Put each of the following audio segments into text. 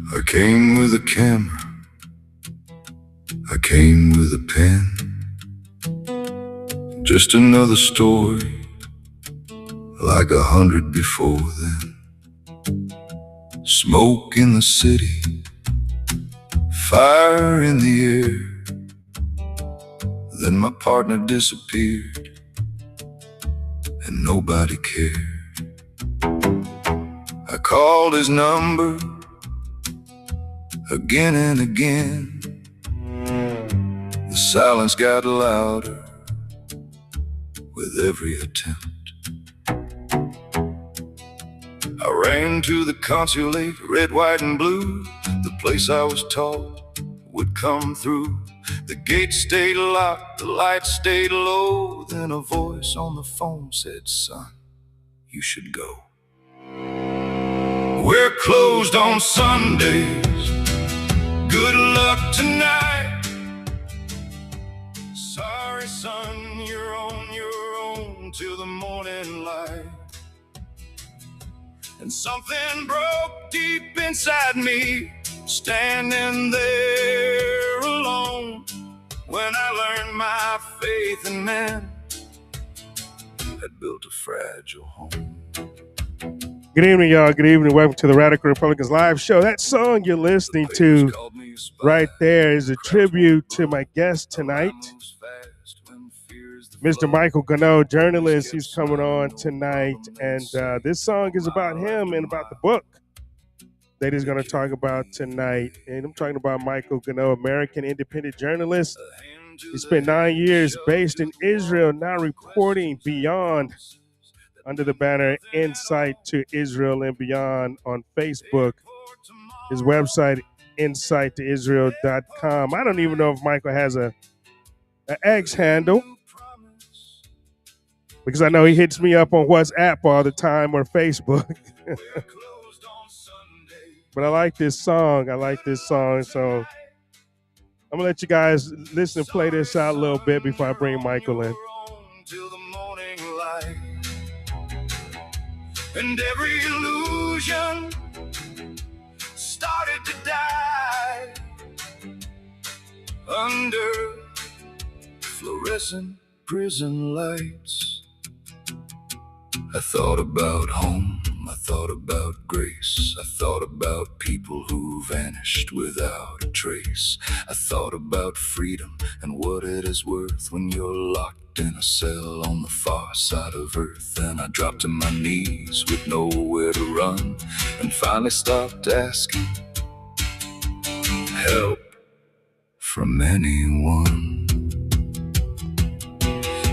I came with a camera, I came with a pen. Just another story, like 100 before then. Smoke in the city, fire in the air. Then my partner disappeared, and nobody cared. I called his number again and again. The silence got louder with every attempt. I ran to the consulate, red, white, and blue, the place I was taught would come through. The gate stayed locked, the lights stayed low. Then a voice on the phone said, "Son, you should go. We're closed on Sundays. Good luck tonight. Sorry, son, you're on your own till the morning light." And something broke deep inside me, standing there alone, when I learned my faith in man had built a fragile home. Good evening, y'all. Good evening. Welcome to the Radical Republicans Live Show. That song you're listening to right there is a tribute to my guest tonight, Mr. Michael Ganoe, journalist. He's coming on tonight, and this song is about him and about the book that he's going to talk about tonight. And I'm talking about Michael Ganoe, American independent journalist. He spent 9 years based in Israel, now reporting beyond under the banner Insight to Israel and Beyond on Facebook. His website, insighttoisrael.com. I don't even know if Michael has an X handle, because I know he hits me up on WhatsApp all the time or Facebook. But I like this song. So I'm going to let you guys listen and play this out a little bit before I bring Michael in. and every illusion started to die under fluorescent prison lights. I thought about home, I thought about grace, I thought about people who vanished without a trace. I thought about freedom and what it is worth when you're locked in a cell on the far side of earth. And I dropped to my knees with nowhere to run, and finally stopped asking help from anyone.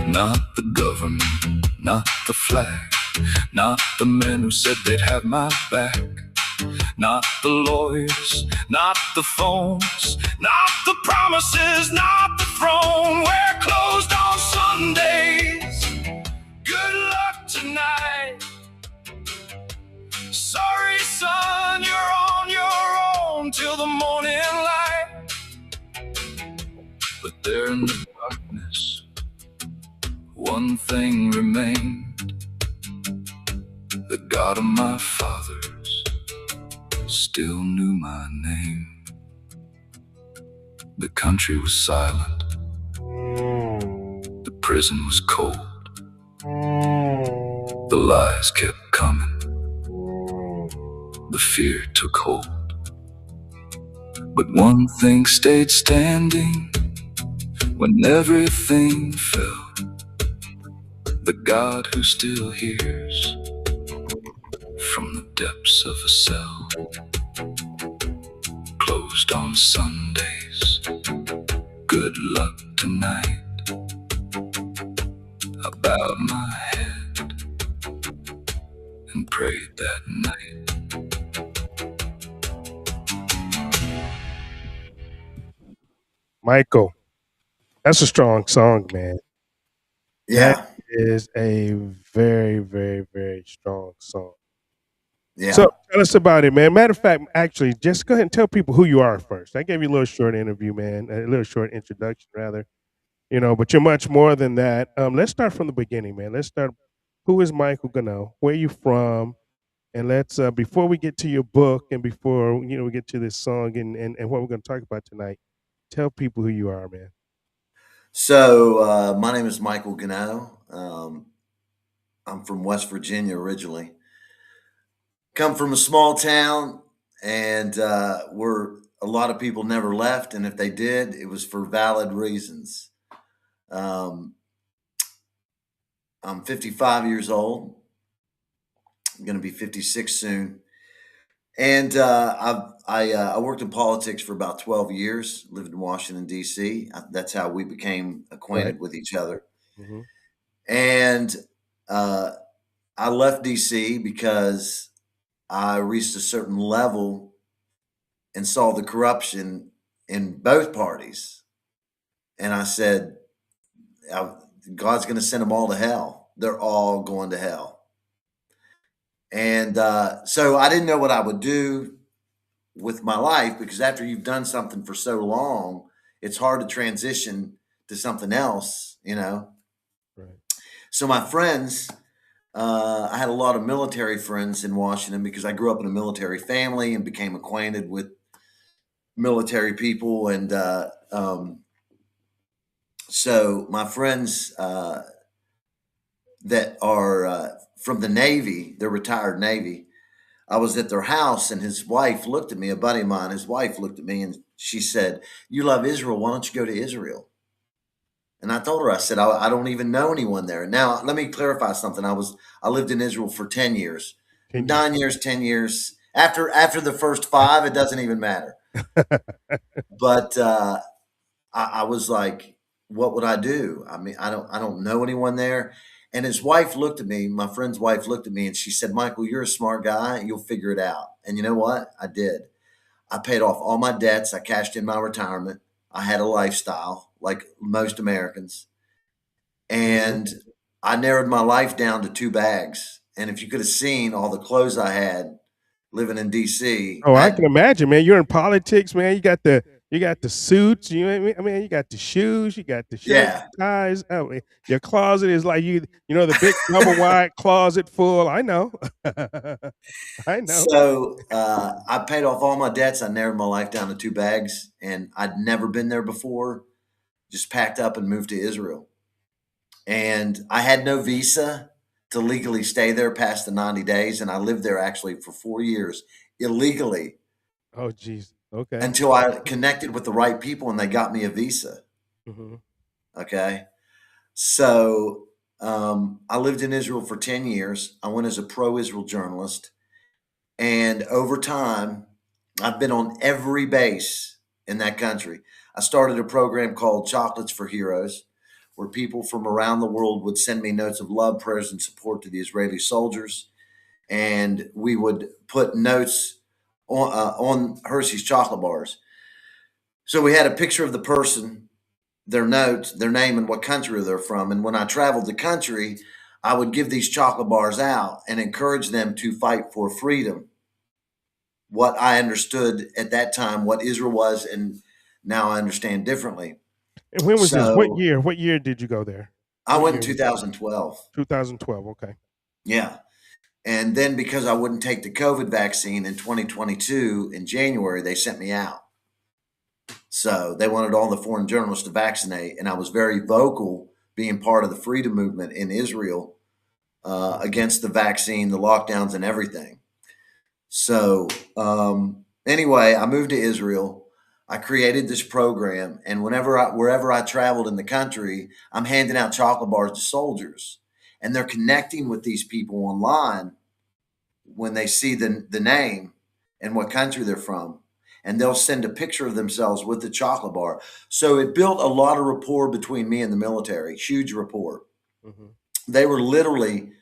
Not the government, not the flag, not the men who said they'd have my back, not the lawyers, not the phones, not the promises, not the throne. We're closed on Sundays. Good luck tonight. Sorry, son, you're on your own till the morning light. But there in the darkness, one thing remained. The God of my fathers still knew my name. The country was silent. The prison was cold. The lies kept coming. The fear took hold. But one thing stayed standing when everything fell. The God who still hears from the depths of a cell. Closed on Sundays. Good luck tonight. I bowed my head and prayed that night. Michael, that's a strong song, man. Yeah. That is a very, very, very strong song. Yeah. So tell us about it, man. Matter of fact, actually, just go ahead and tell people who you are first. I gave you a little short interview, man, a little short introduction, rather. You know, but you're much more than that. Let's start from the beginning, man. Let's start. Who is Michael Ganoe? Where are you from? And let's before we get to your book and before we get to this song and what we're going to talk about tonight, tell people who you are, man. So my name is Michael Ganoe. I'm from West Virginia originally. Come from a small town, and where a lot of people never left, and if they did, it was for valid reasons. I'm 55 years old. I'm going to be 56 soon. And I worked in politics for about 12 years, lived in Washington, D.C. That's how we became acquainted with each other. Mm-hmm. And I left D.C. because I reached a certain level and saw the corruption in both parties. And I said, God's going to send them all to hell. They're all going to hell. And so I didn't know what I would do with my life, because after you've done something for so long, it's hard to transition to something else, Right. So my friends, I had a lot of military friends in Washington because I grew up in a military family and became acquainted with military people. And so my friends that are from the Navy, they're retired Navy. I was at their house and his wife looked at me, a buddy of mine, his wife looked at me and she said, "You love Israel. Why don't you go to Israel?" And I told her, I said, I don't even know anyone there. Now, let me clarify something. I lived in Israel for 10 years, 9 years, 10 years. After the first 5, it doesn't even matter. But I was like, what would I do? I mean, I don't know anyone there. And his wife looked at me, my friend's wife looked at me and she said, "Michael, you're a smart guy. You'll figure it out." And you know what? I did. I paid off all my debts. I cashed in my retirement. I had a lifestyle like most Americans. And I narrowed my life down to 2 bags. And if you could have seen all the clothes I had living in DC. Oh, I can imagine, man. You're in politics, man. You got the You got the suits. You know what I mean? You got the shoes. You got the shirts, Yeah. ties. Oh, your closet is like you know, the big double wide closet full. I know. I know. So I paid off all my debts. I narrowed my life down to 2 bags, and I'd never been there before. Just packed up and moved to Israel. And I had no visa to legally stay there past the 90 days. And I lived there actually for 4 years illegally Oh, geez. Okay. until I connected with the right people and they got me a visa. Hmm. Okay. So I lived in Israel for 10 years. I went as a pro Israel journalist. And over time, I've been on every base in that country. I started a program called Chocolates for Heroes, where people from around the world would send me notes of love, prayers, and support to the Israeli soldiers. And we would put notes on Hershey's chocolate bars. So we had a picture of the person, their notes, their name, and what country they're from. And when I traveled the country, I would give these chocolate bars out and encourage them to fight for freedom. What I understood at that time, what Israel was, and now I understand differently. And when was this? What So year? What year did you go there? I What went in year? 2012. 2012. Okay. Yeah. And then because I wouldn't take the COVID vaccine in 2022 in January, they sent me out. So they wanted all the foreign journalists to vaccinate. And I was very vocal being part of the freedom movement in Israel against the vaccine, the lockdowns, and everything. So anyway, I moved to Israel. I created this program, and wherever I traveled in the country, I'm handing out chocolate bars to soldiers, and they're connecting with these people online when they see the name and what country they're from, and they'll send a picture of themselves with the chocolate bar. So it built a lot of rapport between me and the military, huge rapport. Hmm. They were literally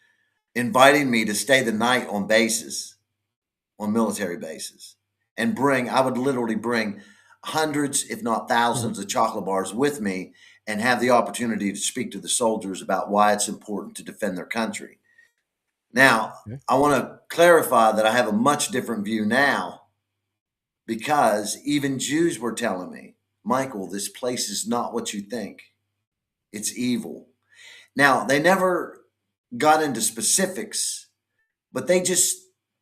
inviting me to stay the night on bases, on military bases, and I would literally bring hundreds, if not Hmm. thousands, of chocolate bars with me and have the opportunity to speak to the soldiers about why it's important to defend their country. Now, Okay. I want to clarify that I have a much different view now because even Jews were telling me, Michael, this place is not what you think. It's evil. Now, they never got into specifics, but they just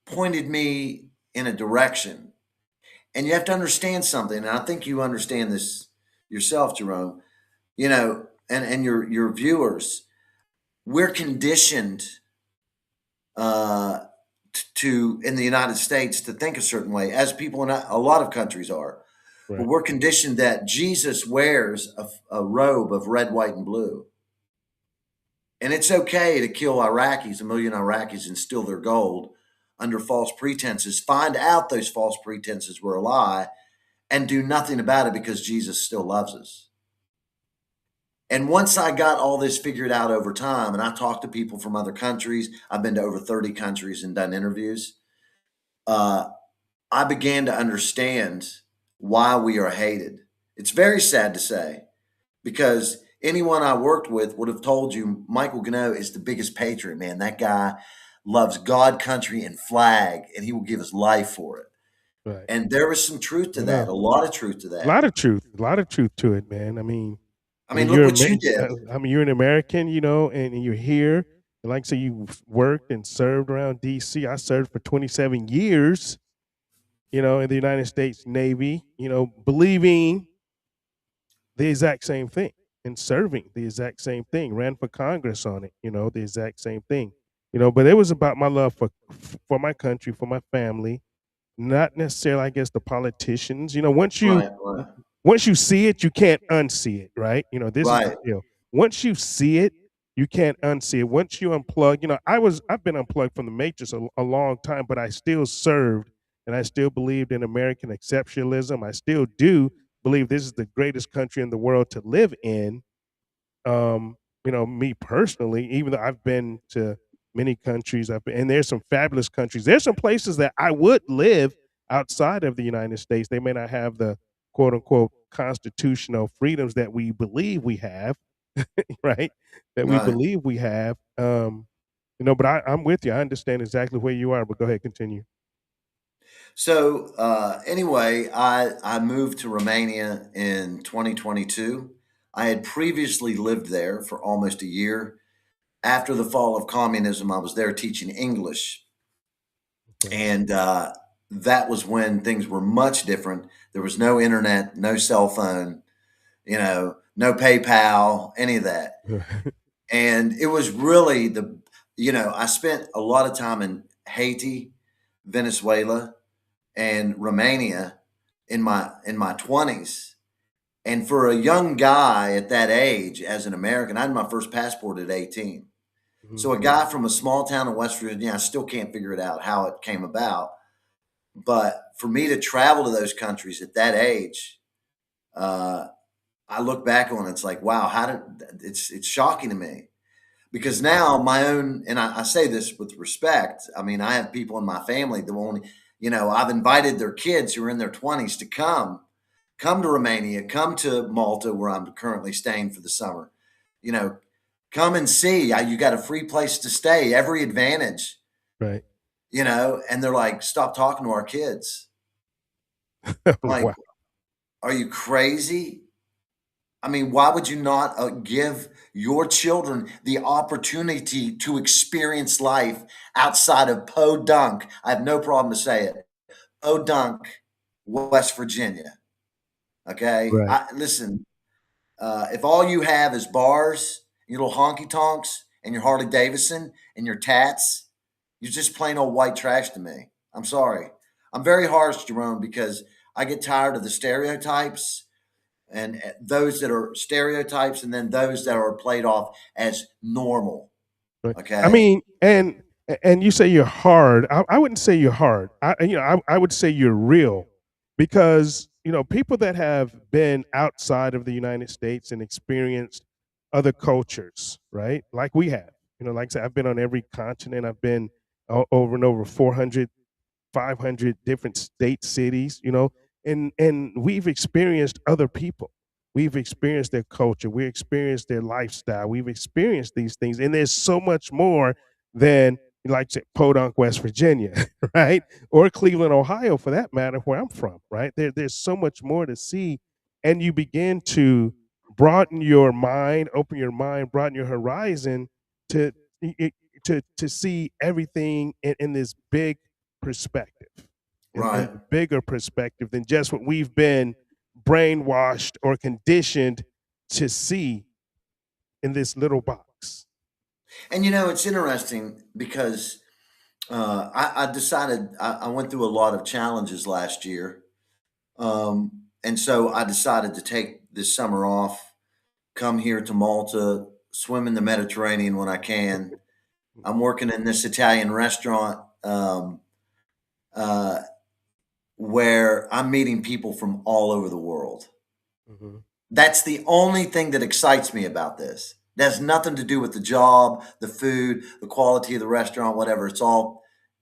pointed me in a direction. And you have to understand something, and I think you understand this yourself, Jarome, and your viewers. We're conditioned uh, to in the United States to think a certain way, as people in a lot of countries are. But Right. we're conditioned that Jesus wears a robe of red, white, and blue. And it's okay to kill Iraqis, a million Iraqis, and steal their gold under false pretenses. Find out those false pretenses were a lie and do nothing about it because Jesus still loves us. And once I got all this figured out over time, and I talked to people from other countries, I've been to over 30 countries and done interviews. Uh, I began to understand why we are hated. It's very sad to say because anyone I worked with would have told you Michael Ganoe is the biggest patriot, man. That guy loves God, country, and flag, and he will give his life for it. Right. And there was some truth to I that, know. a lot of truth to A that. lot of truth. A lot of truth to it, man. I I mean, mean, look what you You're an American, you know, and you're here. And like I say, you worked and served around D.C. I served for 27 years, you know, in the United States Navy, you know, believing the exact same thing and serving the exact same thing. Ran for Congress on it, you know, the exact same thing, you know. But it was about my love for my country, for my family, not necessarily, I guess, the politicians. You know, right, right, once you see it, you can't unsee it, right? You know, this is the right, deal. Once you see it, you can't unsee it. Once you unplug, you know, I've been unplugged from the matrix a long time, but I still served and I still believed in American exceptionalism. I still do believe this is the greatest country in the world to live in. You know, me personally, even though I've been to many countries, and there's some fabulous countries. There's some places that I would live outside of the United States. They may not have the quote unquote constitutional freedoms that we believe we have, right? That we right. believe we have. You know, but I'm with you. I understand exactly where you are. But go ahead, continue. So anyway, I moved to Romania in 2022. I had previously lived there for almost a year. After the fall of communism, I was there teaching English, Okay. and that was when things were much different. There was no internet, no cell phone, no PayPal, any of that. And it was really I spent a lot of time in Haiti, Venezuela, and Romania in my 20s. And for a young guy at that age, as an American, I had my first passport at 18. Mhm. So a guy from a small town in West Virginia, I still can't figure it out how it came about. But for me to travel to those countries at that age, uh, I look back on it, it's like, wow, it's shocking to me because now my own, and I say this with respect. I mean, I have people in my family that won't, I've invited their kids who are in their 20s to come to Romania, come to Malta, where I'm currently staying for the summer. You know, come and see. You got a free place to stay, every advantage, Right. and they're like, stop talking to our kids. I'm like, Wow. are you crazy? I mean, why would you not give your children the opportunity to experience life outside of Podunk? I have no problem to say it. Podunk, West Virginia. Okay. Right. Listen, if all you have is bars, your little honky tonks, and your Harley Davidson and your tats, you're just plain old white trash to me. I'm sorry. I'm very harsh, Jerome, because I get tired of the stereotypes and those that are stereotypes and then those that are played off as normal. Right. I Okay. mean, and you say you're hard. I wouldn't say you're hard. I would say you're real, because people that have been outside of the United States and experienced other cultures, right? Like we have. Like I said, I've been on every continent. I've been over and over 400 500 different state cities, and we've experienced other people. We've experienced their culture. We experienced their lifestyle. We've experienced these things. And there's so much more than, like say, Podunk, West Virginia, right? Or Cleveland, Ohio, for that matter, where I'm from, right? There's so much more to see. And you begin to broaden your mind, open your mind, broaden your horizon to to see everything in this big perspective, in Right. the bigger perspective than just what we've been brainwashed or conditioned to see in this little box. And it's interesting because I decided I went through a lot of challenges last year. And so I decided to take this summer off, come here to Malta, swim in the Mediterranean when I can. I'm working in this Italian restaurant uh, where I'm meeting people from all over the world. Mhm. That's the only thing that excites me about this. It has nothing to do with the job, the food, the quality of the restaurant, whatever.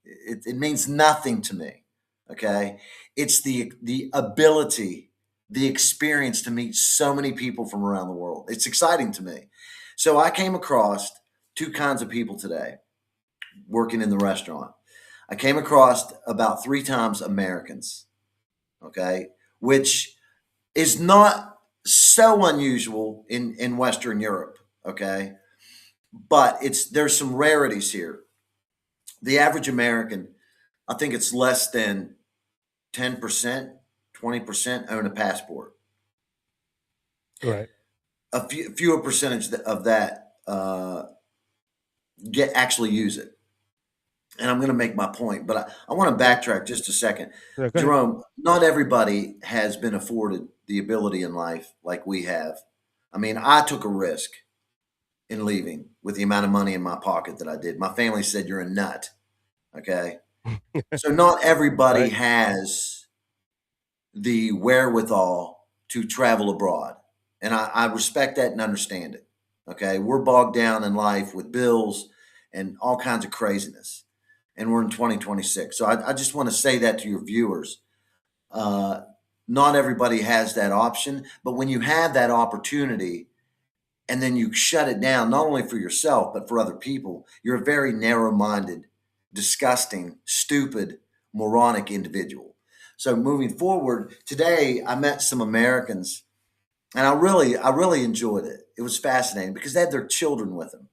It means nothing to me. Okay. It's the ability, the experience to meet so many people from around the world. It's exciting to me. So I came across two kinds of people today working in the restaurant. I came across about three times Americans, okay, which is not so unusual in Western Europe, okay, but there's some rarities here. The average American, I think it's less than 10%, 20% own a passport. Right. Fewer percentage of that get actually use it. And I'm going to make my point, but I want to backtrack just a second. Yeah, go ahead. Jerome, not everybody has been afforded the ability in life like we have. I mean, I took a risk in leaving with the amount of money in my pocket that I did. My family said, "You're a nut." Okay. So not everybody Right. has the wherewithal to travel abroad. And I respect that and understand it. Okay. We're bogged down in life with bills and all kinds of craziness. And we're in 2026. So I just want to say that to your viewers. Uh, Not everybody has that option, but when you have that opportunity and then you shut it down, not only for yourself, but for other people, you're a very narrow minded, disgusting, stupid, moronic individual. So moving forward, today I met some Americans, and I really enjoyed it. It was fascinating because they had their children with them,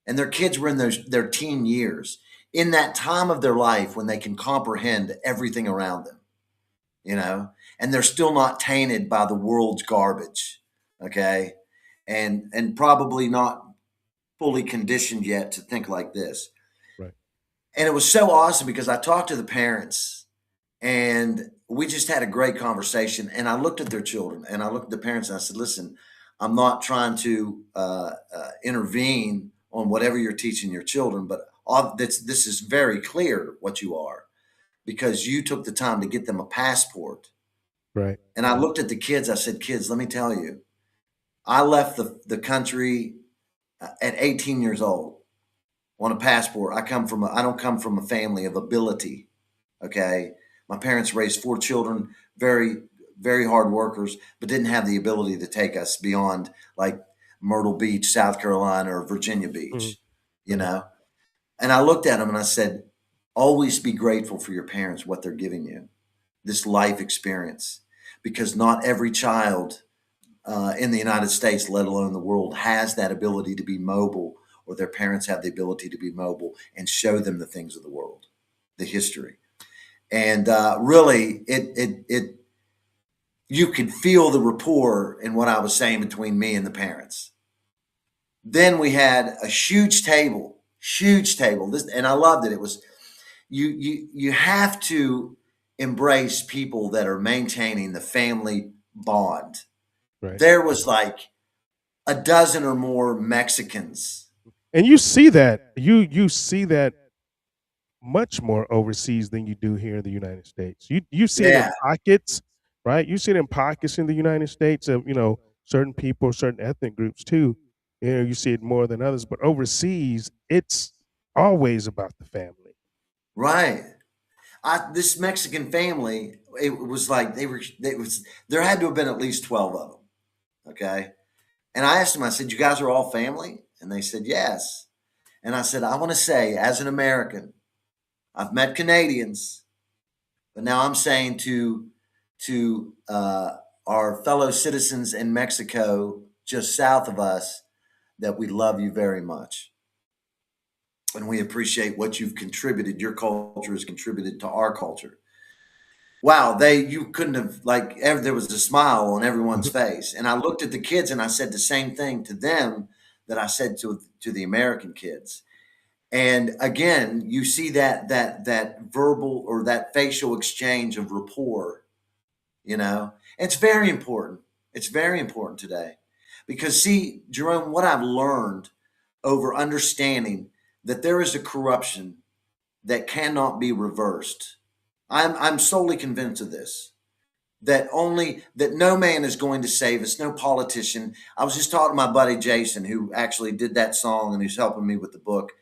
and their kids were in their teen years, in that time of their life when they can comprehend everything around them, you know, and they're still not tainted by the world's garbage, okay, and probably not fully conditioned yet to think like this. Right. And it was so awesome because I talked to the parents, and we just had a great conversation. And I looked at their children, and I looked at the parents, and I said, "Listen, I'm not trying to intervene on whatever you're teaching your children, but this is very clear what you are, because you took the time to get them a passport." Right. And I looked at the kids. I said, "Kids, let me tell you, I left the country at 18 years old on a passport. I don't come from a family of ability. Okay. My parents raised 4 children, very, very hard workers, but didn't have the ability to take us beyond like Myrtle Beach, South Carolina, or Virginia Mhm. Beach, you Right. know?" And I looked at them and I said, "Always be grateful for your parents, what they're giving you, this life experience, because not every child in the United States, let alone the world, has that ability to be mobile, or their parents have the ability to be mobile and show them the things of the world, the history." And really, it you could feel the rapport in what I was saying between me and the parents. Then we had a huge table, huge table. This, and I loved it. It was you have to embrace people that are maintaining the family bond. Right. There was like a dozen or more Mexicans. And you see that you see that much more overseas than you do here in the United States. You see it in Yeah, pockets, right? You see it in pockets in the United States of, certain people, certain ethnic groups too. You see it more than others, but overseas, it's always about the family. right. This Mexican family, it was like there had to have been at least 12 of them. Okay. And I asked them, I said, "You guys are all family?" And they said, "Yes." And I said, "I want to say, as an American, I've met Canadians, but now I'm saying to our fellow citizens in Mexico, just south of us, that we love you very much, and we appreciate what you've contributed. Your culture has contributed to our culture." Wow, you couldn't have there was a smile on everyone's face. And I looked at the kids and I said the same thing to them that I said to the American kids. And again, you see that verbal or that facial exchange of rapport, you know. It's very important. It's very important today. Because see, Jerome, what I've learned over understanding that there is a corruption that cannot be reversed. I'm solely convinced of this. That no man is going to save us, no politician. I was just talking to my buddy Jason, who actually did that song and who's helping me with the book.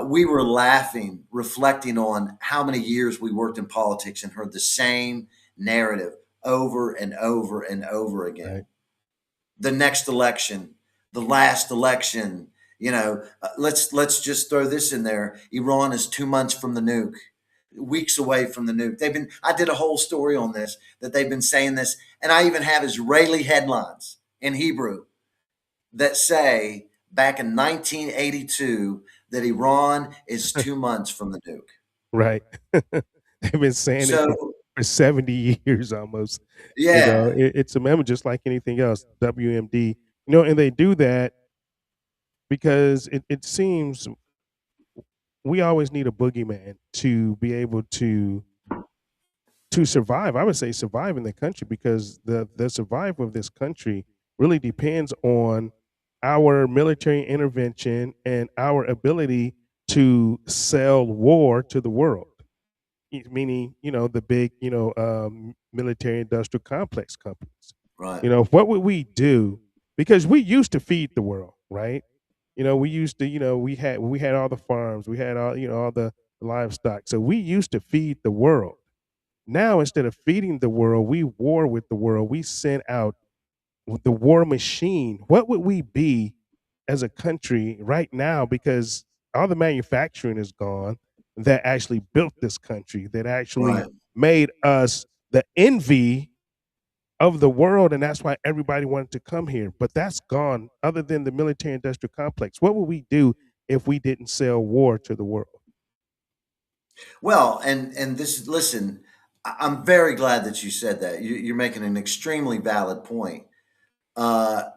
We were laughing, reflecting on how many years we worked in politics and heard the same narrative over and over and over again. Right. The next election, the last election, let's just throw this in there. Iran is 2 months from the nuke, weeks away from the nuke. I did a whole story on this, that they've been saying this, and I even have Israeli headlines in Hebrew that say back in 1982 that Iran is 2 months from the nuke. Right. They've been saying it for, So, for 70 years almost. yeah, It's a memo just like anything else, WMD. And they do that because it seems we always need a boogeyman to be able to survive. I would say survive in the country, because the survival of this country really depends on our military intervention and our ability to sell war to the world. Meaning, the big, military industrial complex companies. right, What would we do? Because we used to feed the world, right? We used to, we had all the farms, we had all the livestock. So we used to feed the world. Now, instead of feeding the world, we war with the world. We send out the war machine. What would we be as a country right now? Because all the manufacturing is gone. that actually built this country, that actually Right. made us the envy of the world, and that's why everybody wanted to come here. But that's gone. Other than the military industrial complex, what would we do if we didn't sell war to the world? Well, and this, listen, I'm very glad that you said that. You're making an extremely valid point. Uh,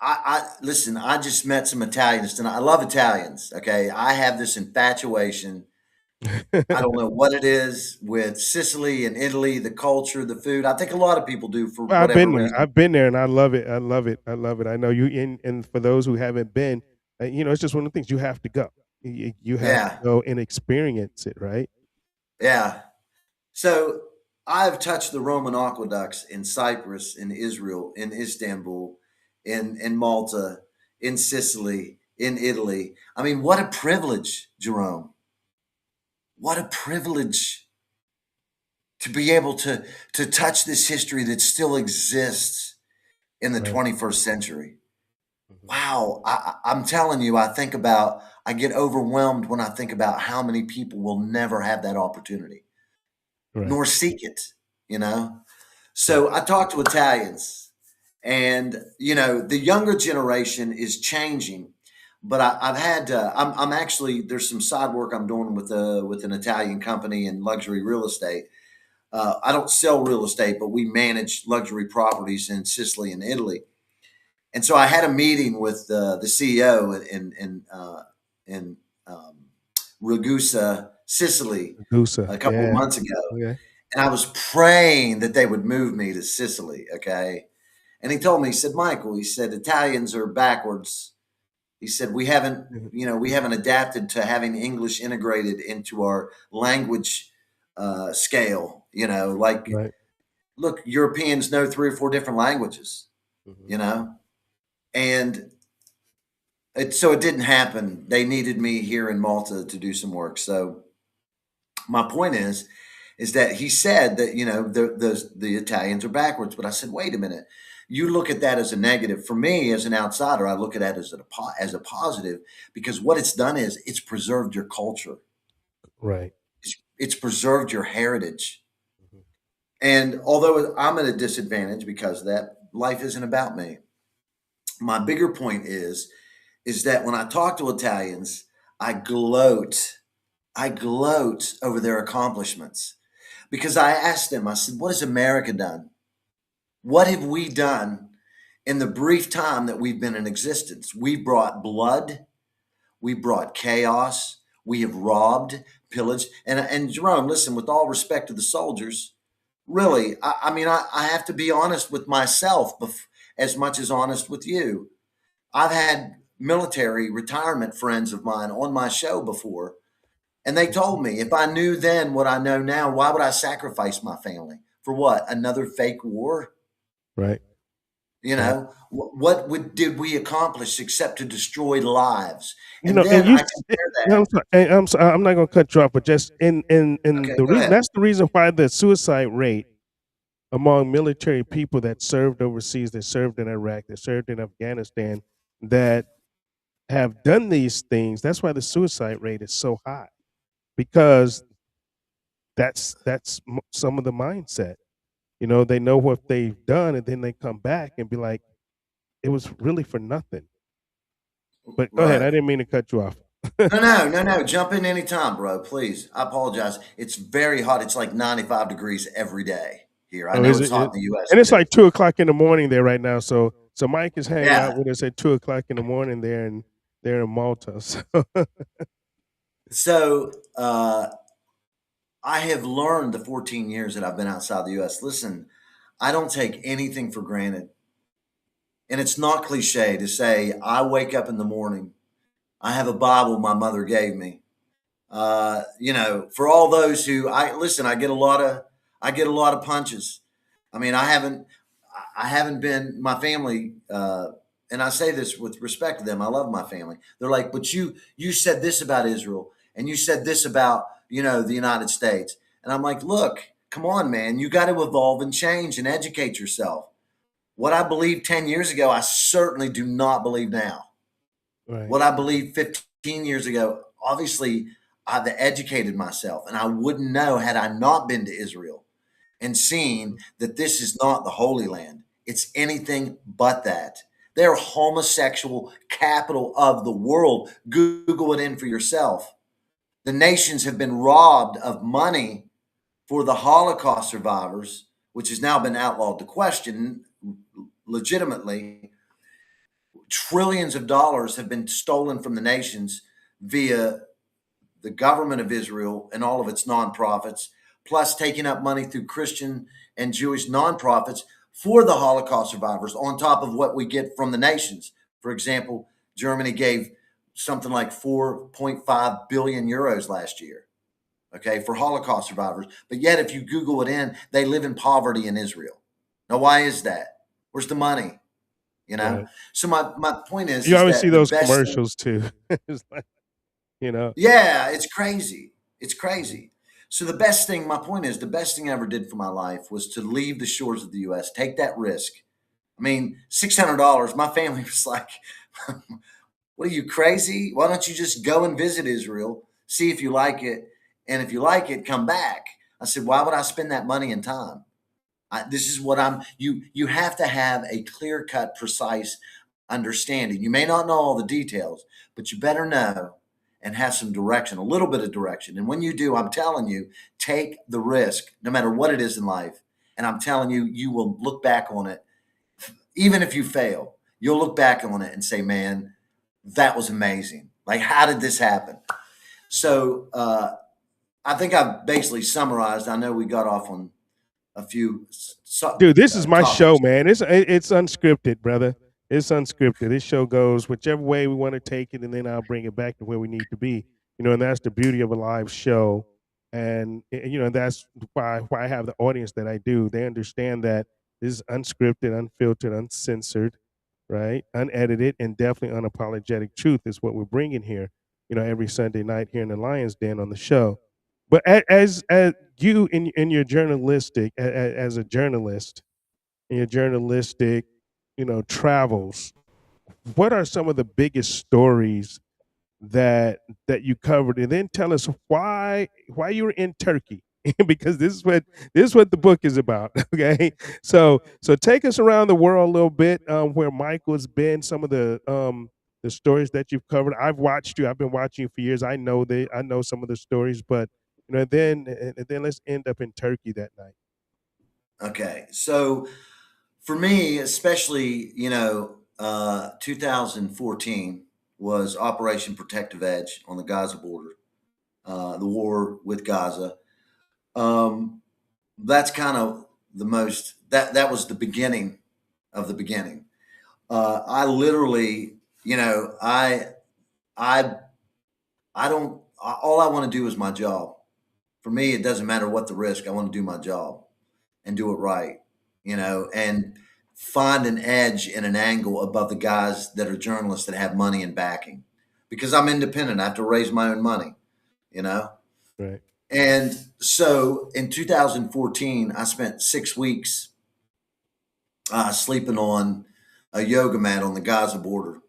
I listen. I just met some Italians tonight. I love Italians. Okay, I have this infatuation. I don't know what it is with Sicily and Italy, the culture, the food. I think a lot of people do for Well, whatever reason. I've been there, and I love it. I love it. I love it. I know you. And for those who haven't been, it's just one of the things you have to go. You have to Yeah, go and experience it, right? yeah. So I've touched the Roman aqueducts in Cyprus, in Israel, in Istanbul, in Malta, in Sicily, in Italy. I mean, what a privilege, Jerome. What a privilege to be able to touch this history that still exists in the Right. 21st century. Mhm. Wow, I'm telling you, I get overwhelmed when I think about how many people will never have that opportunity, Right. nor seek it, you know? Right. So I talk to Italians, and the younger generation is changing. But I've had I'm actually, there's some side work I'm doing with an Italian company in luxury real estate. I don't sell real estate, but we manage luxury properties in Sicily and Italy. And so I had a meeting with the CEO in Ragusa, Sicily, Medusa. a couple of Yeah. months ago, Okay. and I was praying that they would move me to Sicily. Okay, and he told me, he said, Michael, he said, Italians are backwards. He said, Mhm. we haven't adapted to having English integrated into our language scale. Like, Right. look, Europeans know 3 or 4 different languages. Mhm. You know, and so it didn't happen. They needed me here in Malta to do some work. So my point is that he said that the Italians are backwards, but I said, wait a minute. You look at that as a negative. For me, as an outsider, I look at that as a positive, because what it's done is it's preserved your culture. Right. It's preserved your heritage. Mhm. And although I'm at a disadvantage because of that, life isn't about me. My bigger point is that when I talk to Italians, I gloat. I gloat over their accomplishments, because I asked them, I said, what has America done? What have we done in the brief time that we've been in existence? We brought blood, we brought chaos, we have robbed, pillaged. And Jerome, listen, with all respect to the soldiers, really, I mean, I have to be honest with myself as much as honest with you. I've had military retirement friends of mine on my show before, and they Mhm. told me, if I knew then what I know now, why would I sacrifice my family for what? Another fake war? Right. You Right. know, did we accomplish except to destroy lives? You And know, and then you I s compare yeah, that. I'm sorry, I'm not gonna cut you off, but just in Okay, the go reason ahead. that's the reason why the suicide rate among military people that served overseas, that served in Iraq, that served in Afghanistan, that have done these things, that's why the suicide rate is so high, because that's some of the mindset. They know what they've done, and then they come back and be like, "It was really for nothing." But go ahead, Right. I didn't mean to cut you off. No, no, no, no. Jump in anytime, bro. Please. I apologize. It's very hot. It's like 95 degrees every day here. I Oh, know is it's it? hot in the US And it's too. like 2 o'clock in the morning there right now. So Mike is hanging Yeah. out with us at 2 o'clock in the morning there, and they're in Malta. So So I have learned the 14 years that I've been outside the US. Listen, I don't take anything for granted. And it's not cliche to say, I wake up in the morning, I have a Bible my mother gave me. For all those who I get a lot of punches. I mean, I haven't been, my family, and I say this with respect to them. I love my family. They're like, but you said this about Israel, and you said this about, the United States. And I'm like, look, come on, man, you got to evolve and change and educate yourself. What I believed 10 years ago, I certainly do not believe now. right, What I believed 15 years ago, obviously, I've educated myself, and I wouldn't know had I not been to Israel and seen that this is not the Holy Land. It's anything but that. They're homosexual capital of the world. Google it in for yourself. The nations have been robbed of money for the Holocaust survivors, which has now been outlawed to question legitimately. Trillions of dollars have been stolen from the nations via the government of Israel and all of its nonprofits, plus taking up money through Christian and Jewish nonprofits for the Holocaust survivors, on top of what we get from the nations. For example, Germany gave something like 4.5 billion euros last year, okay, for Holocaust survivors. But yet, if you Google it in, they live in poverty in Israel. Now, why is that? Where's the money? You know? Right. So my point is You always see that the those best thing, commercials too. It's like, you know. yeah, it's crazy. It's crazy. So the best thing, my point is, the best thing I ever did for my life was to leave the shores of the U.S., take that risk. I mean, $600. My family was like, "What are you, crazy? Why don't you just go and visit Israel, see if you like it, and if you like it, come back?" I said, "Why would I spend that money and time? This is what I'm." You have to have a clear cut, precise understanding. You may not know all the details, but you better know and have some direction, a little bit of direction. And when you do, I'm telling you, take the risk, no matter what it is in life. And I'm telling you, you will look back on it, even if you fail, you'll look back on it and say, "Man, that was amazing. Like, how did this happen?" So I think I've basically summarized. I know we got off on a few Dude, this is my show, topics. man. It's unscripted, brother. It's unscripted. This show goes whichever way we want to take it, and then I'll bring it back to where we need to be. You know, and that's the beauty of a live show. And you know, that's why I have the audience that I do. They understand that this is unscripted, unfiltered, uncensored, right? Unedited, and definitely unapologetic truth is what we're bringing here. You know, every Sunday night here in the Lions Den on the show. But as you in your journalistic as a journalist in your journalistic, you know, travels, what are some of the biggest stories that you covered, and then tell us why you were in Turkey because this is what the book is about. Okay, so take us around the world a little bit, where Michael's been, some of the stories that you've covered. I've watched you. I've been watching you for years. I know some of the stories, but you know, and then let's end up in Turkey that night. Okay. So for me, especially, 2014 was Operation Protective Edge on the Gaza border, the war with Gaza. Um, that's kind of the most, that was the beginning of the beginning. I literally, I, I don't, all I want to do is my job. For me, it doesn't matter what the risk. I want to do my job and do it right, and find an edge and an angle above the guys that are journalists that have money and backing, because I'm independent. I have to raise my own money, you know? Right. And so in 2014, I spent 6 weeks sleeping on a yoga mat on the Gaza border,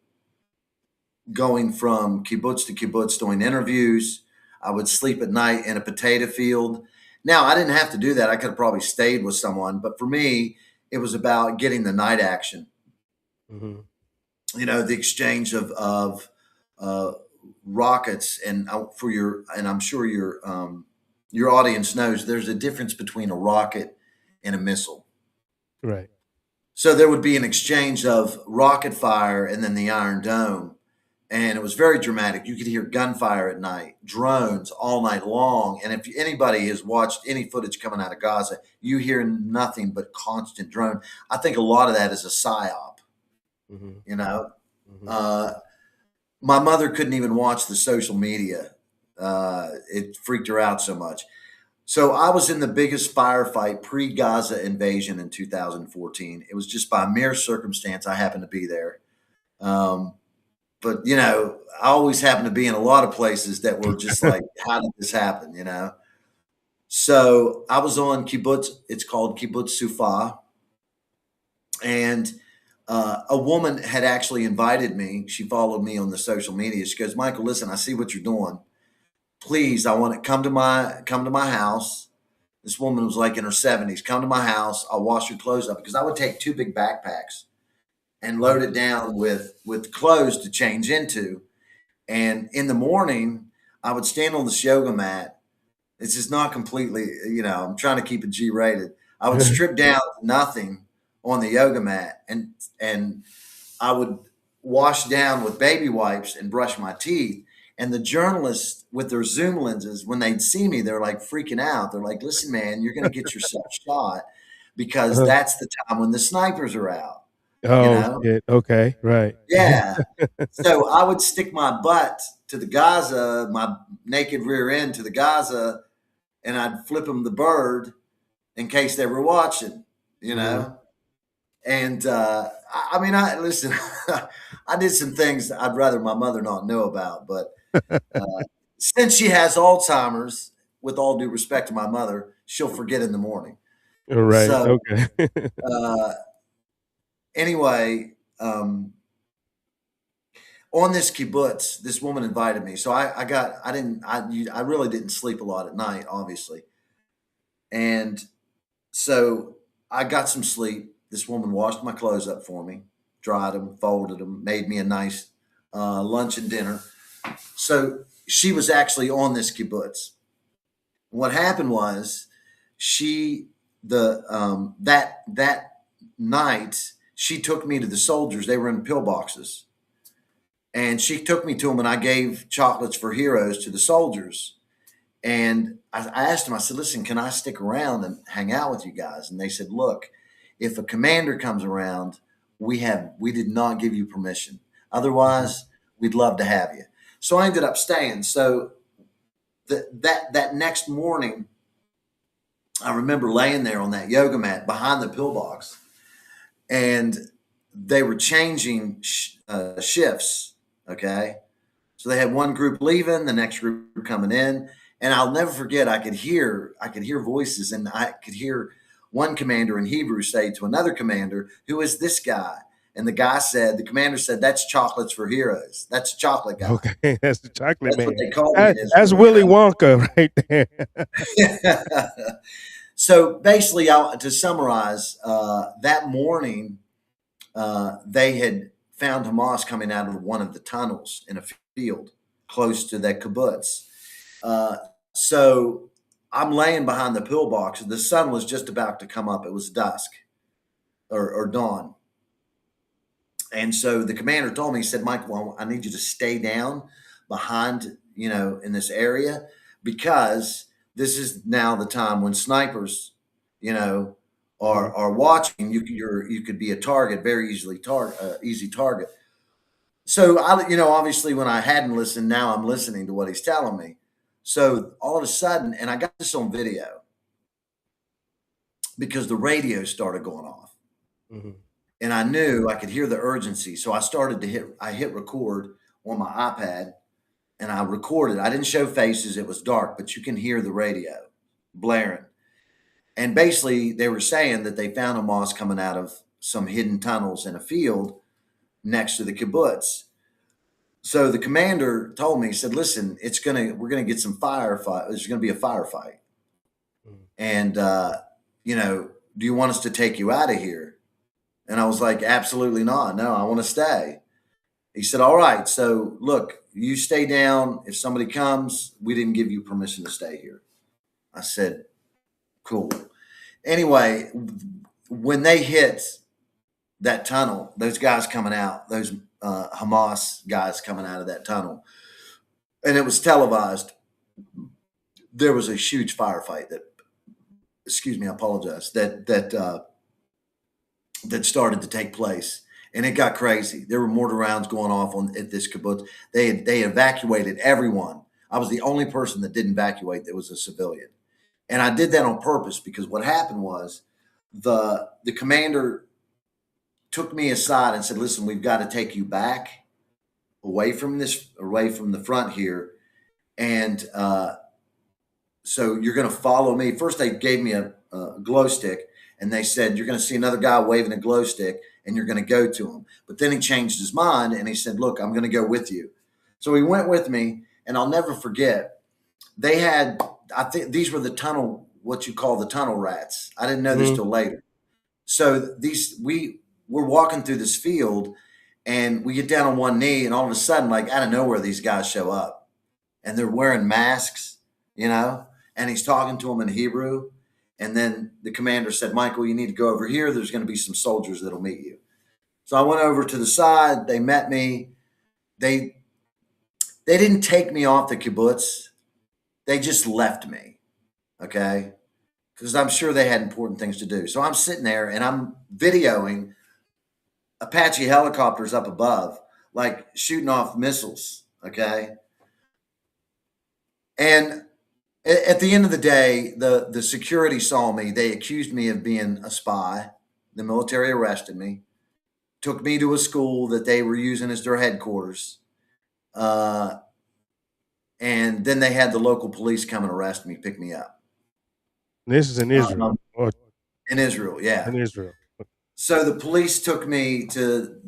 going from kibbutz to kibbutz, doing interviews. I would sleep at night in a potato field. Now, I didn't have to do that. I could have probably stayed with someone, but for me, it was about getting the night action. Hmm. The exchange of uh, rockets, and I'm sure your audience knows there's a difference between a rocket and a missile. Right. So there would be an exchange of rocket fire and then the Iron Dome. And it was very dramatic. You could hear gunfire at night, drones all night long. And if anybody has watched any footage coming out of Gaza, you hear nothing but constant drone. I think a lot of that is a psyop, Hmm. you know. Hmm. Uh, my mother couldn't even watch the social media. It freaked her out so much. So I was in the biggest firefight pre-Gaza invasion in 2014. It was just by mere circumstance I happened to be there. But I always happen to be in a lot of places that were just like, how did this happen? So I was on kibbutz. It's called Kibbutz Sufa, and a woman had actually invited me. She followed me on the social media. She goes, "Michael, listen, I see what you're doing. please, I want to come to my house. This woman was like in her 70s. Come to my house. I'll wash your clothes up, because I would take 2 big backpacks and load it down with clothes to change into. And in the morning, I would stand on this yoga mat. This is not completely, I'm trying to keep it G-rated. I would strip down to nothing on the yoga mat, and I would wash down with baby wipes and brush my teeth. And the journalists with their Zoom lenses, when they'd see me, they're like freaking out. They're like, listen, man, you're going to get yourself shot, because that's the time when the snipers are out. Oh, shit. Okay. Right. Yeah. So I would stick my butt to the Gaza, my naked rear end to the Gaza, and I'd flip them the bird in case they were watching, And I listen, I did some things I'd rather my mother not know about, but since she has Alzheimer's, with all due respect to my mother, she'll forget in the morning. Right. So, Okay. anyway, on this kibbutz, this woman invited me. So I really didn't sleep a lot at night, obviously. And so I got some sleep. This woman washed my clothes up for me, dried them, folded them, made me a nice lunch and dinner. So she was actually on this kibbutz. What happened was that night, she took me to the soldiers. They were in pillboxes. And she took me to them, and I gave chocolates for heroes to the soldiers. And I asked them, I said, listen, can I stick around and hang out with you guys? And they said, look, if a commander comes around, we did not give you permission. Otherwise, we'd love to have you. So I ended up staying. So that next morning, I remember laying there on that yoga mat behind the pillbox, and they were changing shifts. Okay. So they had one group leaving, the next group coming in. And I'll never forget, I could hear voices, and I could hear one commander in Hebrew say to another commander, who is this guy? And the commander said, that's chocolates for heroes. That's a chocolate guy. Okay. That's the chocolate man. What they call me. That's Willy Wonka right there. So basically, to summarize, that morning, they had found Hamas coming out of one of the tunnels in a field close to that kibbutz. So I'm laying behind the pillbox. The sun was just about to come up. It was dusk or dawn. And so the commander told me, he said, Mike, well, I need you to stay down behind, in this area, because this is now the time when snipers, are watching. You could be a target, very easy target. So obviously when I hadn't listened, now I'm listening to what he's telling me. So all of a sudden, and I got this on video because the radio started going off. Mm-hmm. And I knew I could hear the urgency. So I hit record on my iPad, and I recorded. I didn't show faces. It was dark, but you can hear the radio blaring. And basically they were saying that they found Hamas coming out of some hidden tunnels in a field next to the kibbutz. So the commander told me, he said, listen, we're going to get some firefight. There's going to be a firefight. And, do you want us to take you out of here? And I was like, absolutely not. No, I want to stay. He said, all right. So look, you stay down. If somebody comes, we didn't give you permission to stay here. I said, cool. Anyway, when they hit that tunnel, those guys coming out, those Hamas guys coming out of that tunnel, and it was televised, there was a huge firefight that started to take place, and it got crazy. There were mortar rounds going off at this kibbutz. They evacuated everyone. I was the only person that didn't evacuate that was a civilian. And I did that on purpose, because what happened was the commander took me aside and said, listen, we've got to take you back away from the front here. And so you're going to follow me. First, they gave me a glow stick, and they said, you're going to see another guy waving a glow stick, and you're going to go to him. But then he changed his mind, and he said, look, I'm going to go with you. So he went with me, and I'll never forget, they had, I think these were the tunnel, what you call the tunnel rats. I didn't know this till later. So we were walking through this field, and we get down on one knee, and all of a sudden, like out of nowhere, these guys show up, and they're wearing masks, and he's talking to them in Hebrew. And then the commander said, Michael, you need to go over here. There's going to be some soldiers that'll meet you. So I went over to the side. They met me. They didn't take me off the kibbutz. They just left me, okay? Because I'm sure they had important things to do. So I'm sitting there, and I'm videoing Apache helicopters up above, like shooting off missiles, okay? And at the end of the day, the security saw me. They accused me of being a spy. The military arrested me, took me to a school that they were using as their headquarters. And then they had the local police come and arrest me, pick me up. This is in Israel. In Israel, yeah. In Israel. So the police took me to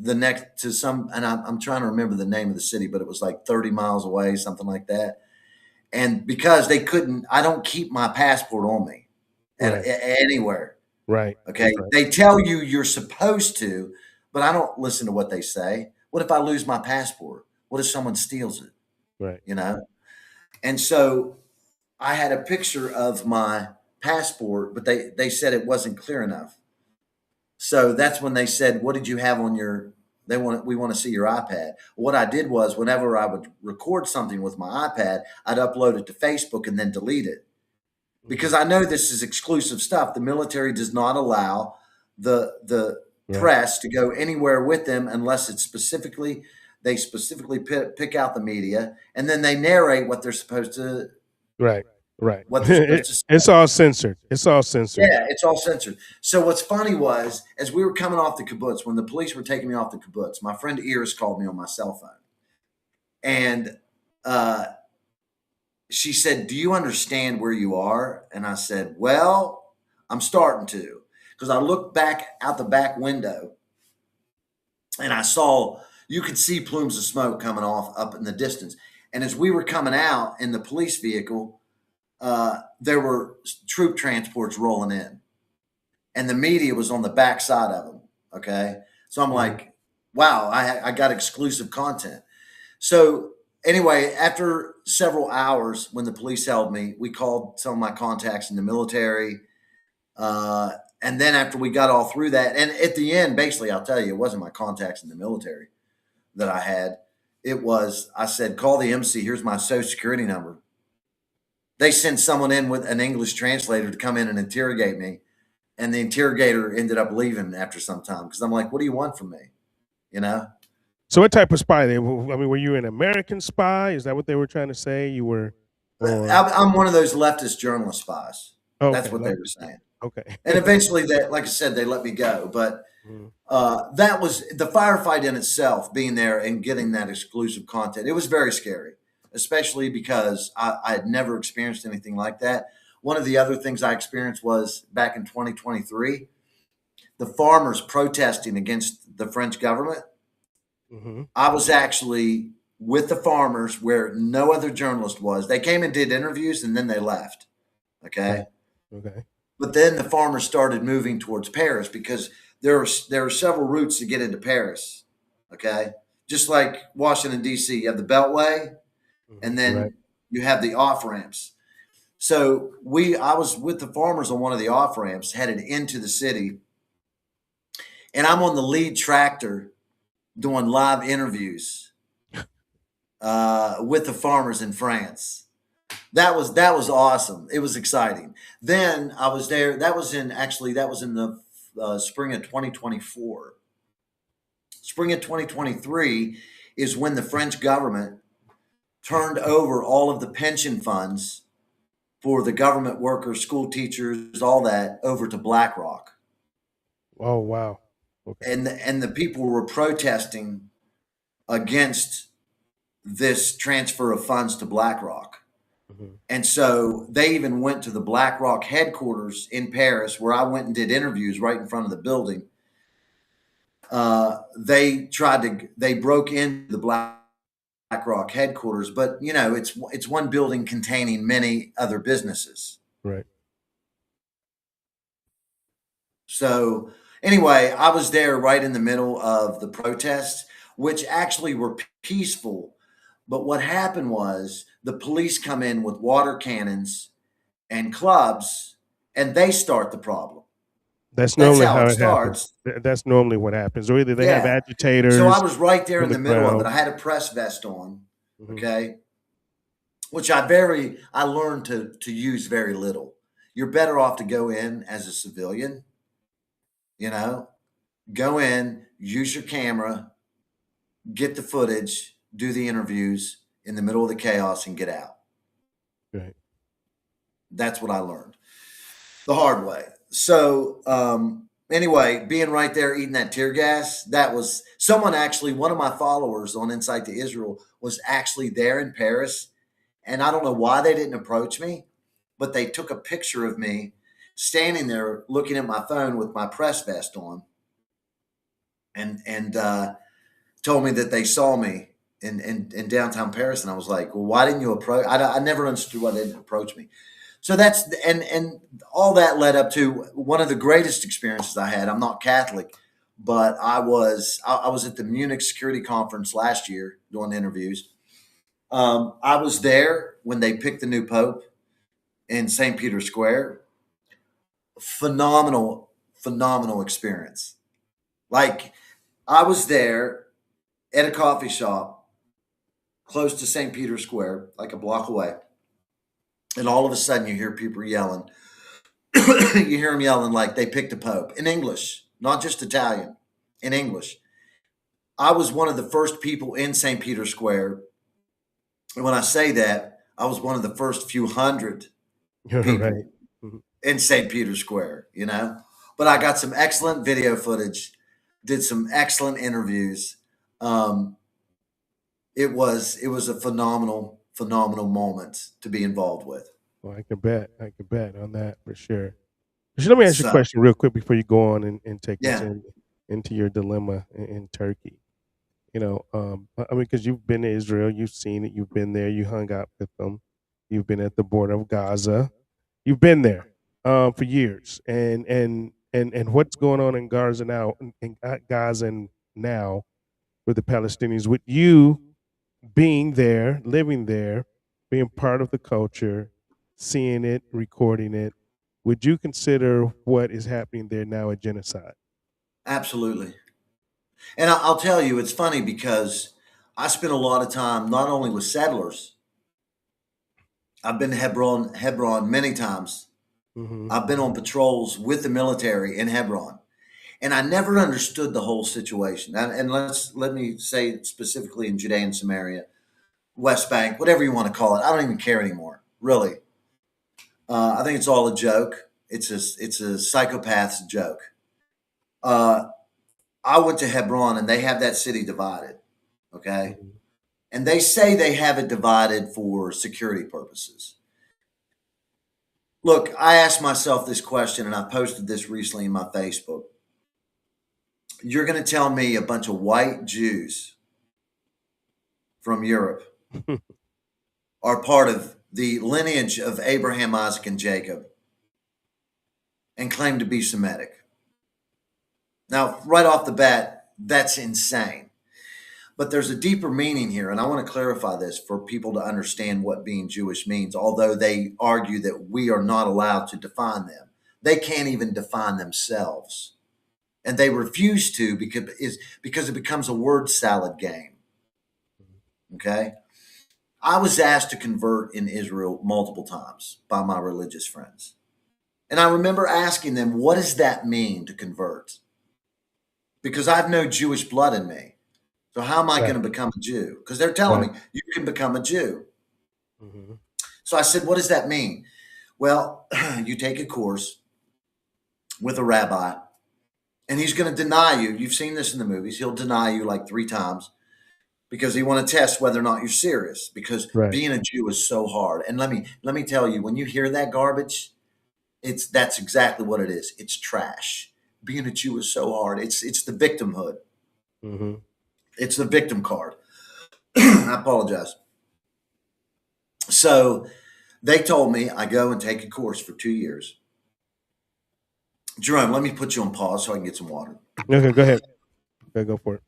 some, and I'm trying to remember the name of the city, but it was like 30 miles away, something like that. And because they couldn't, I don't keep my passport on me anywhere. Right. Okay. Right. They tell you you're supposed to, but I don't listen to what they say. What if I lose my passport? What if someone steals it? Right. And so I had a picture of my passport, but they said it wasn't clear enough. So that's when they said, what did you have on we want to see your iPad. What I did was whenever I would record something with my iPad, I'd upload it to Facebook and then delete it. Because I know this is exclusive stuff. The military does not allow the press to go anywhere with them unless it's they specifically pick out the media, and then they narrate what they're supposed to. Right. What they're supposed to say. It's all censored. Yeah, it's all censored. So what's funny was, as we were coming off the kibbutz, when the police were taking me off the kibbutz, my friend Iris called me on my cell phone. And she said, do you understand where you are? And I said, well, I'm starting to. Because I looked back out the back window, and I saw, you could see plumes of smoke coming off up in the distance. And as we were coming out in the police vehicle, there were troop transports rolling in, and the media was on the back side of them. Okay. So I'm like, wow, I got exclusive content. So anyway, after several hours, when the police held me, we called some of my contacts in the military. And then after we got all through that, and at the end, basically, I'll tell you, it wasn't my contacts in the military that I had. It was, I said, call the MC. Here's my social security number. They sent someone in with an English translator to come in and interrogate me. And the interrogator ended up leaving after some time, because I'm like, what do you want from me? So what type of spy? Were you an American spy? Is that what they were trying to say? You were? I'm one of those leftist journalist spies. Okay, that's what they were saying. Okay. And eventually, like I said, they let me go. But that was the firefight in itself, being there and getting that exclusive content. It was very scary, especially because I had never experienced anything like that. One of the other things I experienced was back in 2023, the farmers protesting against the French government. Mm-hmm. I was actually with the farmers where no other journalist was. They came and did interviews, and then they left. Okay. But then the farmers started moving towards Paris, because there are several routes to get into Paris. Okay. Just like Washington, D.C., you have the Beltway, and then you have the off ramps. So I was with the farmers on one of the off ramps headed into the city, and I'm on the lead tractor doing live interviews with the farmers in France. That was awesome. It was exciting. Then I was there. That was in the spring of 2024. Spring of 2023 is when the French government turned over all of the pension funds for the government workers, school teachers, all that, over to BlackRock. Oh, wow. Okay. And the people were protesting against this transfer of funds to BlackRock. Mm-hmm. And so they even went to the BlackRock headquarters in Paris, where I went and did interviews right in front of the building. They broke into the BlackRock headquarters, but it's one building containing many other businesses. Right. So anyway, I was there right in the middle of the protests, which actually were peaceful. But what happened was the police come in with water cannons and clubs, and they start the problem. That's That's normally how how it it happens. starts. That's normally what happens. Or either they have Yeah. agitators. So I was right there in on the the middle of it. ground. I had a press vest on, Mhm. okay, which I learned to use very little. You're better off to go in as a civilian, go in, use your camera, get the footage, do the interviews in the middle of the chaos, and get out. Right. That's what I learned the hard way. So anyway, being right there eating that tear gas, that was someone actually, one of my followers on Insight to Israel was actually there in Paris. And I don't know why they didn't approach me, but they took a picture of me standing there looking at my phone with my press vest on, and told me that they saw me in downtown Paris. And I was like, well, why didn't you approach? I never understood why they didn't approach me. So that's, and all that led up to one of the greatest experiences I had. I'm not Catholic, but I was at the Munich Security Conference last year doing interviews. I was there when they picked the new pope in St. Peter's Square. Phenomenal experience. Like, I was there at a coffee shop close to St. Peter's Square, like a block away. And all of a sudden you hear people yelling. You hear them yelling like they picked a pope in English, not just Italian, in English. I was one of the first people in St. Peter's Square. And when I say that, I was one of the first few hundred people Right. Mhm. in St. Peter's Square, But I got some excellent video footage, did some excellent interviews. It was a phenomenal moment to be involved with. Well, I could bet on that for sure. So let me ask you a So, question real quick before you go on and take us yeah, into your dilemma in Turkey. I mean, because you've been to Israel, you've seen it, you've been there, you hung out with them, you've been at the border of Gaza, you've been there for years, and what's going on in Gaza now, now with the Palestinians, with you being there, living there, being part of the culture, seeing it, recording it, would you consider what is happening there now a genocide? absolutely. And I'll tell you, it's funny because I spent a lot of time not only with settlers. I've been to Hebron many times. Hmm. I've been on patrols with the military in Hebron, and I never understood the whole situation. And let me say specifically in Judea and Samaria, West Bank, whatever you want to call it. I don't even care anymore, really. I think it's all a joke. It's a psychopath's joke. Uh, I went to Hebron, and they have that city divided. Okay, Hmm. and they say they have it divided for security purposes. Look, I asked myself this question, and I posted this recently in my Facebook. You're going to tell me a bunch of white Jews from Europe are part of the lineage of Abraham, Isaac, and Jacob and claim to be Semitic? Now, right off the bat, that's insane. But there's a deeper meaning here, and I want to clarify this for people to understand what being Jewish means, although they argue that we are not allowed to define them. They can't even define themselves. And they refuse to because it becomes a word salad game. Okay? I was asked to convert in Israel multiple times by my religious friends. And I remember asking them, what does that mean to convert? Because I have no Jewish blood in me. So how am I Right. going to become a Jew? Because they're telling Right. me you can become a Jew. Hmm. So I said, what does that mean? Well, you take a course with a rabbi, and he's going to deny you. You've seen this in the movies. He'll deny you like 3 times because he want to test whether or not you're serious. Because Right. being a Jew is so hard. And let me tell you, when you hear that garbage, that's exactly what it is. It's trash. Being a Jew is so hard. It's the victimhood. Hmm. It's the victim card. I apologize. So they told me I go and take a course for 2 years. Jerome, let me put you on pause so I can get some water. Okay, go ahead. Go for it.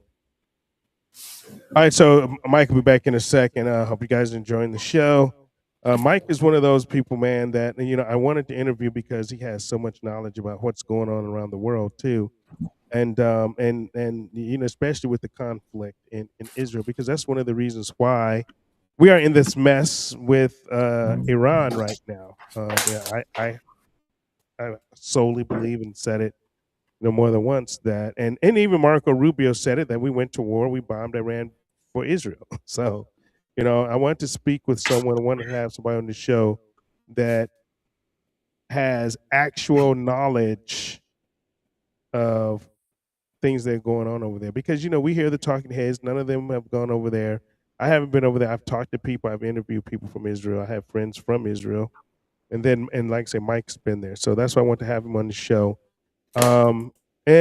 All right, so Mike will be back in a second. Hope you guys are enjoying the show. Mike is one of those people, man, that I wanted to interview because he has so much knowledge about what's going on around the world too, and especially with the conflict in Israel, because that's one of the reasons why we are in this mess with Iran right now. I solely believe and said it more than once that, and even Marco Rubio said it, that we went to war, we bombed Iran for Israel. So, I want to speak with someone. I want to have somebody on the show that has actual knowledge of things that are going on over there, because we hear the talking heads. None of them have gone over there. I haven't been over there. I've talked to people. I've interviewed people from Israel. I have friends from Israel, and like I say, Mike's been there. So that's why I want to have him on the show. And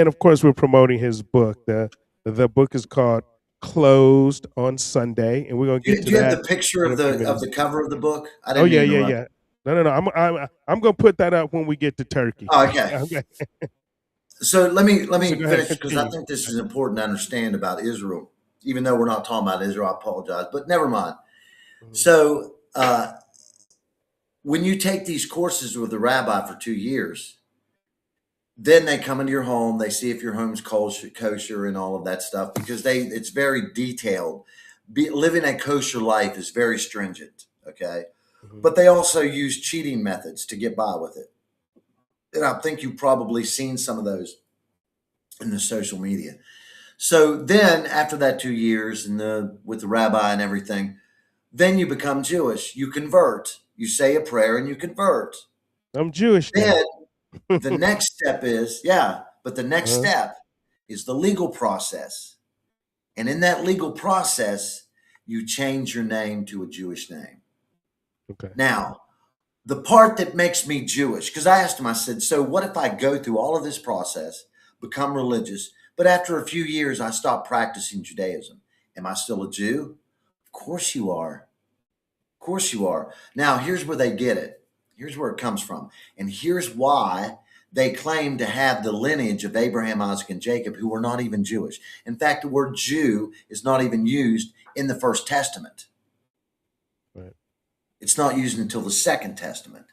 of course, we're promoting his book. The book is called Closed on Sunday, and we're gonna get to Do you have that the picture in a of few the minutes. cover of the book? I Oh didn't yeah, mean to yeah, interrupt. yeah. No. I'm gonna put that up when we get to Turkey. Oh, okay. Okay. So let me So go ahead, finish, because I continue. think this is important to understand about Israel. Even though we're not talking about Israel, I apologize, but never mind. Mhm. So when you take these courses with the rabbi for 2 years, then they come into your home. They see if your home's kosher and all of that stuff, because it's very detailed. Living a kosher life is very stringent. Okay, Mhm. but they also use cheating methods to get by with it. And I think you've probably seen some of those in the social media. So then, after that 2 years and with the rabbi and everything, then you become Jewish. You convert. You say a prayer and you convert. I'm Jewish now. Then the next step is, yeah, but the next Uh-huh. step is the legal process. And in that legal process, you change your name to a Jewish name. Okay. Now, the part that makes me Jewish, because I asked him, I said, so what if I go through all of this process, become religious, but after a few years I stop practicing Judaism? Am I still a Jew? Of course you are. Of course you are. Now, here's where they get it. Here's where it comes from. And here's why they claim to have the lineage of Abraham, Isaac, and Jacob, who were not even Jewish. In fact, the word Jew is not even used in the First Testament. Right. It's not used until the Second Testament.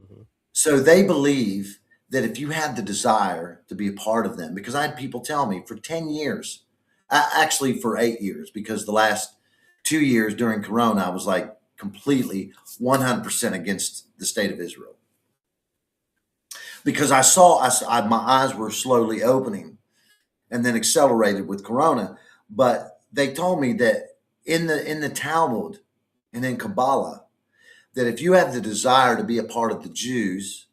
Mhm. So they believe that if you had the desire to be a part of them, because I had people tell me for 10 years, actually for 8 years, because the last 2 years during Corona, I was like completely 100% against the state of Israel. Because my eyes were slowly opening and then accelerated with Corona. But they told me that in the Talmud and in Kabbalah, that if you have the desire to be a part of the Jews,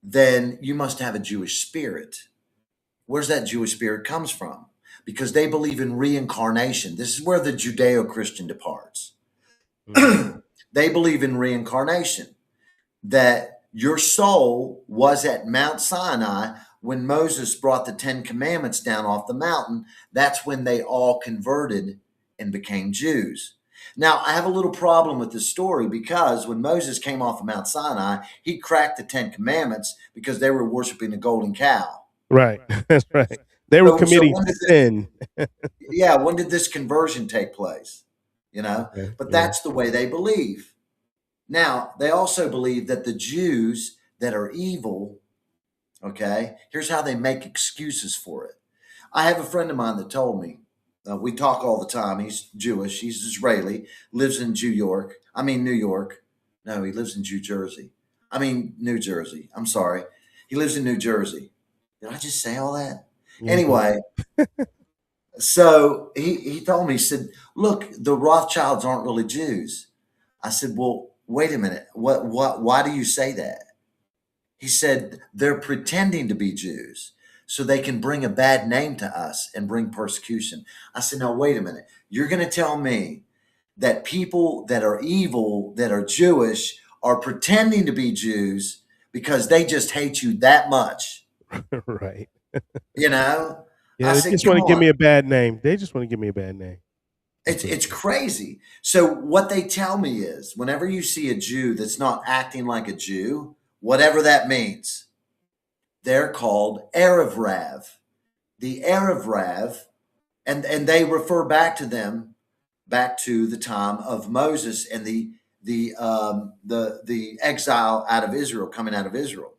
then you must have a Jewish spirit. Where's that Jewish spirit comes from? Because they believe in reincarnation. This is where the Judeo-Christian departs. Mhm. They believe in reincarnation, that your soul was at Mount Sinai when Moses brought the 10 Commandments down off the mountain. That's when they all converted and became Jews. Now, I have a little problem with this story, because when Moses came off of Mount Sinai, he cracked the 10 Commandments because they were worshiping the golden cow. Right. That's right. They were So committing when did sin. when did this conversion take place? Okay. But Yeah. that's the way they believe. Now, they also believe that the Jews that are evil, okay, here's how they make excuses for it. I have a friend of mine that told me, we talk all the time. He's Jewish, he's Israeli, lives in New York. New York. No, he lives in New Jersey. New Jersey. I'm sorry. He lives in New Jersey. Did I just say all that? Yeah. Go Anyway, so he told me, he said, look, the Rothschilds aren't really Jews. I said, well, wait a minute. Why do you say that? He said, they're pretending to be Jews so they can bring a bad name to us and bring persecution. I said, now, wait a minute. You're going to tell me that people that are evil, that are Jewish, are pretending to be Jews because they just hate you that much? Right. You know? Yeah. I They said, just come want to give on. me a bad name. They just want to give me a bad name. It's crazy. So what they tell me is whenever you see a Jew that's not acting like a Jew, whatever that means, they're called Erev Rav. The Erev Rav, and they refer back to them, back to the time of Moses and the exile out of Israel, coming out of Israel.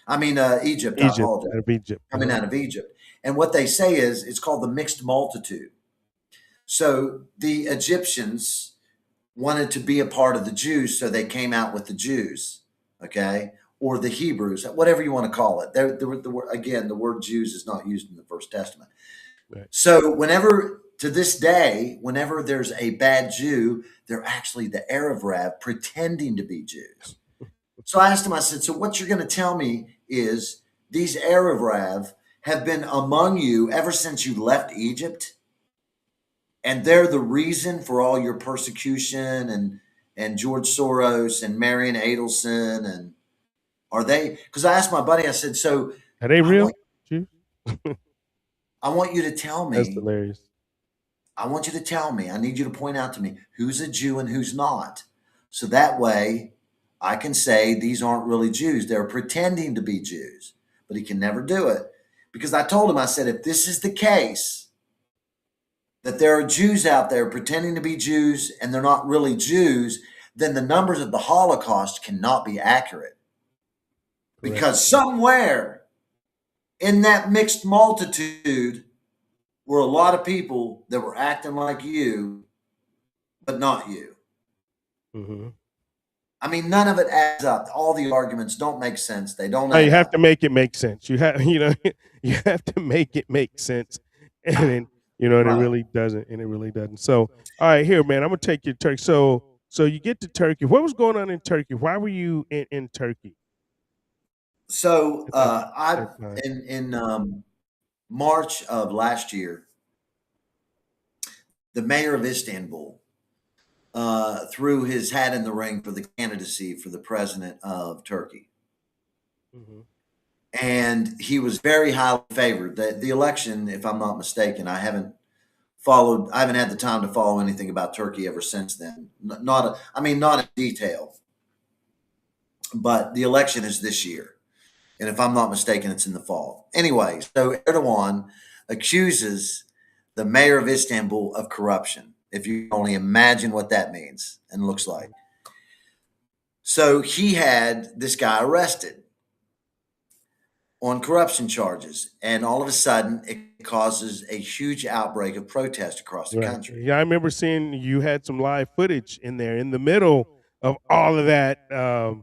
I mean Egypt. I Egypt, apologize. out of Egypt. Coming out of Egypt, and what they say is it's called the mixed multitude. So the Egyptians wanted to be a part of the Jews, so they came out with the Jews, okay, or the Hebrews, whatever you want to call it. Again, the word Jews is not used in the First Testament. Right. So whenever, to this day, whenever there's a bad Jew, they're actually the Erev Rav pretending to be Jews. So I asked him, I said, so what you're going to tell me is these Erev Rav have been among you ever since you left Egypt? And they're the reason for all your persecution and George Soros and Marion Adelson, and are they? Because I asked my buddy, I said, so Are they real? I want you to tell me. That's hilarious. I want you to tell me. I need you to point out to me who's a Jew and who's not, so that way I can say these aren't really Jews. They're pretending to be Jews, but he can never do it because I told him, I said, if this is the case, that there are Jews out there pretending to be Jews and they're not really Jews, then the numbers of the Holocaust cannot be accurate. Correct. Because somewhere in that mixed multitude were a lot of people that were acting like you, but not you. Mm-hmm. I mean, none of it adds up. All the arguments don't make sense. They don't. No, you have to make it make sense. You have, you have to make it make sense, and then, and it really doesn't. And it really doesn't. So, all right, here, man, I'm gonna take you to Turkey. So you get to Turkey. What was going on in Turkey? Why were you in Turkey? So in March of last year, the mayor of Istanbul threw his hat in the ring for the candidacy for the president of Turkey. Mm-hmm. And he was very highly favored. The election, if I'm not mistaken, I haven't had the time to follow anything about Turkey ever since then. Not in detail, but the election is this year. And if I'm not mistaken, it's in the fall. Anyway, so Erdogan accuses the mayor of Istanbul of corruption. If you can only imagine what that means and looks like. So he had this guy arrested on corruption charges. And all of a sudden, it causes a huge outbreak of protest across the country. Yeah, I remember seeing you had some live footage in there in the middle of all of that. I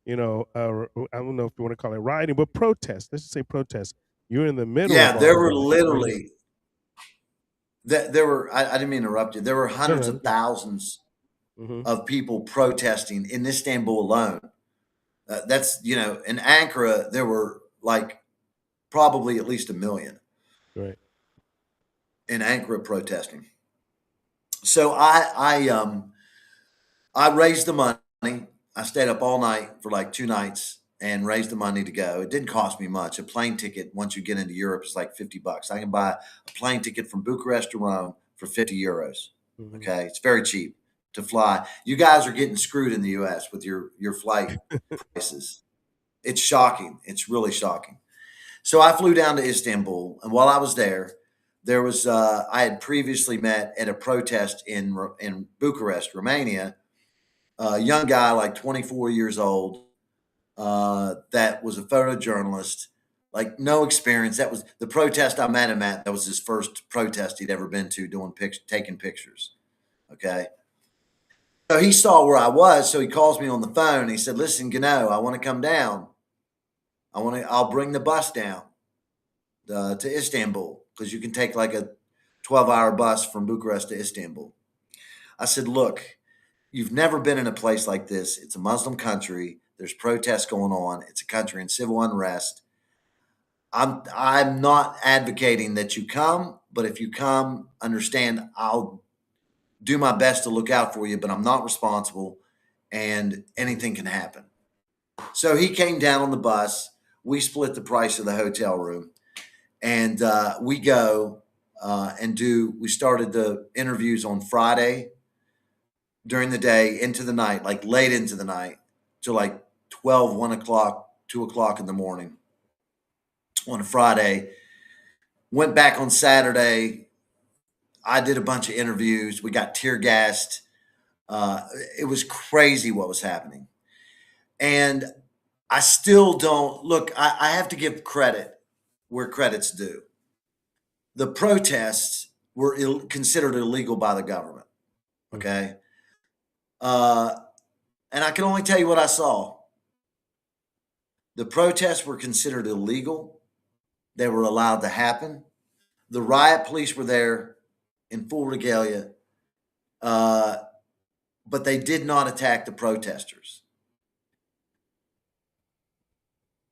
don't know if you want to call it rioting, but protest. Let's just say protest. You're in the middle. Yeah, there were literally. There were. I didn't mean to interrupt you. There were hundreds of thousands of people protesting in Istanbul alone. That's in Ankara there were like probably at least 1 million. Right. In Ankara protesting. So I raised the money. I stayed up all night for like 2 nights and raised the money to go. It didn't cost me much. A plane ticket, once you get into Europe, is like $50. I can buy a plane ticket from Bucharest to Rome for 50 euros. Mm-hmm. Okay. It's very cheap to fly. You guys are getting screwed in the US with your flight prices. It's shocking. It's really shocking. So I flew down to Istanbul, and while I was there was I had previously met at a protest in Bucharest, Romania, a young guy like 24 years old that was a photojournalist, like no experience. That was the protest I met him at. That was his first protest he'd ever been to, taking pictures. Okay. So he saw where I was, so he calls me on the phone. And he said, "Listen, Ganoe, I want to come down. I'll bring the bus down to Istanbul because you can take like a 12-hour bus from Bucharest to Istanbul." I said, "Look, you've never been in a place like this. It's a Muslim country. There's protests going on. It's a country in civil unrest. I'm not advocating that you come, but if you come, understand I'll do my best to look out for you, but I'm not responsible and anything can happen." So he came down on the bus. We split the price of the hotel room, and we go we started the interviews on Friday during the day into the night, like late into the night, to like 12, 1 o'clock, 2 o'clock in the morning on a Friday. Went back on Saturday. I did a bunch of interviews. We got tear gassed. It was crazy what was happening. And I still don't look, I have to give credit where credit's due. The protests were considered illegal by the government. Okay. And I can only tell you what I saw. The protests were considered illegal. They were allowed to happen. The riot police were there in full regalia, but they did not attack the protesters.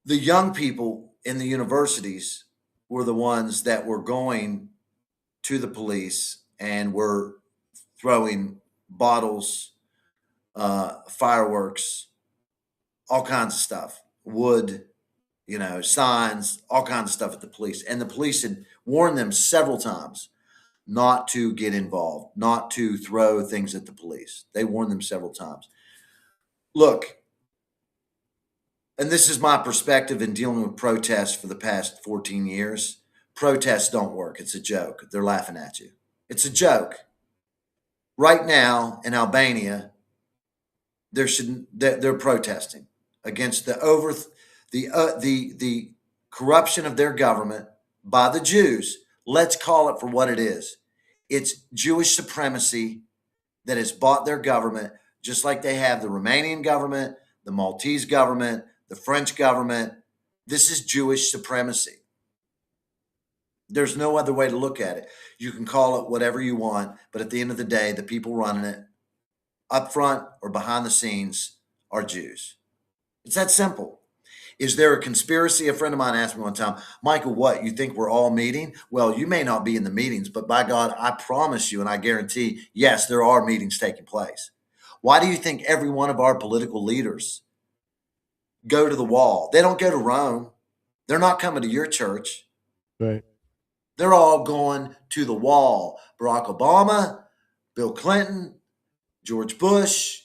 The young people in the universities were the ones that were going to the police and were throwing bottles, fireworks, all kinds of stuff, wood, signs, all kinds of stuff at the police. And the police had warned them several times not to get involved, not to throw things at the police. They warned them several times. Look, and this is my perspective in dealing with protests for the past 14 years. Protests don't work. It's a joke. They're laughing at you. It's a joke. Right now in Albania, they're protesting against the corruption of their government by the Jews. Let's call it for what it is. It's Jewish supremacy that has bought their government, just like they have the Romanian government, the Maltese government, the French government. This is Jewish supremacy. There's no other way to look at it. You can call it whatever you want, but at the end of the day, the people running it, up front or behind the scenes, are Jews. It's that simple. Is there a conspiracy? A friend of mine asked me one time, Michael, what, you think we're all meeting? Well, you may not be in the meetings, but by God, I promise you and I guarantee, yes, there are meetings taking place. Why do you think every one of our political leaders go to the wall? They don't go to Rome. They're not coming to your church. Right. They're all going to the wall. Barack Obama, Bill Clinton, George Bush,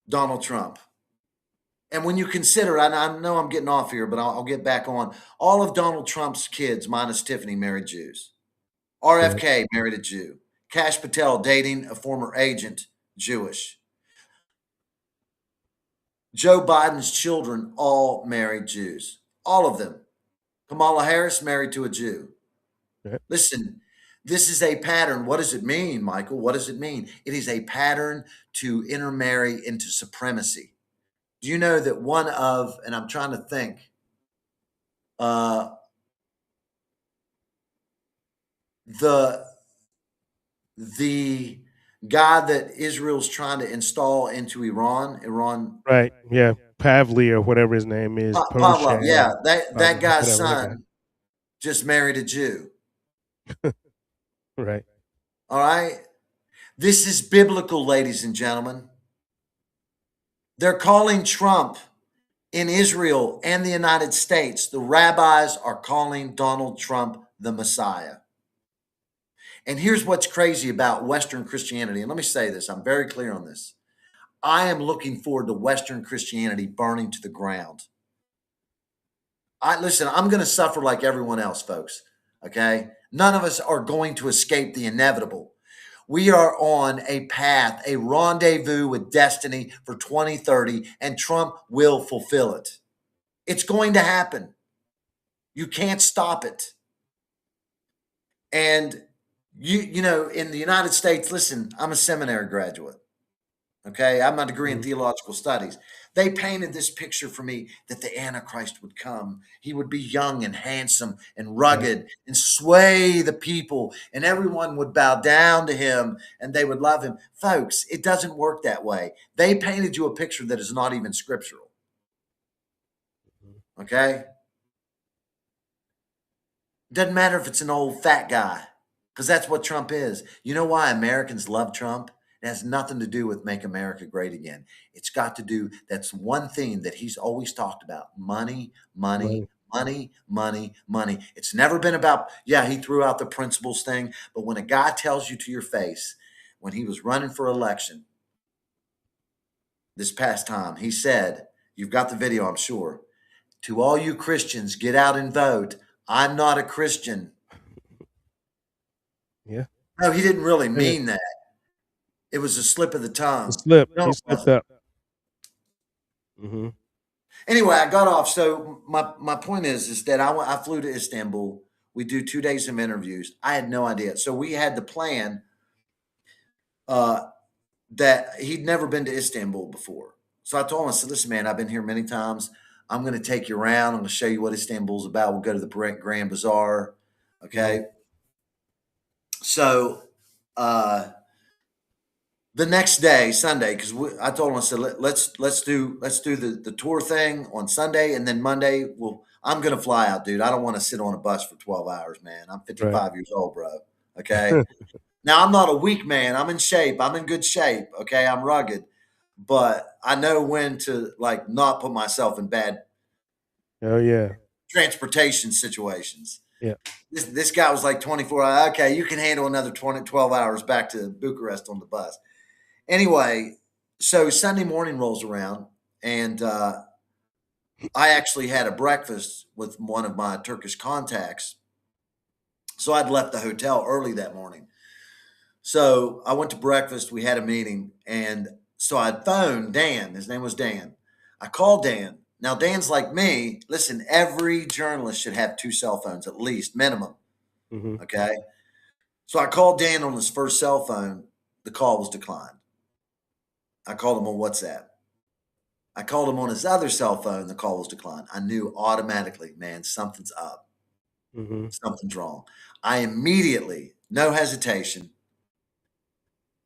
Donald Trump. And when you consider, I know I'm getting off here, but I'll get back on. All of Donald Trump's kids, minus Tiffany, married Jews. RFK married a Jew. Kash Patel dating a former agent, Jewish. Joe Biden's children all married Jews. All of them. Kamala Harris married to a Jew. Listen, this is a pattern. What does it mean, Michael? What does it mean? It is a pattern to intermarry into supremacy. Do you know that one of, and I'm trying to think, the guy that Israel's trying to install into Iran. Right. Yeah. Pavli or whatever his name is. Pavlov. Yeah. That guy's whatever, son just married a Jew. Right. All right. This is biblical, ladies and gentlemen. They're calling Trump in Israel and the United States. The rabbis are calling Donald Trump the Messiah. And here's what's crazy about Western Christianity. And let me say this, I'm very clear on this. I am looking forward to Western Christianity burning to the ground. Listen, I'm going to suffer like everyone else, folks. Okay? None of us are going to escape the inevitable. We are on a path, a rendezvous with destiny for 2030, and Trump will fulfill it. It's going to happen. You can't stop it. And you know, in the United States, listen, I'm a seminary graduate. Okay, I have my degree in theological studies. They painted this picture for me that the Antichrist would come. He would be young and handsome and rugged and sway the people, and everyone would bow down to him and they would love him. Folks, it doesn't work that way. They painted you a picture that is not even scriptural. Okay? Doesn't matter if it's an old fat guy, because that's what Trump is. You know why Americans love Trump? It has nothing to do with make America great again. It's got to do, that's one thing that he's always talked about. Money, money, money, money, money. It's never been about, yeah, he threw out the principles thing. But when a guy tells you to your face, when he was running for election this past time, he said, you've got the video, I'm sure, to all you Christians, get out and vote. I'm not a Christian. Yeah. No, he didn't really mean that. It was a slip of the tongue. A slip. No, He it slipped wasn't. up. Mm-hmm. Anyway, I got off. So my point is that I flew to Istanbul. We do 2 days of interviews. I had no idea. So we had the plan that he'd never been to Istanbul before. So I told him, I said, listen, man, I've been here many times. I'm going to take you around. I'm going to show you what Istanbul's about. We'll go to the Grand Bazaar. Okay. So the next day, Sunday, because I told him, I said, let's do the tour thing on Sunday, and then Monday, I'm gonna fly out, dude. I don't want to sit on a bus for 12 hours, man. I'm 55 years old, bro. Okay. Now I'm not a weak man. I'm in shape. I'm in good shape. Okay. I'm rugged, but I know when to like not put myself in bad transportation situations. Yeah. This guy was like 24 hours. Okay, you can handle another 12 hours back to Bucharest on the bus. Anyway, so Sunday morning rolls around, and I actually had a breakfast with one of my Turkish contacts. So I'd left the hotel early that morning. So I went to breakfast. We had a meeting, and so I'd phoned Dan. His name was Dan. I called Dan. Now, Dan's like me. Listen, every journalist should have 2 cell phones at least, minimum. Mm-hmm. Okay. So I called Dan on his first cell phone. The call was declined. I called him on WhatsApp. I called him on his other cell phone. The call was declined. I knew automatically, man, something's up. Mm-hmm. Something's wrong. I immediately, no hesitation,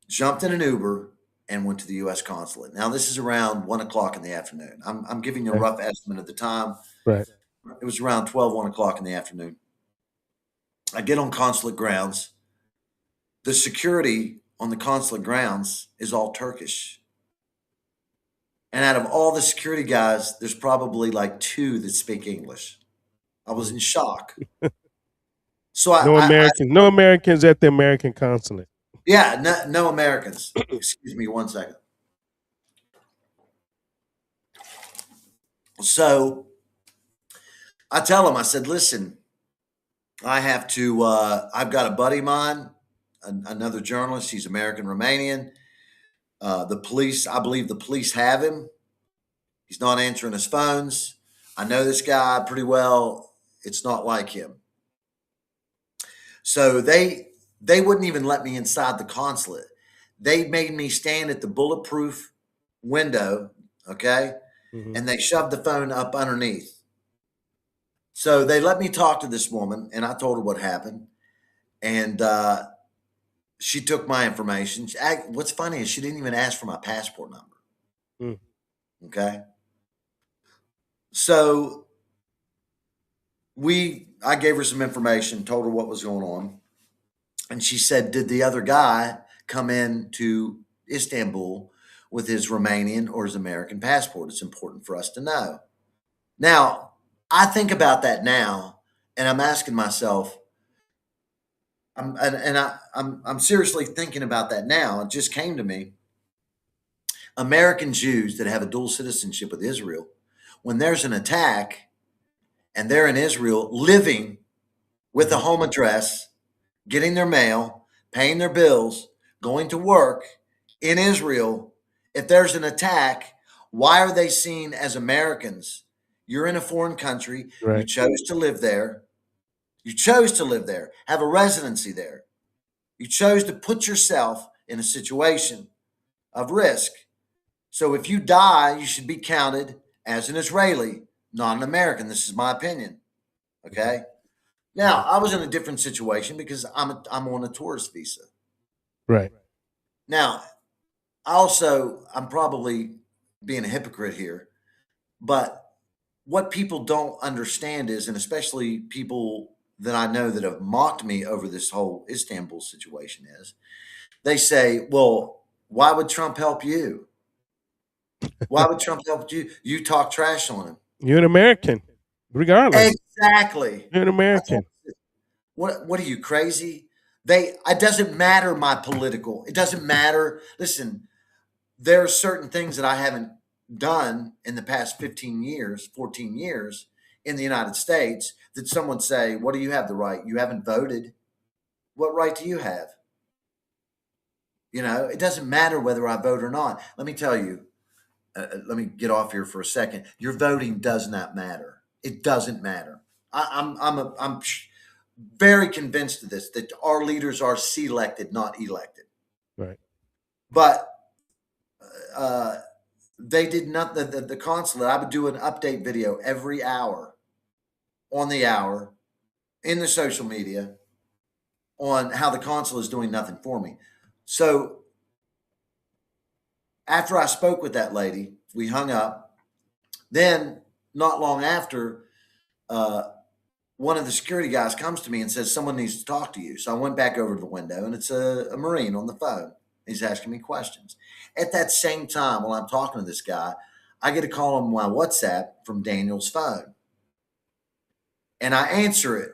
jumped in an Uber and went to the U.S. consulate. Now, this is around 1 o'clock in the afternoon. I'm giving you a rough estimate of the time. Right. It was around 1 o'clock in the afternoon. I get on consulate grounds. The security on the consulate grounds is all Turkish. And out of all the security guys, there's probably like 2 that speak English. I was in shock. So no Americans at the American consulate. Yeah, no Americans. Excuse me 1 second. So I tell him, I said, listen, I have to, I've got a buddy of mine, another journalist. He's American Romanian. The police, I believe the police have him. He's not answering his phones. I know this guy pretty well. It's not like him. So they wouldn't even let me inside the consulate. They made me stand at the bulletproof window, okay? Mm-hmm. And they shoved the phone up underneath. So they let me talk to this woman, and I told her what happened. And she took my information. What's funny is she didn't even ask for my passport number. Mm. Okay. So I gave her some information, told her what was going on. And she said, did the other guy come in to Istanbul with his Romanian or his American passport? It's important for us to know. Now, I think about that now, and I'm asking myself, I'm seriously thinking about that now. It just came to me. American Jews that have a dual citizenship with Israel, when there's an attack and they're in Israel living with a home address, getting their mail, paying their bills, going to work in Israel, if there's an attack, why are they seen as Americans? You're in a foreign country. Right. You chose to live there. You chose to live there, have a residency there. You chose to put yourself in a situation of risk. So if you die, you should be counted as an Israeli, not an American. This is my opinion. Okay. Now, I was in a different situation because I'm on a tourist visa. Right. Now, I'm probably being a hypocrite here, but what people don't understand is, and especially people that I know that have mocked me over this whole Istanbul situation is, they say, well, why would Trump help you? Why would Trump help you? You talk trash on him. You're an American. Regardless, Exactly. you're an I told American. him, what are you, crazy? It doesn't matter my political. It doesn't matter. Listen, there are certain things that I haven't done in the past 15 years, 14 years in the United States that someone say, what do you have the right? You haven't voted. What right do you have? You know, it doesn't matter whether I vote or not. Let me tell you, let me get off here for a second. Your voting does not matter. It doesn't matter. I'm very convinced of this, that our leaders are selected, not elected. Right. But uh, they did not. The consulate. I would do an update video every hour, on the hour, in the social media, on how the consul is doing nothing for me. So after I spoke with that lady, we hung up. Then, not long after, one of the security guys comes to me and says, someone needs to talk to you. So I went back over to the window, and it's a Marine on the phone. He's asking me questions. At that same time, while I'm talking to this guy, I get a call on my WhatsApp from Daniel's phone. And I answer it.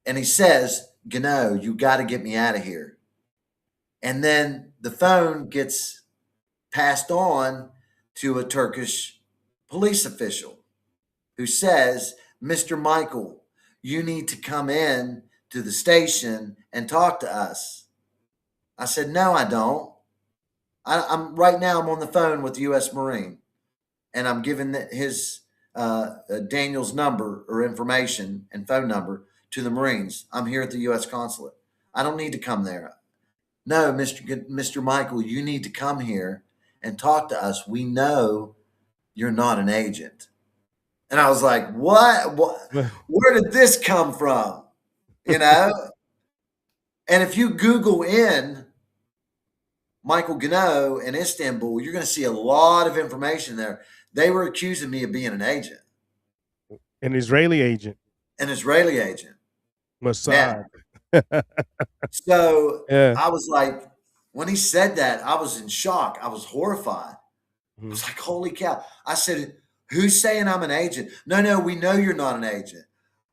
And he says, Ganoe, you got to get me out of here. And then the phone gets passed on to a Turkish police official who says, Mr. Michael, you need to come in to the station and talk to us. I said, no, I don't. I'm right now, I'm on the phone with the U.S. Marine, and I'm giving his Daniel's number or information and phone number to the Marines. I'm here at the U.S. consulate. I don't need to come there. No, Mr. Michael, you need to come here and talk to us. We know you're not an agent. And I was like, what? Where did this come from? You know? And if you Google in Michael Ganoe in Istanbul, you're going to see a lot of information there. They were accusing me of being an agent. An Israeli agent. An Israeli agent. Mossad. So Yeah. I was like, when he said that, I was in shock. I was horrified. I was like, holy cow. I said, who's saying I'm an agent? No, we know you're not an agent.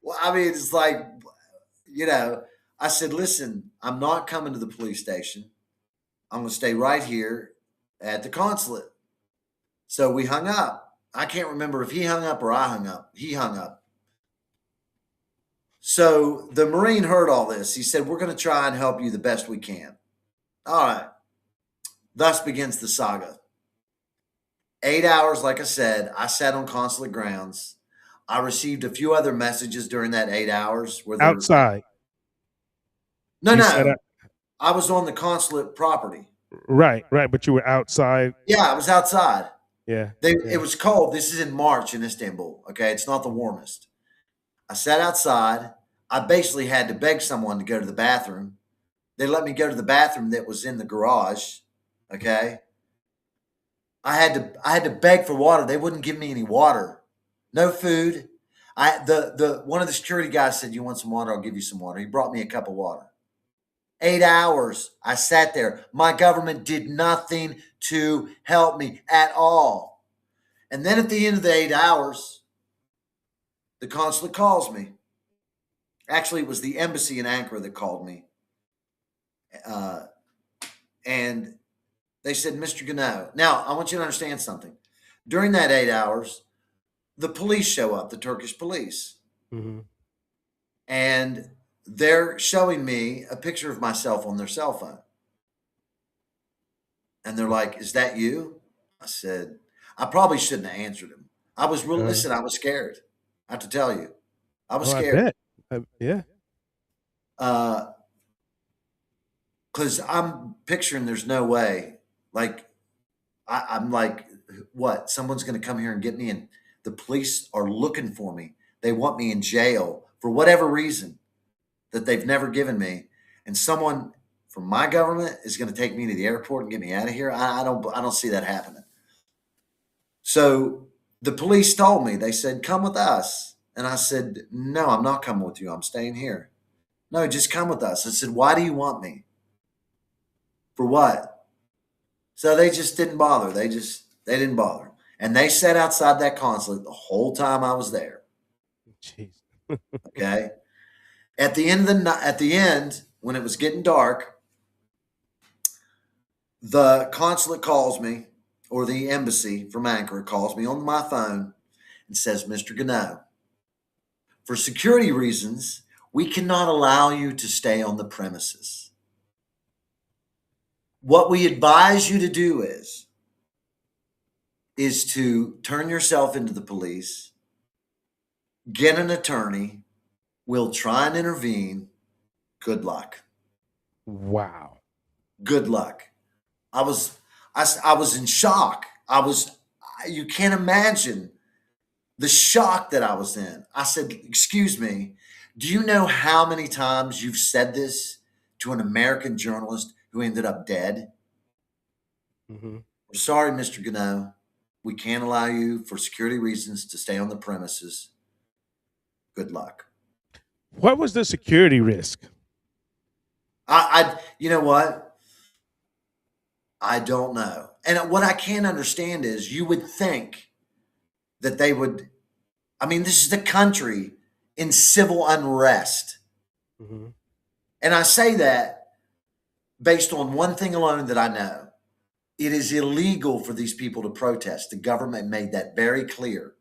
Well, I mean, it's like, you know, I said, listen, I'm not coming to the police station. I'm going to stay right here at the consulate. So we hung up. I can't remember if he hung up or I hung up. He hung up. So the Marine heard all this. He said, we're going to try and help you the best we can. All right. Thus begins the saga. 8 hours, like I said, I sat on consulate grounds. I received a few other messages during that 8 hours. Outside. No. I was on the consulate property. Right. But you were outside. Yeah, I was outside. Yeah. It was cold. This is in March in Istanbul. Okay. It's not the warmest. I sat outside. I basically had to beg someone to go to the bathroom. They let me go to the bathroom that was in the garage. Okay. I had to beg for water. They wouldn't give me any water. No food. One of the security guys said, you want some water? I'll give you some water. He brought me a cup of water. 8 hours I sat there. My government did nothing to help me at all. And then at the end of the 8 hours, the consulate calls me. Actually, it was the embassy in Ankara that called me. And they said, Mr. Ganoe. Now, I want you to understand something. During that 8 hours, the police show up, the Turkish police. Mm-hmm. And they're showing me a picture of myself on their cell phone. And they're like, is that you? I said, I probably shouldn't have answered him. I was really, listen, I was scared. I have to tell you. I was scared. I bet. Yeah. Because I'm picturing there's no way. Like, I'm like, what? Someone's going to come here and get me, and the police are looking for me. They want me in jail for whatever reason that they've never given me. And someone from my government is going to take me to the airport and get me out of here. I don't see that happening. So the police told me, they said, come with us. And I said, no, I'm not coming with you. I'm staying here. No, just come with us. I said, why do you want me? For what? So they just didn't bother. They didn't bother. And they sat outside that consulate the whole time I was there. Jeez. Okay. At the end, when it was getting dark, the consulate calls me, or the embassy from Anchor calls me on my phone and says, Mr. Ganoe, for security reasons, we cannot allow you to stay on the premises. What we advise you to do is to turn yourself into the police, get an attorney, we'll try and intervene. Good luck. Wow. Good luck. I was in shock. You can't imagine the shock that I was in. I said, excuse me, do you know how many times you've said this to an American journalist who ended up dead? Mm-hmm. We're sorry, Mr. Ganoe. We can't allow you for security reasons to stay on the premises. Good luck. What was the security risk? You know what? I don't know. And what I can't understand is you would think that they would, I mean, this is the country in civil unrest. Mm-hmm. And I say that based on one thing alone that I know. It is illegal for these people to protest. The government made that very clear.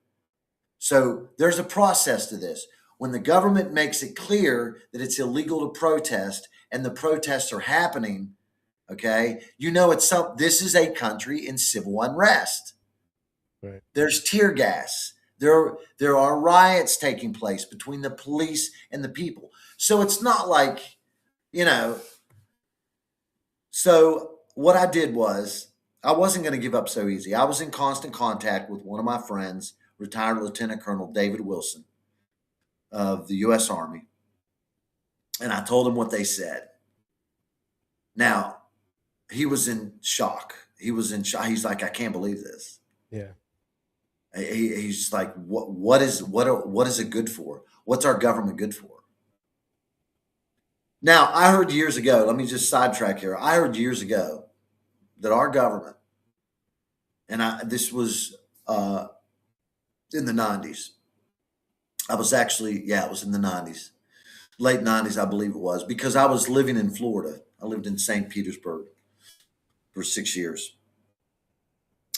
So there's a process to this. When the government makes it clear that it's illegal to protest and the protests are happening, okay, you know this is a country in civil unrest. Right. There's tear gas. There are riots taking place between the police and the people. So it's not like, so what I did was I wasn't going to give up so easy. I was in constant contact with one of my friends, retired Lieutenant Colonel David Wilson of the U.S. Army. And I told him what they said. Now, he was in shock. He's like, I can't believe this. Yeah. He's like, what is it good for? What's our government good for? Now, I heard years ago, let me just sidetrack here. I heard years ago that our government, and this was in the 90s. It was in the 90s, late 90s, I believe it was, because I was living in Florida. I lived in St. Petersburg for 6 years.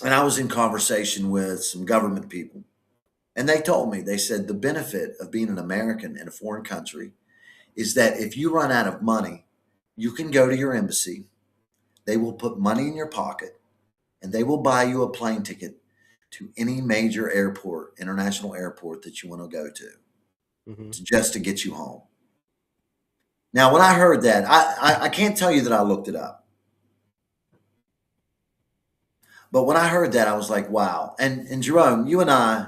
And I was in conversation with some government people. And they told me, they said, the benefit of being an American in a foreign country is that if you run out of money, you can go to your embassy. They will put money in your pocket and they will buy you a plane ticket to any major airport, international airport that you want to go to, mm-hmm. just to get you home. Now, when I heard that, I can't tell you that I looked it up. But when I heard that, I was like, wow. And Jarome, you and I,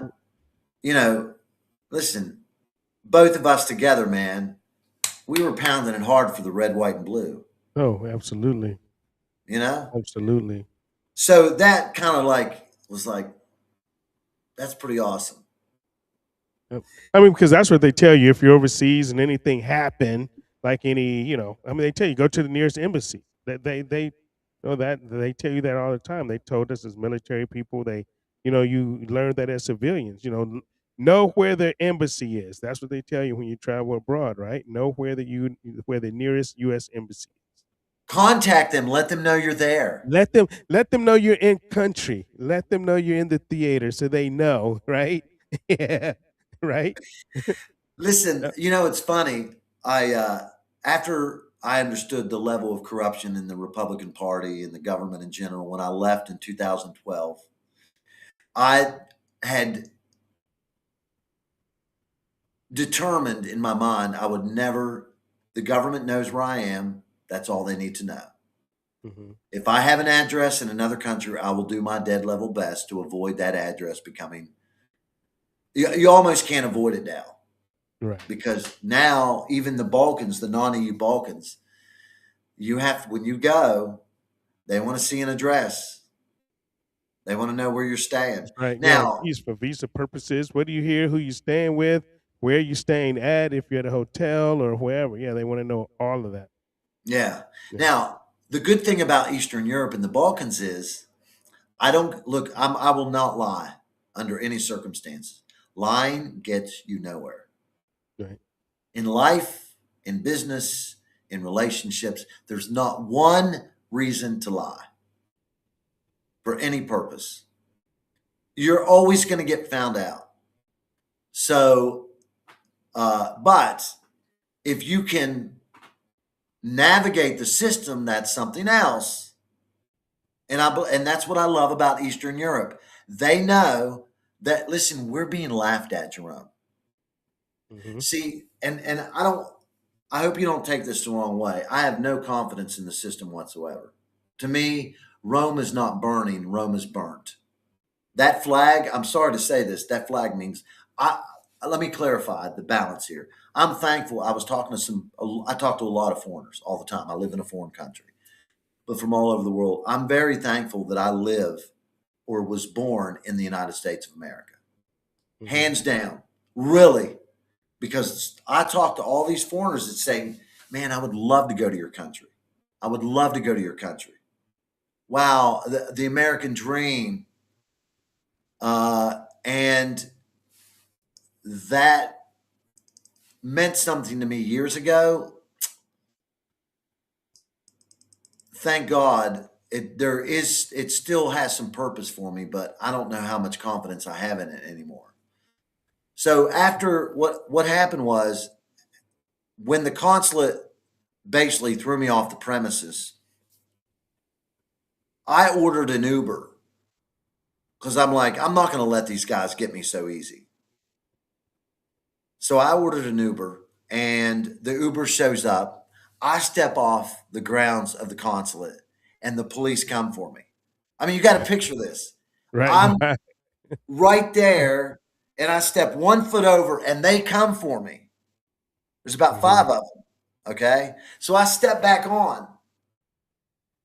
listen, both of us together, man, we were pounding it hard for the red, white, and blue. Oh, absolutely. Absolutely. So that kind of was like, that's pretty awesome. I mean, because that's what they tell you if you're overseas and anything happened, like any, they tell you go to the nearest embassy. They know that they tell you that all the time. They told us as military people, you learn that as civilians, know where the embassy is. That's what they tell you when you travel abroad, right? Know where the nearest U.S. embassy is. Contact them. Let them know you're there. Let them know you're in country. Let them know you're in the theater so they know, right? Yeah, right. Listen, it's funny. After I understood the level of corruption in the Republican Party and the government in general, when I left in 2012, I had determined in my mind I would never, the government knows where I am. That's all they need to know. Mm-hmm. If I have an address in another country, I will do my dead level best to avoid that address becoming, you almost can't avoid it now. Right. Because now even the Balkans, the non-EU Balkans, when you go, they want to see an address. They want to know where you're staying. Right. Now, for visa purposes, what do you hear? Who you staying with? Where you staying at? If you're at a hotel or wherever. Yeah, they want to know all of that. Yeah. Now, the good thing about Eastern Europe and the Balkans is I will not lie under any circumstances. Lying gets you nowhere. Right. In life, in business, in relationships, there's not one reason to lie for any purpose. You're always going to get found out. So, but if you can navigate the system, that's something else. And that's what I love about Eastern Europe. They know that, listen, we're being laughed at, Jerome. Mm-hmm. See, and I hope you don't take this the wrong way. I have no confidence in the system whatsoever. To me, Rome is not burning, Rome is burnt. That flag, I'm sorry to say this, that flag means, let me clarify the balance here. I'm thankful. I talk to a lot of foreigners all the time. I live in a foreign country, but from all over the world. I'm very thankful that I live or was born in the United States of America. Mm-hmm. Hands down, really, because I talk to all these foreigners that say, man, I would love to go to your country. I would love to go to your country. Wow, the American dream. And that meant something to me years ago. Thank God it still has some purpose for me, but I don't know how much confidence I have in it anymore. So after what happened was, when the consulate basically threw me off the premises, I ordered an Uber because I'm like, I'm not going to let these guys get me so easy. So I ordered an Uber, and the Uber shows up. I step off the grounds of the consulate, and the police come for me. I mean, you got to picture this. Right. I'm right there, and I step 1 foot over, and they come for me. There's about Mm-hmm. 5 of them. Okay. So I step back on,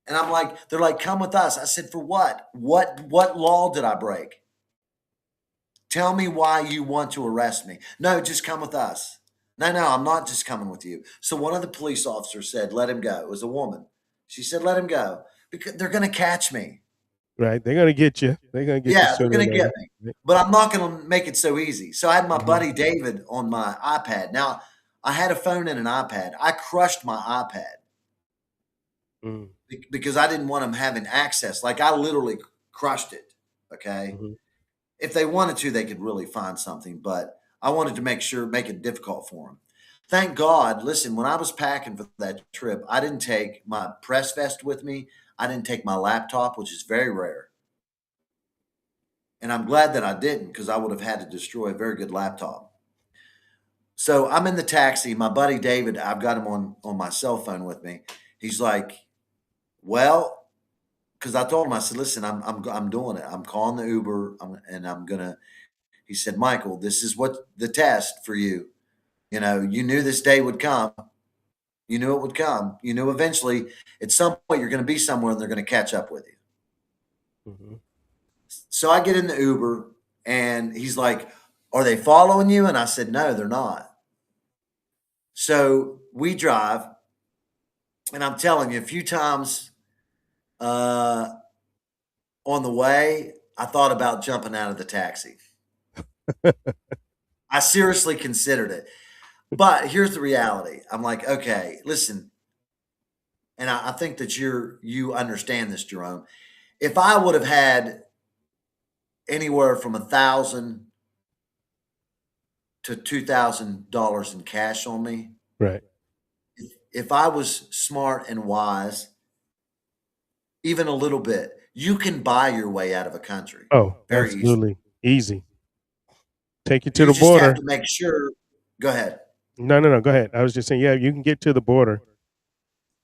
and I'm like, they're like, come with us. I said, for what? What law did I break? Tell me why you want to arrest me. No, just come with us. No, I'm not just coming with you. So one of the police officers said, let him go. It was a woman. She said, let him go because they're going to catch me. Right. They're going to get you. They're going to get you. Yeah, they're going to get me. But I'm not going to make it so easy. So I had my Mm-hmm. buddy David on my iPad. Now, I had a phone and an iPad. I crushed my iPad because I didn't want him having access. Like, I literally crushed it. Okay. Mm-hmm. If they wanted to, they could really find something, but I wanted to make it difficult for them. Thank God. Listen, when I was packing for that trip, I didn't take my press vest with me. I didn't take my laptop, which is very rare. And I'm glad that I didn't, because I would have had to destroy a very good laptop. So I'm in the taxi. My buddy David, I've got him on my cell phone with me. He's like, well, because I told him, I said, listen, I'm doing it. I'm calling the Uber, and I'm gonna. He said, Michael, this is what the test for you. You know, you knew this day would come. You knew it would come. You knew eventually, at some point, you're going to be somewhere, and they're going to catch up with you. Mm-hmm. So I get in the Uber, and he's like, are they following you? And I said, no, they're not. So we drive, and I'm telling you, a few times on the way, I thought about jumping out of the taxi. I seriously considered it. But here's the reality. I'm like, okay, listen, and I think that you understand this, Jerome. If I would have had anywhere from $1,000 to $2,000 in cash on me, right? If I was smart and wise, even a little bit, you can buy your way out of a country. Oh, very absolutely easy. Take you to You the just border. have to make sure. Go ahead. No. Go ahead. I was just saying, yeah, you can get to the border.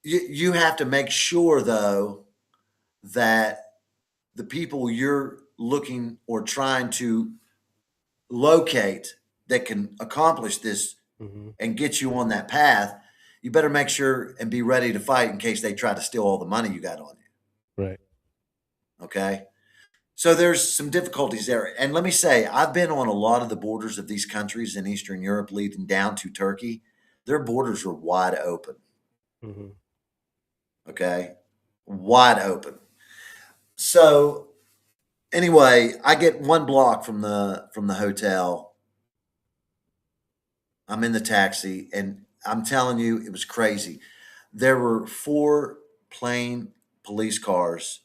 You have to make sure, though, that the people you're looking or trying to locate that can accomplish this and get you on that path, you better make sure and be ready to fight in case they try to steal all the money you got on you. Right. Okay. So there's some difficulties there. And let me say, I've been on a lot of the borders of these countries in Eastern Europe leading down to Turkey. Their borders are wide open. Mm-hmm. Okay. Wide open. So anyway, I get 1 block from the hotel, I'm in the taxi, and I'm telling you, it was crazy. There were 4 plain police cars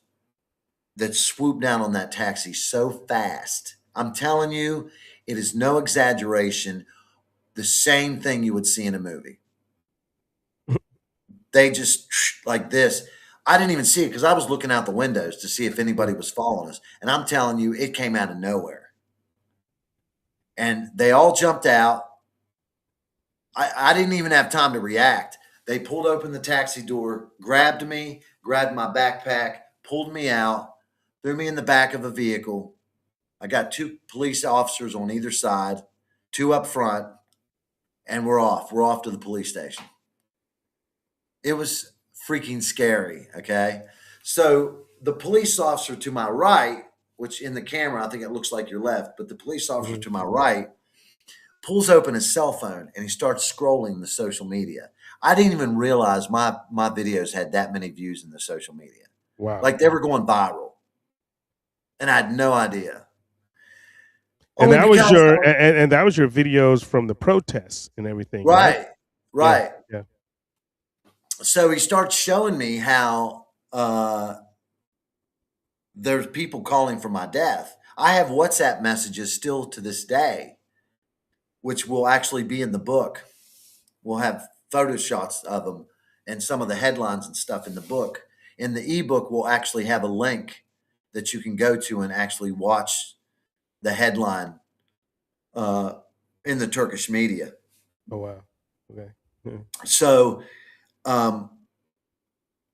that swooped down on that taxi so fast. I'm telling you, it is no exaggeration. The same thing you would see in a movie. They just like this. I didn't even see it because I was looking out the windows to see if anybody was following us. And I'm telling you, it came out of nowhere. And they all jumped out. I didn't even have time to react. They pulled open the taxi door, grabbed me, grabbed my backpack, pulled me out, threw me in the back of a vehicle. I got 2 police officers on either side, 2 up front, and we're off. We're off to the police station. It was freaking scary. Okay. So the police officer to my right, which in the camera, I think it looks like your left, but the police officer to my right pulls open his cell phone and he starts scrolling the social media. I didn't even realize my videos had that many views in the social media. Wow. Like they were going viral. And I had no idea. And that was your and that was your videos from the protests and everything. Right. Right. Yeah. So he starts showing me how there's people calling for my death. I have WhatsApp messages still to this day, which will actually be in the book. We'll have photo shots of them and some of the headlines and stuff in the book. In the ebook, we'll actually have a link that you can go to and actually watch the headline in the Turkish media. Oh, wow. Okay. Yeah. So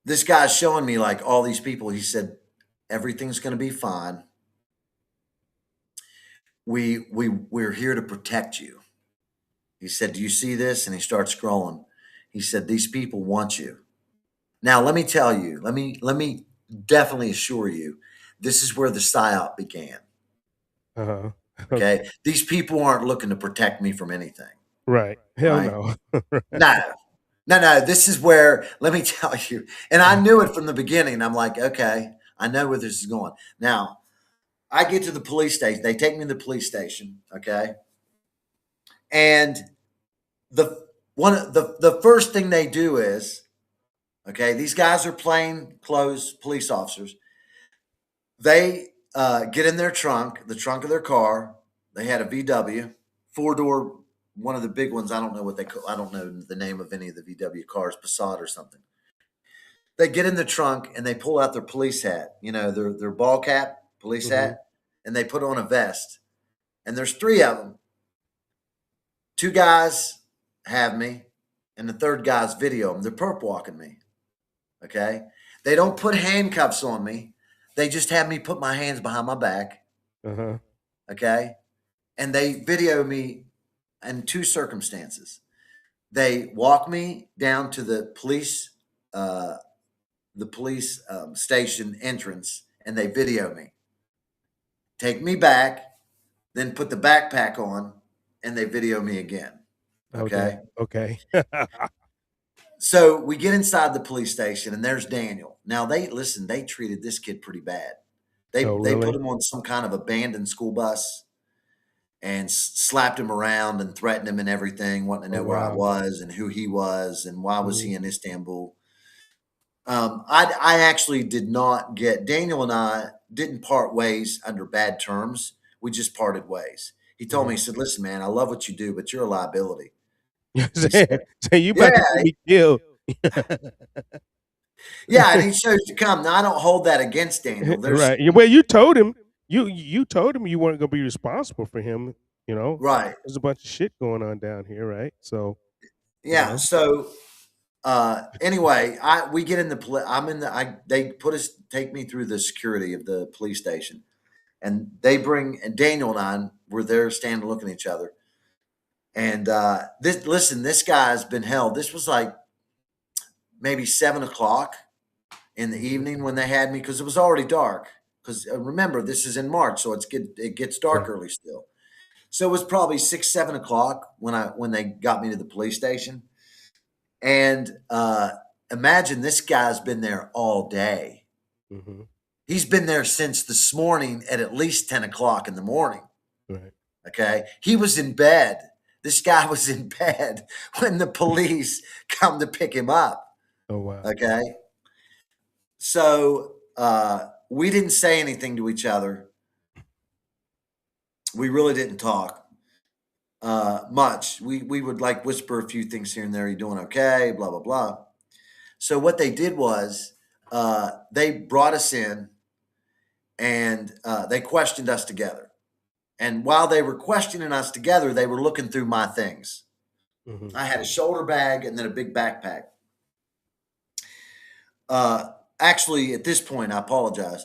this guy's showing me like all these people. He said, everything's going to be fine. We're here to protect you. He said, do you see this? And he starts scrolling. He said, these people want you. Now, let me tell you, let me definitely assure you, this is where the PSYOP began. Uh-huh. Okay. These people aren't looking to protect me from anything. Right. Hell right? no. No. This is where, let me tell you, and I knew it from the beginning. I'm like, okay, I know where this is going. Now, I get to the police station. They take me to the police station. Okay. And the first thing they do is, okay, these guys are plain clothes police officers. They get in their trunk, the trunk of their car. They had a VW, 4-door, one of the big ones. I don't know what they call. I don't know the name of any of the VW cars, Passat or something. They get in the trunk and they pull out their police hat, their ball cap, police hat, and they put on a vest. And there's 3 of them. 2 guys have me, and the 3rd guy's video them. They're perp walking me. Okay. They don't put handcuffs on me. They just have me put my hands behind my back. Uh-huh. Okay. And they video me in 2 circumstances. They walk me down to the police station entrance, and they video me. Take me back, then put the backpack on, and they video me again. Okay. Okay. So we get inside the police station, and there's Daniel. Now they treated this kid pretty bad. They put him on some kind of abandoned school bus and slapped him around and threatened him and everything, wanting to know where I was and who he was and why was he in Istanbul. I actually did not get, Daniel and I didn't part ways under bad terms. We just parted ways. He told me, he said, listen, man, I love what you do, but you're a liability. Say you about to be killed. Yeah, and he chose to come. Now I don't hold that against Daniel. Right. Well, you told him you told him you weren't going to be responsible for him. Right. There's a bunch of shit going on down here, right? So yeah. So anyway, we get in the they take me through the security of the police station, and and Daniel and I were there standing looking at each other. And this guy's been held. This was like maybe 7:00 in the evening when they had me, because it was already dark. Because remember, this is in March, so it gets dark early still. So it was probably 6, 7 o'clock when they got me to the police station. And imagine this guy's been there all day. Mm-hmm. He's been there since this morning at least 10 o'clock in the morning. Right. Okay. He was in bed This guy was in bed when the police come to pick him up. Oh wow. Okay. So we didn't say anything to each other. We really didn't talk much. We would like whisper a few things here and there. You doing okay? Blah, blah, blah. So what they did was they brought us in and they questioned us together. And while they were questioning us together, they were looking through my things. Mm-hmm. I had a shoulder bag and then a big backpack. Actually, at this point, I apologize.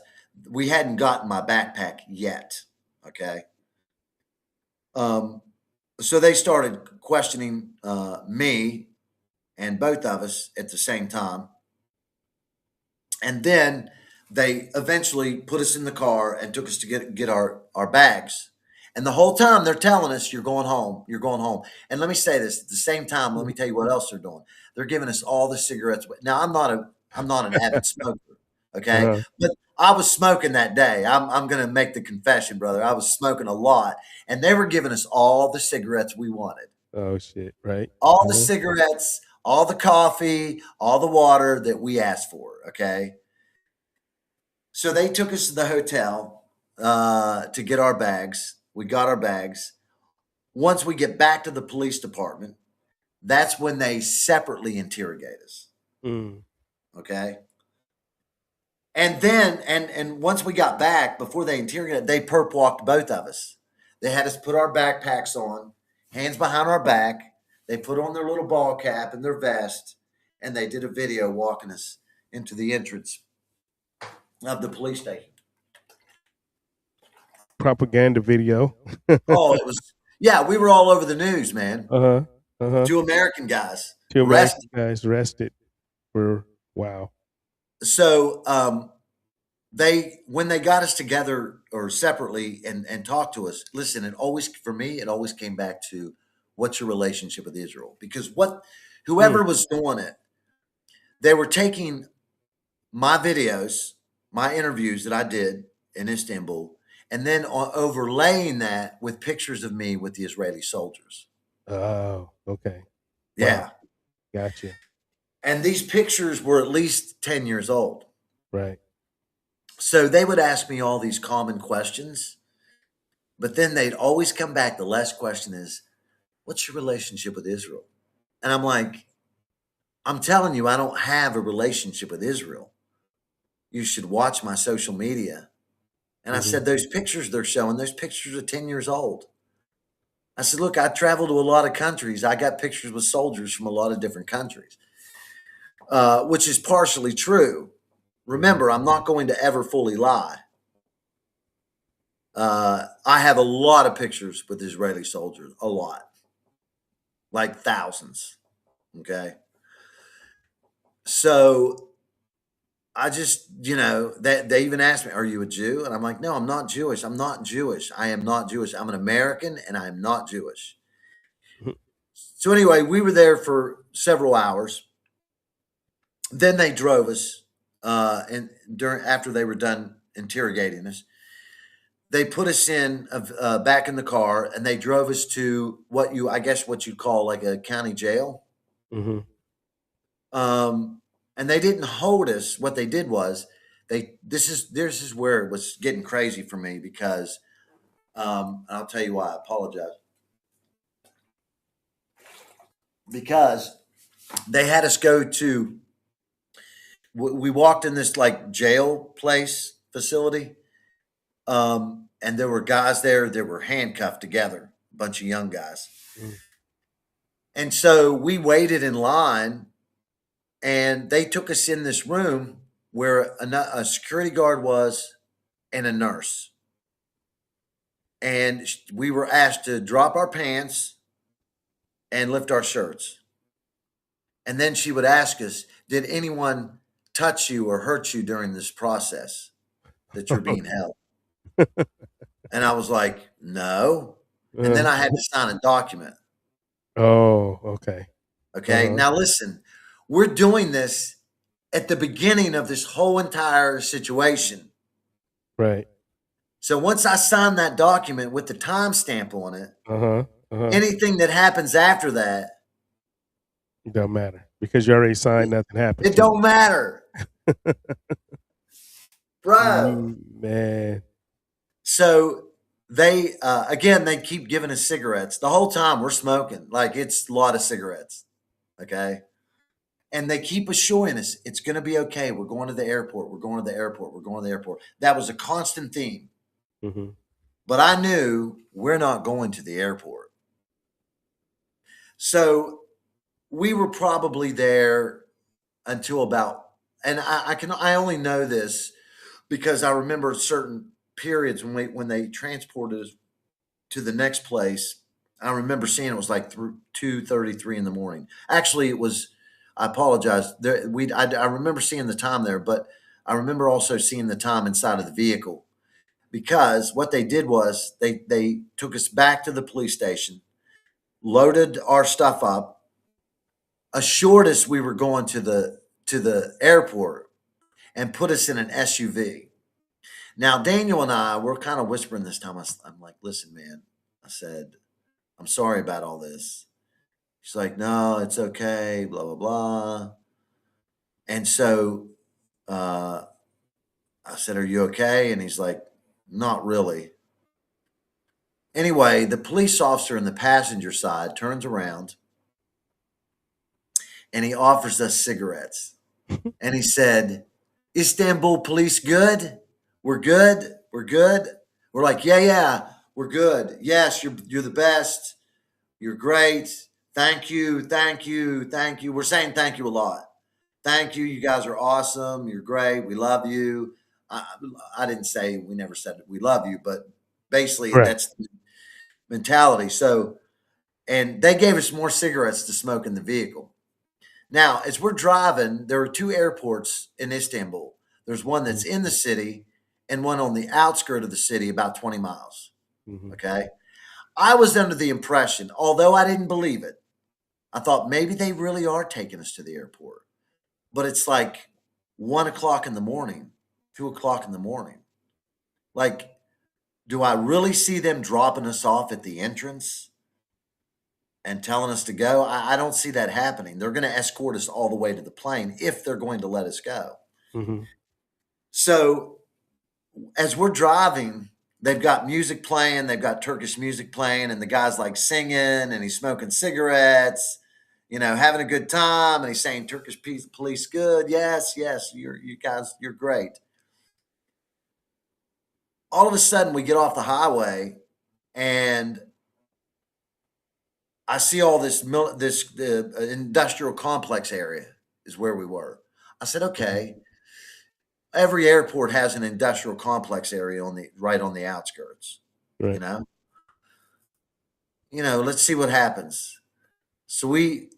We hadn't gotten my backpack yet. Okay. So they started questioning me and both of us at the same time. And then they eventually put us in the car and took us to get our bags. And the whole time they're telling us, you're going home, you're going home. And let me say this, at the same time, let me tell you what else they're doing. They're giving us all the cigarettes. Now, I'm not an avid smoker, okay? Uh-huh. But I was smoking that day. I'm going to make the confession, brother. I was smoking a lot. And they were giving us all the cigarettes we wanted. Oh shit! Right. All the cigarettes, all the coffee, all the water that we asked for, okay? So they took us to the hotel to get our bags. We got our bags. Once we get back to the police department, that's when they separately interrogate us. Mm. Okay. And then, and once we got back, before they interrogated, they perp walked both of us. They had us put our backpacks on, hands behind our back. They put on their little ball cap and their vest, and they did a video walking us into the entrance of the police station. Propaganda video. Oh, it was, yeah, we were all over the news, man. Uh-huh. Uh-huh. 2 American guys Two American arrested. guys arrested for wow. So when they got us together or separately and talked to us, listen, it always, for me, it always came back to what's your relationship with Israel? Because whoever was doing it, they were taking my videos, my interviews that I did in Istanbul, and then overlaying that with pictures of me with the Israeli soldiers. Oh, okay. Yeah. Wow. Gotcha. And these pictures were at least 10 years old. Right. So they would ask me all these common questions, but then they'd always come back. The last question is, what's your relationship with Israel? And I'm like, I'm telling you, I don't have a relationship with Israel. You should watch my social media. And I said, those pictures they're showing, those pictures are 10 years old. I said, look, I travel to a lot of countries. I got pictures with soldiers from a lot of different countries, which is partially true. Remember, I'm not going to ever fully lie. I have a lot of pictures with Israeli soldiers, a lot, like thousands. Okay. So I just, they even asked me, are you a Jew? And I'm like, no, I'm not Jewish. I'm not Jewish. I am not Jewish. I'm an American and I'm not Jewish. So anyway, we were there for several hours. Then they drove us, and after they were done interrogating us, they put us in back in the car, and they drove us to what you'd call like a county jail. Mm-hmm. And they didn't hold us. What they did was this is where it was getting crazy for me because I'll tell you why. I apologize. Because they had us go to, we walked in this like jail place facility, and there were guys there that were handcuffed together, a bunch of young guys. Mm. And so we waited in line, and they took us in this room where a security guard was and a nurse. And we were asked to drop our pants and lift our shirts. And then she would ask us, did anyone touch you or hurt you during this process that you're being held? And I was like, no. And then I had to sign a document. Oh, okay. Okay. Now listen, we're doing this at the beginning of this whole entire situation. Right. So once I signed that document with the timestamp on it, Anything that happens after that, it don't matter because you already signed. Nothing happened. It don't matter, bro. Man. So they again, they keep giving us cigarettes the whole time we're smoking. Like it's a lot of cigarettes, okay. And they keep assuring us it's going to be okay. We're going to the airport. We're going to the airport. We're going to the airport. That was a constant theme. Mm-hmm. But I knew we're not going to the airport. So we were probably there until about, and I only know this because I remember certain periods when they transported us to the next place. I remember seeing it was like 2:33 in the morning. Actually, it was. I apologize. I remember seeing the time there, but I remember also seeing the time inside of the vehicle because what they did was they took us back to the police station, loaded our stuff up, assured us we were going to the airport, and put us in an SUV. Now Daniel and I were kind of whispering this time. I'm like, listen, man. I said, I'm sorry about all this. She's like, no, it's okay, blah, blah, blah. And so I said, are you okay? And he's like, not really. Anyway, the police officer in the passenger side turns around and he offers us cigarettes. And he said, Istanbul police good? We're good? We're good? We're like, yeah, we're good. Yes, you're the best. You're great. Thank you. We're saying thank you a lot. Thank you. You guys are awesome. You're great. We love you. I didn't say, we never said we love you, but basically Right. that's the mentality. So, and they gave us more cigarettes to smoke in the vehicle. Now, as we're driving, there are two airports in Istanbul. There's one that's in the city and one on the outskirts of the city, about 20 miles. Mm-hmm. Okay. I was under the impression, although I didn't believe it, I thought maybe they really are taking us to the airport. But it's like 1 o'clock in the morning, 2 o'clock in the morning. Like, do I really see them dropping us off at the entrance and telling us to go? I don't see that happening. They're going to escort us all the way to the plane if they're going to let us go. Mm-hmm. So as we're driving, they've got music playing, they've got Turkish music playing, and the guy's like singing and he's smoking cigarettes, having a good time, and he's saying Turkish police good. Yes, you guys, you're great. All of a sudden we get off the highway and I see all this industrial complex area is where we were. I said, okay, every airport has an industrial complex area right on the outskirts. Right. Let's see what happens. So we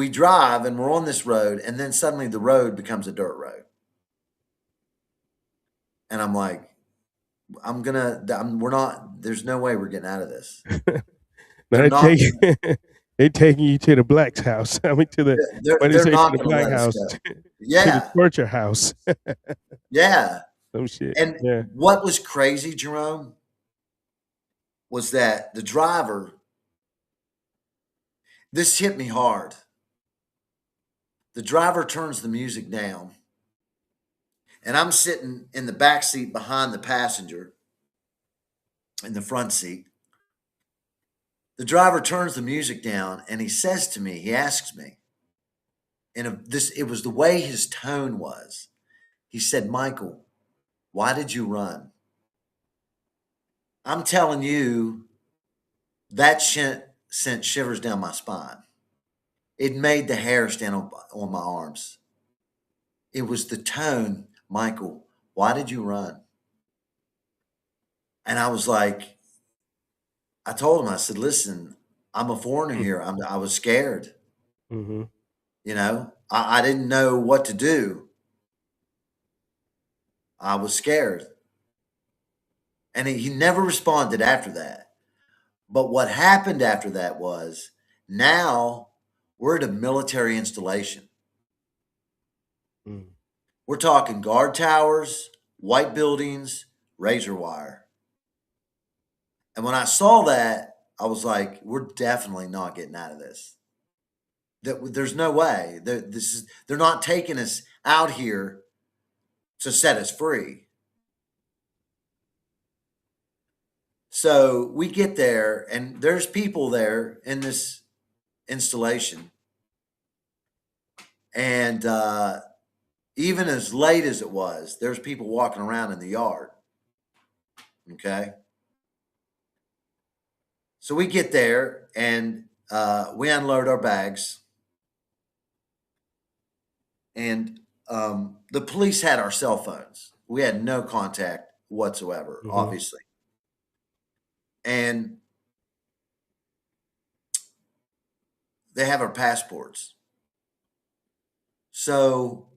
drive and we're on this road, and then suddenly the road becomes a dirt road. And I'm like, there's no way we're getting out of this. They taking you to the black's house. I mean, to the they're not to the black house, to the torture house. Yeah. Some shit. And what was crazy, Jerome, was that the driver, this hit me hard. The driver turns the music down, and I'm sitting in the back seat behind the passenger in the front seat. The driver turns the music down and he says to me, he asks me, and it was the way his tone was. He said, Michael, why did you run? I'm telling you, that sent shivers down my spine. It made the hair stand on my arms. It was the tone, Michael, why did you run? And I was like, I told him, I said, listen, I'm a foreigner here. I was scared. Mm-hmm. I didn't know what to do. I was scared. And he never responded after that. But what happened after that was now we're at a military installation. Mm. We're talking guard towers, white buildings, razor wire. And when I saw that, I was like, we're definitely not getting out of this. There's no way. They're not taking us out here to set us free. So we get there, and there's people there in this installation. And even as late as it was, there's people walking around in the yard. Okay. So we get there, and we unload our bags. And the police had our cell phones. We had no contact whatsoever, obviously. And they have our passports. So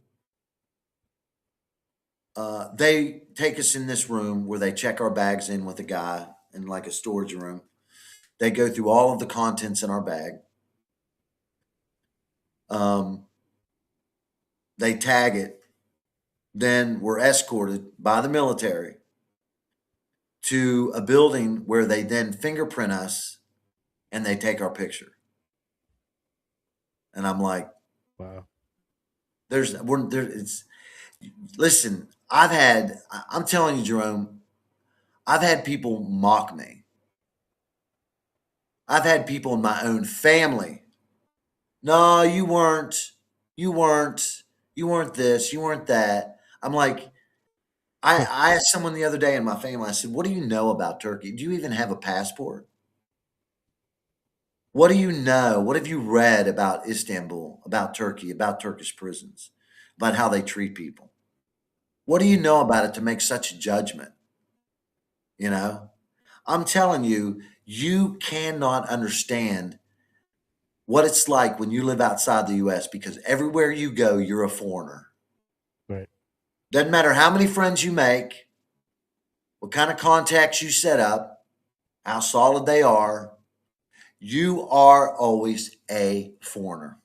they take us in this room where they check our bags in with a guy in like a storage room. They go through all of the contents in our bag. They tag it. Then we're escorted by the military to a building where they then fingerprint us and they take our picture. And I'm like, wow. Listen, I'm telling you, Jerome, I've had people mock me. I've had people in my own family. No, you weren't this, you weren't that. I'm like, I asked someone the other day in my family, I said, what do you know about Turkey? Do you even have a passport? What do you know? What have you read about Istanbul, about Turkey, about Turkish prisons, about how they treat people? What do you know about it to make such a judgment? You know, I'm telling you, you cannot understand what it's like when you live outside the U.S. because everywhere you go, you're a foreigner. Right. Doesn't matter how many friends you make, what kind of contacts you set up, how solid they are, you are always a foreigner.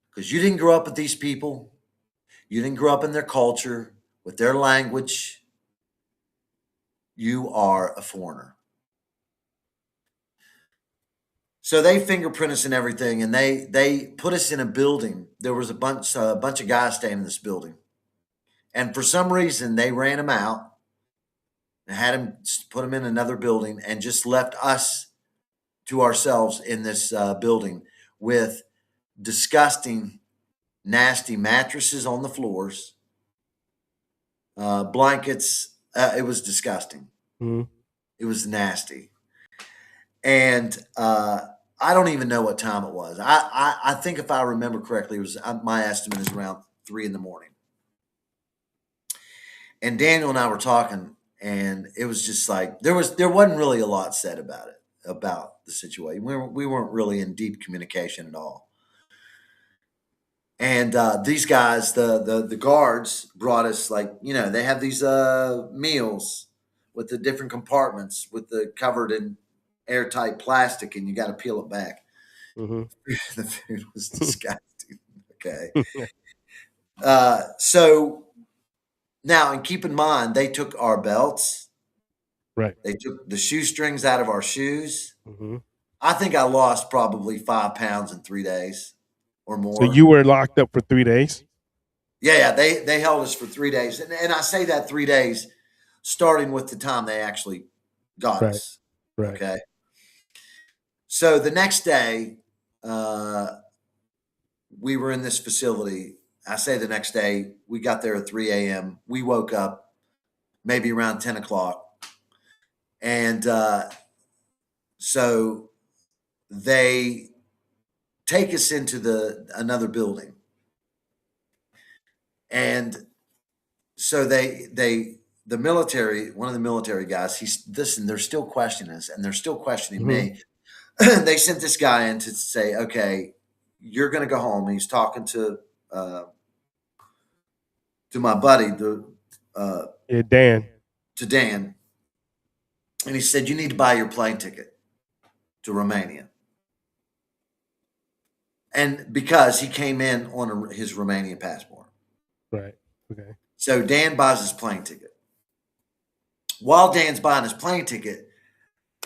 Because you didn't grow up with these people. You didn't grow up in their culture, with their language. You are a foreigner. So they fingerprint us and everything, and they put us in a building. There was a bunch of guys staying in this building. And for some reason, they ran them out and had them put them in another building and just left us to ourselves in this building with disgusting, nasty mattresses on the floors, blankets. It was disgusting. Mm-hmm. It was nasty. And I don't even know what time it was. I think if I remember correctly, it was my estimate is around 3 a.m. And Daniel and I were talking, and it was just like there wasn't really a lot said about it, about the situation. We weren't really in deep communication at all. And these guys, the guards, brought us they have these meals with the different compartments with the covered in airtight plastic, and you got to peel it back. Mm-hmm. The food was disgusting. Okay. So now, and keep in mind, they took our belts. Right. They took the shoestrings out of our shoes. Mm-hmm. I think I lost probably 5 pounds in 3 days or more. So you were locked up for 3 days? Yeah. They held us for 3 days. And I say that 3 days, starting with the time they actually got us. Right. Okay. So the next day, we were in this facility. I say the next day, we got there at 3 a.m. We woke up maybe around 10 o'clock. And so they take us into another building. And so the military, one of the military guys, they're still questioning us, and they're still questioning me. They sent this guy in to say, okay, you're going to go home. And he's talking to my buddy, Dan. To Dan. And he said, you need to buy your plane ticket to Romania. And because he came in on his Romanian passport. Right. Okay. So Dan buys his plane ticket. While Dan's buying his plane ticket,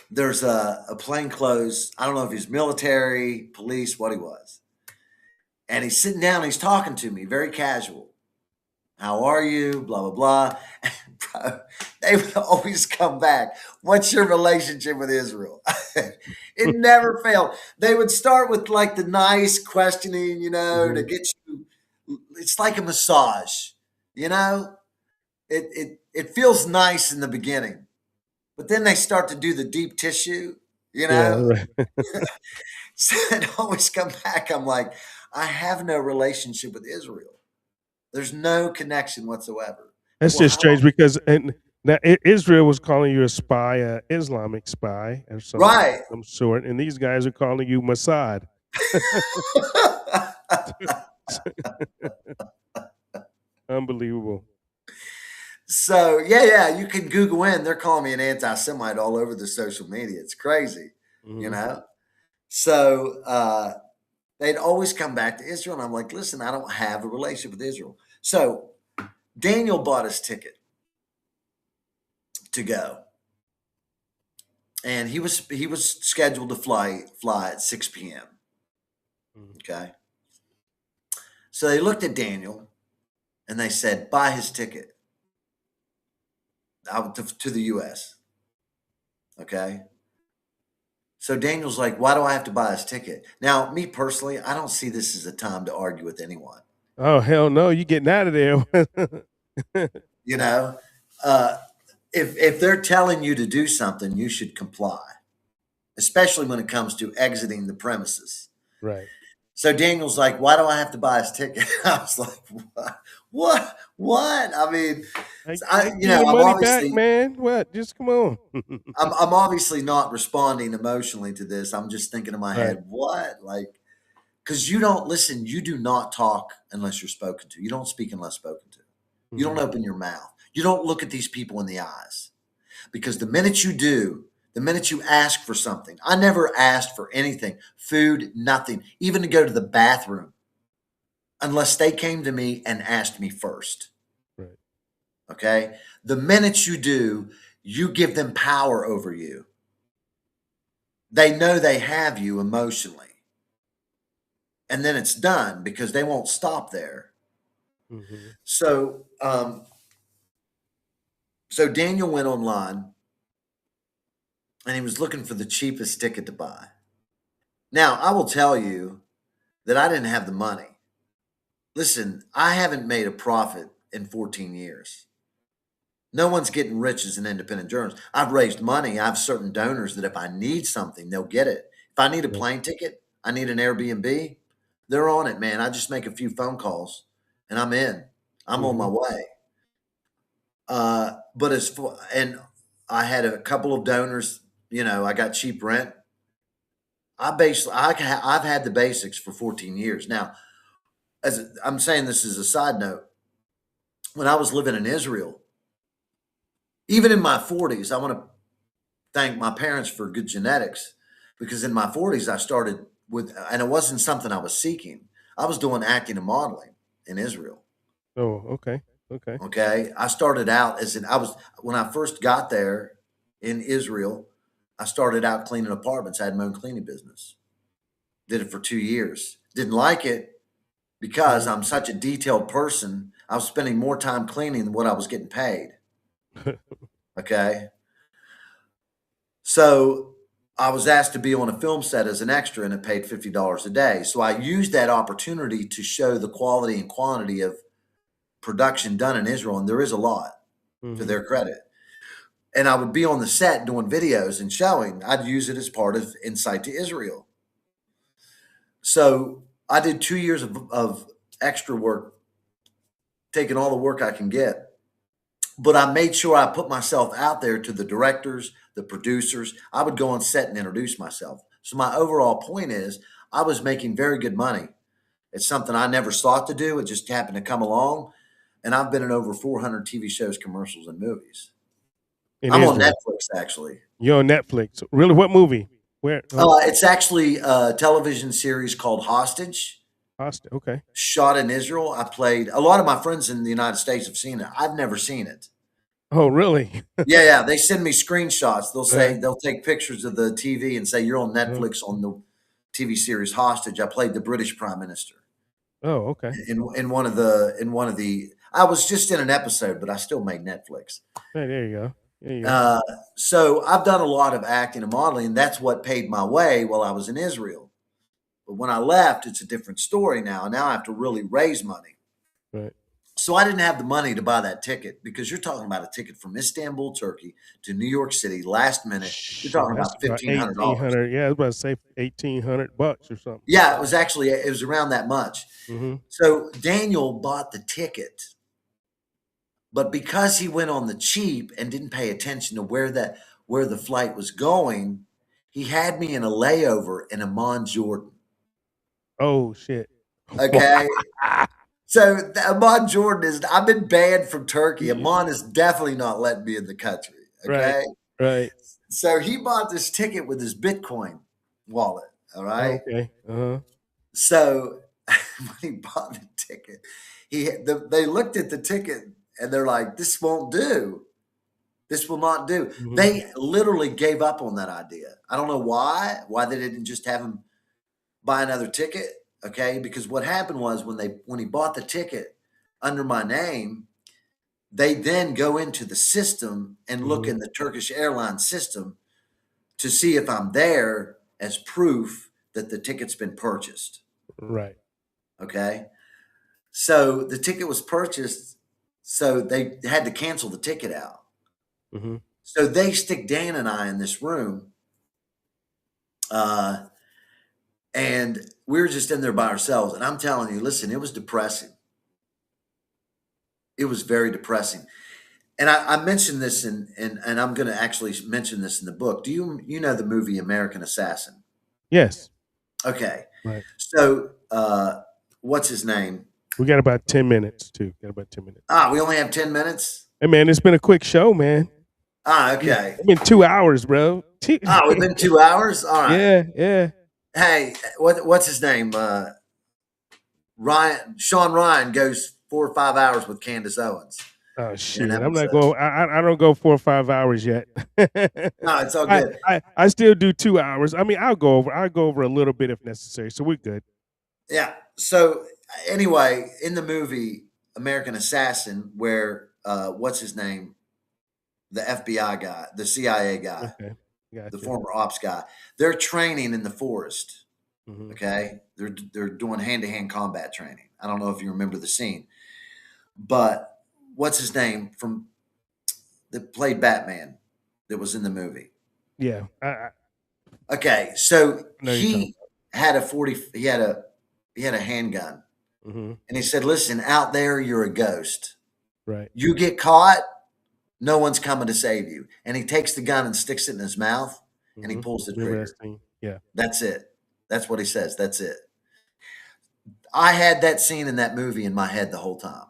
there's a plainclothes, I don't know if he's military, police, what he was. And he's sitting down, he's talking to me, very casual. How are you? Blah, blah, blah. Bro, they would always come back. What's your relationship with Israel? It never failed. They would start with like the nice questioning, to get you. It's like a massage, It feels nice in the beginning, but then they start to do the deep tissue, Yeah, right. So I'd always come back. I'm like, I have no relationship with Israel. There's no connection whatsoever. That's Well, just how long? strange because now Israel was calling you a spy, a Islamic spy of Right. some sort, and these guys are calling you Mossad. Unbelievable. So yeah, you can Google in. They're calling me an anti-Semite all over the social media. It's crazy, you Mhm. know. So they'd always come back to Israel, and I'm like, listen, I don't have a relationship with Israel. So Daniel bought his ticket to go, and he was scheduled to fly at 6 p.m. Mhm. Okay, so they looked at Daniel, and they said, buy his ticket out to the U.S. Okay. So Daniel's like, why do I have to buy his ticket? Now, me personally, I don't see this as a time to argue with anyone. Oh hell no! You getting out of there? You know, uh, if they're telling you to do something, you should comply, especially when it comes to exiting the premises. Right. So Daniel's like, why do I have to buy his ticket? I was like, what? What? I mean, Like, give me the I'm money back, obviously man. What? Just come on. I'm obviously not responding emotionally to this. I'm just thinking in my Right. head, what? Like, because you don't listen, you do not talk unless you're spoken to. You don't speak unless spoken to. You don't Mhm. open your mouth. You don't look at these people in the eyes. Because the minute you do, the minute you ask for something, I never asked for anything, food, nothing, even to go to the bathroom, unless they came to me and asked me first. Right. Okay. The minute you do, you give them power over you. They know they have you emotionally. And then it's done because they won't stop there. Mhm. So, so Daniel went online and he was looking for the cheapest ticket to buy. Now, I will tell you that I didn't have the money. Listen, I haven't made a profit in 14 years. No one's getting rich as an independent journalist. I've raised money. I have certain donors that if I need something, they'll get it. If I need a Right. plane ticket, I need an Airbnb, they're on it, man. I just make a few phone calls and I'm in. I'm on my Mhm. way. But as for, and I had a couple of donors, I got cheap rent. I've had the basics for 14 years. Now, I'm saying this as a side note, when I was living in Israel, even in my 40s, I want to thank my parents for good genetics because in my 40s, I started with, and it wasn't something I was seeking. I was doing acting and modeling in Israel. Oh, okay. Okay. Okay. I started out when I first got there in Israel, I started out cleaning apartments. I had my own cleaning business. Did it for 2 years. Didn't like it because Mhm. I'm such a detailed person. I was spending more time cleaning than what I was getting paid. Okay. So I was asked to be on a film set as an extra and it paid $50 a day. So I used that opportunity to show the quality and quantity of production done in Israel. And there is a lot to Mhm. their credit. And I would be on the set doing videos and showing. I'd use it as part of Insight to Israel. So I did 2 years of extra work, taking all the work I can get. But I made sure I put myself out there to the directors, the producers. I would go on set and introduce myself. So my overall point is I was making very good money. It's something I never sought to do. It just happened to come along. And I've been in over 400 TV shows, commercials, and movies. In I'm on Israel. Netflix, actually. You're on Netflix. Really? What movie? Where? It's actually a television series called Hostage, Austin. Okay. shot in Israel. I played, a lot of my friends in the United States have seen it. I've never seen it. Oh, really? Yeah. They send me screenshots. They'll say Uh, they'll take pictures of the TV and say you're on uh, Netflix on the TV series Hostage. I played the British Prime Minister oh, okay. in one of the. I was just in an episode, but I still made Netflix. Hey, there you go. There you go. Uh, so I've done a lot of acting and modeling, and that's what paid my way while I was in Israel. But when I left, it's a different story now. Now I have to really raise money. Right. So I didn't have the money to buy that ticket because you're talking about a ticket from Istanbul, Turkey to New York City last minute. You're Shit, talking that's about about $1,500. $1,800. Yeah, I was about to say $1,800 or something. Yeah, it was around that much. Mm-hmm. So Daniel bought the ticket, but because he went on the cheap and didn't pay attention to where the flight was going, he had me in a layover in Amman, Jordan. Oh shit. Okay. So Amman, Jordan I've been banned from Turkey. Yeah. Amman is definitely not letting me in the country. Right. Okay. Right. So he bought this ticket with his Bitcoin wallet. All right. Okay. Uh-huh. So when he bought the ticket, they looked at the ticket and they're like, "This won't do. This will not do." Mhm. They literally gave up on that idea. I don't know why they didn't just have him buy another ticket. Okay, because what happened was when he bought the ticket under my name, they then go into the system and look Mhm. in the Turkish Airlines system to see if I'm there as proof that the ticket's been purchased. Right. Okay. So the ticket was purchased, so they had to cancel the ticket out. Mm-hmm. So they stick Dan and I in this room, and we were just in there by ourselves. And I'm telling you, listen, it was depressing. It was very depressing. And I mentioned this, and I'm going to actually mention this in the book. Do you know the movie American Assassin? Yes. Okay. Right. So what's his name? We got about 10 minutes too. Got about 10 minutes. We only have 10 minutes? Hey man, it's been a quick show, man. Okay. It's been 2 hours, bro. We've been 2 hours? All right. Yeah, yeah. Hey, what's his name? Sean Ryan goes 4 or 5 hours with Candace Owens. Oh shit! I'm not going. I don't go 4 or 5 hours yet. No, it's all good. I still do 2 hours. I mean, I'll go over a little bit if necessary. So we're good. Yeah. So anyway, in the movie American Assassin, where what's his name, the FBI guy, the CIA guy, Okay. Gotcha. the former ops guy, they're training in the forest. Mhm. Okay, they're doing hand-to-hand combat training. I don't know if you remember the scene, but what's his name that played Batman that was in the movie? Yeah. Okay, so know you're he had a handgun, Mm-hmm. and he said, "Listen, out there, you're a ghost. Right. You get caught, no one's coming to save you." And he takes the gun and sticks it in his mouth, and he pulls the trigger. Interesting. Yeah. That's it. That's what he says. That's it. I had that scene in that movie in my head the whole time.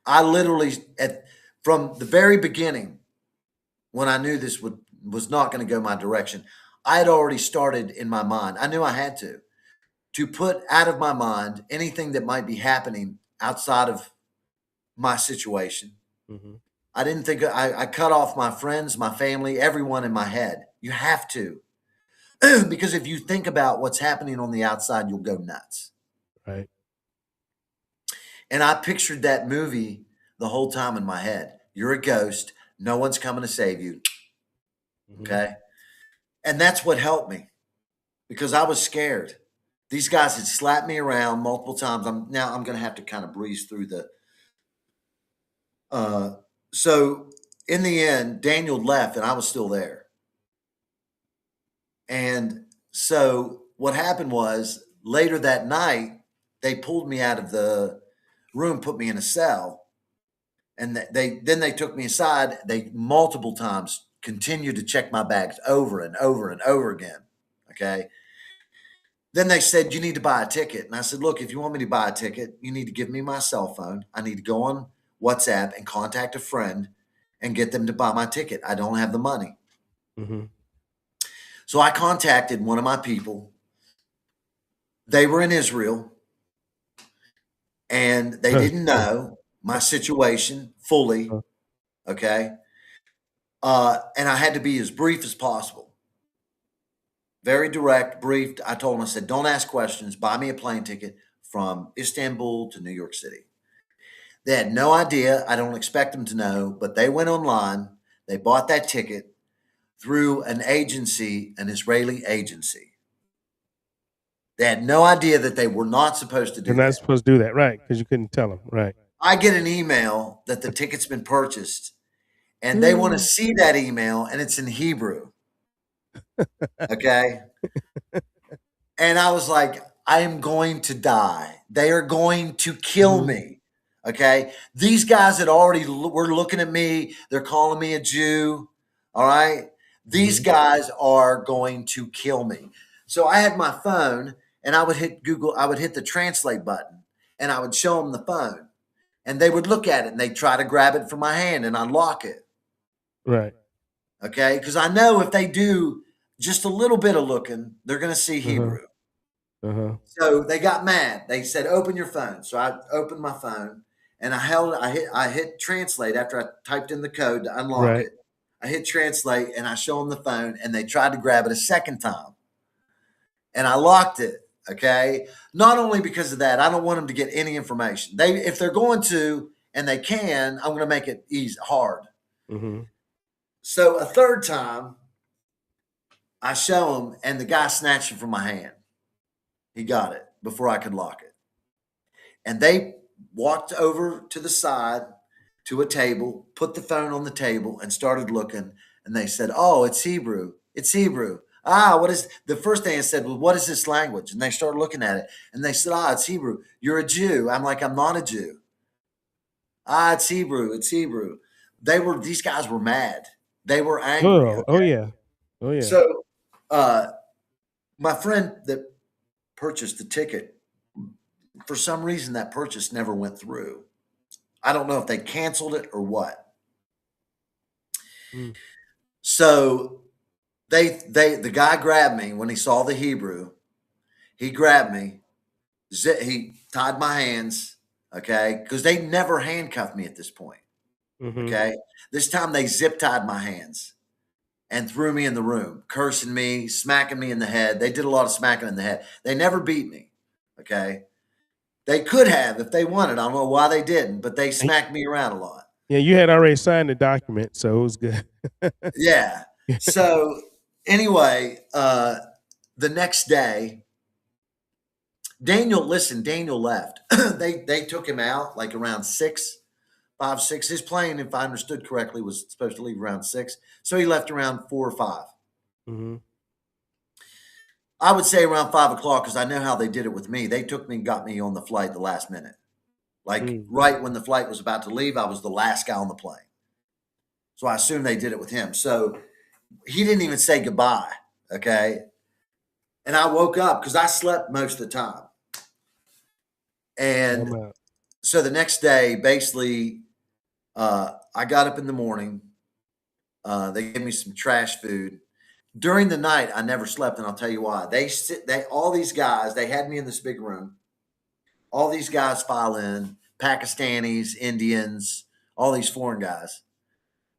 I literally, from the very beginning, when I knew this was not going to go my direction, I had already started in my mind. I knew I had to put out of my mind anything that might be happening outside of my situation. Mm-hmm. I didn't think I cut off my friends, my family, everyone in my head. You have to, because if you think about what's happening on the outside, you'll go nuts. Right. And I pictured that movie the whole time in my head. You're a ghost. No one's coming to save you. Mm-hmm. Okay. And that's what helped me, because I was scared. These guys had slapped me around multiple times. I'm going to have to kind of breeze through the. So in the end, Daniel left and I was still there. And so what happened was, later that night, they pulled me out of the room, put me in a cell, and they took me aside. They multiple times continued to check my bags over and over and over again. Okay. Then they said, "You need to buy a ticket." And I said, "Look, if you want me to buy a ticket, you need to give me my cell phone. I need to go on WhatsApp and contact a friend and get them to buy my ticket. I don't have the money." Mm-hmm. So I contacted one of my people. They were in Israel, and they didn't know my situation fully. Okay. And I had to be as brief as possible. Very direct, brief. I told them, I said, don't ask questions. Buy me a plane ticket from Istanbul to New York City. They had no idea. I don't expect them to know, but they went online. They bought that ticket through an agency, an Israeli agency. They had no idea that they were not supposed to do They're not that. supposed to do that, right? Because you couldn't tell them, right? I get an email that the ticket's been purchased, and they want to see that email, and it's in Hebrew. Okay. And I was like, I am going to die. They are going to kill me. Okay. These guys had already were looking at me. They're calling me a Jew. All right. These guys are going to kill me. So I had my phone and I would hit Google. I would hit the translate button and I would show them the phone and they would look at it and they'd try to grab it from my hand and I'd lock it. Right. Okay. Because I know if they do just a little bit of looking, they're going to see Hebrew. So they got mad. They said, open your phone. So I opened my phone and I hit translate after I typed in the code to unlock it. I hit translate and I show them the phone and they tried to grab it a second time. And I locked it. Okay. Not only because of that, I don't want them to get any information. If they're going to, and they can, I'm going to make it hard. So a third time I show them and the guy snatched it from my hand. He got it before I could lock it. And they walked over to the side to a table, put the phone on the table and started looking. And they said, oh, it's Hebrew. It's Hebrew. What is the first thing I said? Well, what is this language? And they started looking at it and they said, it's Hebrew. You're a Jew. I'm like, I'm not a Jew. It's Hebrew. It's Hebrew. These guys were mad. They were angry. Oh yeah. So, my friend that purchased the ticket, for some reason that purchase never went through. I don't know if they canceled it or what. So the guy grabbed me when he saw the Hebrew. He grabbed me. He tied my hands. Okay. Because they never handcuffed me at this point. Okay. This time they zip tied my hands and threw me in the room, cursing me, smacking me in the head. They did a lot of smacking in the head. They never beat me. Okay. They could have if they wanted. I don't know why they didn't, but they smacked me around a lot. Yeah, you had already signed the document, so it was good. Yeah. So anyway, the next day, Daniel left. They took him out like around 5, 6. His plane, if I understood correctly, was supposed to leave around 6. So he left around 4 or 5. I would say around 5 o'clock because I know how they did it with me. They took me and got me on the flight the last minute. Like right when the flight was about to leave, I was the last guy on the plane. So I assume they did it with him. So he didn't even say goodbye. Okay. And I woke up because I slept most of the time. And so the next day, basically, I got up in the morning. They gave me some trash food. During the night, I never slept, and I'll tell you why. All these guys, they had me in this big room. All these guys file in, Pakistanis, Indians, all these foreign guys.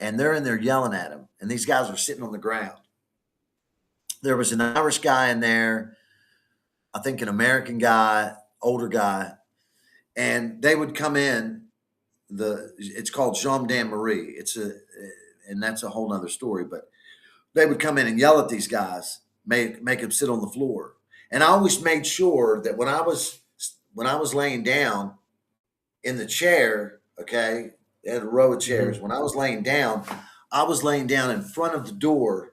And they're in there yelling at them. And these guys are sitting on the ground. There was an Irish guy in there, I think an American guy, older guy. And they would come in. It's called gendarmerie. And that's a whole nother story. But they would come in and yell at these guys, make them sit on the floor. And I always made sure that when I was laying down in the chair, okay, they had a row of chairs. When I was laying down in front of the door,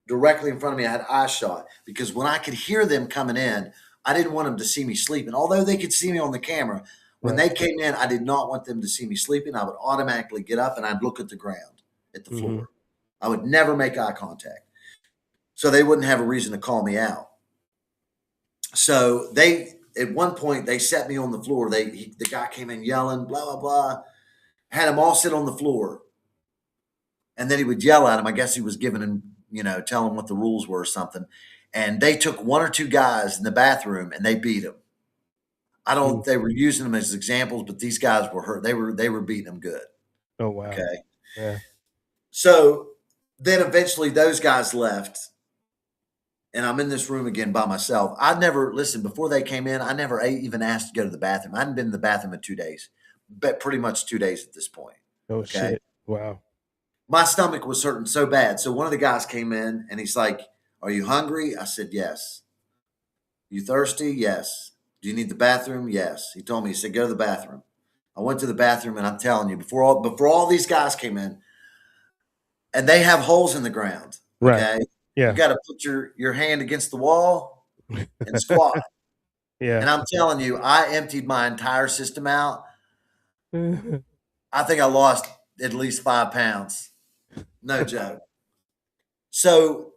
directly in front of me. I had eye shot because when I could hear them coming in, I didn't want them to see me sleeping. Although they could see me on the camera, when they came in, I did not want them to see me sleeping. I would automatically get up and I'd look at the ground, at the floor. I would never make eye contact. So they wouldn't have a reason to call me out. So at one point, they set me on the floor. The guy came in yelling, blah, blah, blah, had them all sit on the floor. And then he would yell at them. I guess he was giving them, telling them what the rules were or something. And they took 1 or 2 guys in the bathroom and they beat them. They were using them as examples, but these guys were hurt. They were beating them good. Oh wow. Okay. Yeah. So then eventually those guys left, and I'm in this room again by myself. I'd never, listen, before they came in, I never even asked to go to the bathroom. I hadn't been in the bathroom in 2 days, but pretty much 2 days at this point. Oh Okay. shit. Wow. My stomach was hurting so bad. So one of the guys came in and he's like, "Are you hungry?" I said, "Yes." "You thirsty?" "Yes." "Do you need the bathroom?" "Yes." He told me, he said, "Go to the bathroom." I went to the bathroom, and I'm telling you, before all these guys came in, and they have holes in the ground. Right. Okay. You Yeah. got to put your hand against the wall and squat. Yeah. And I'm telling you, I emptied my entire system out. I think I lost at least 5 pounds. No joke. So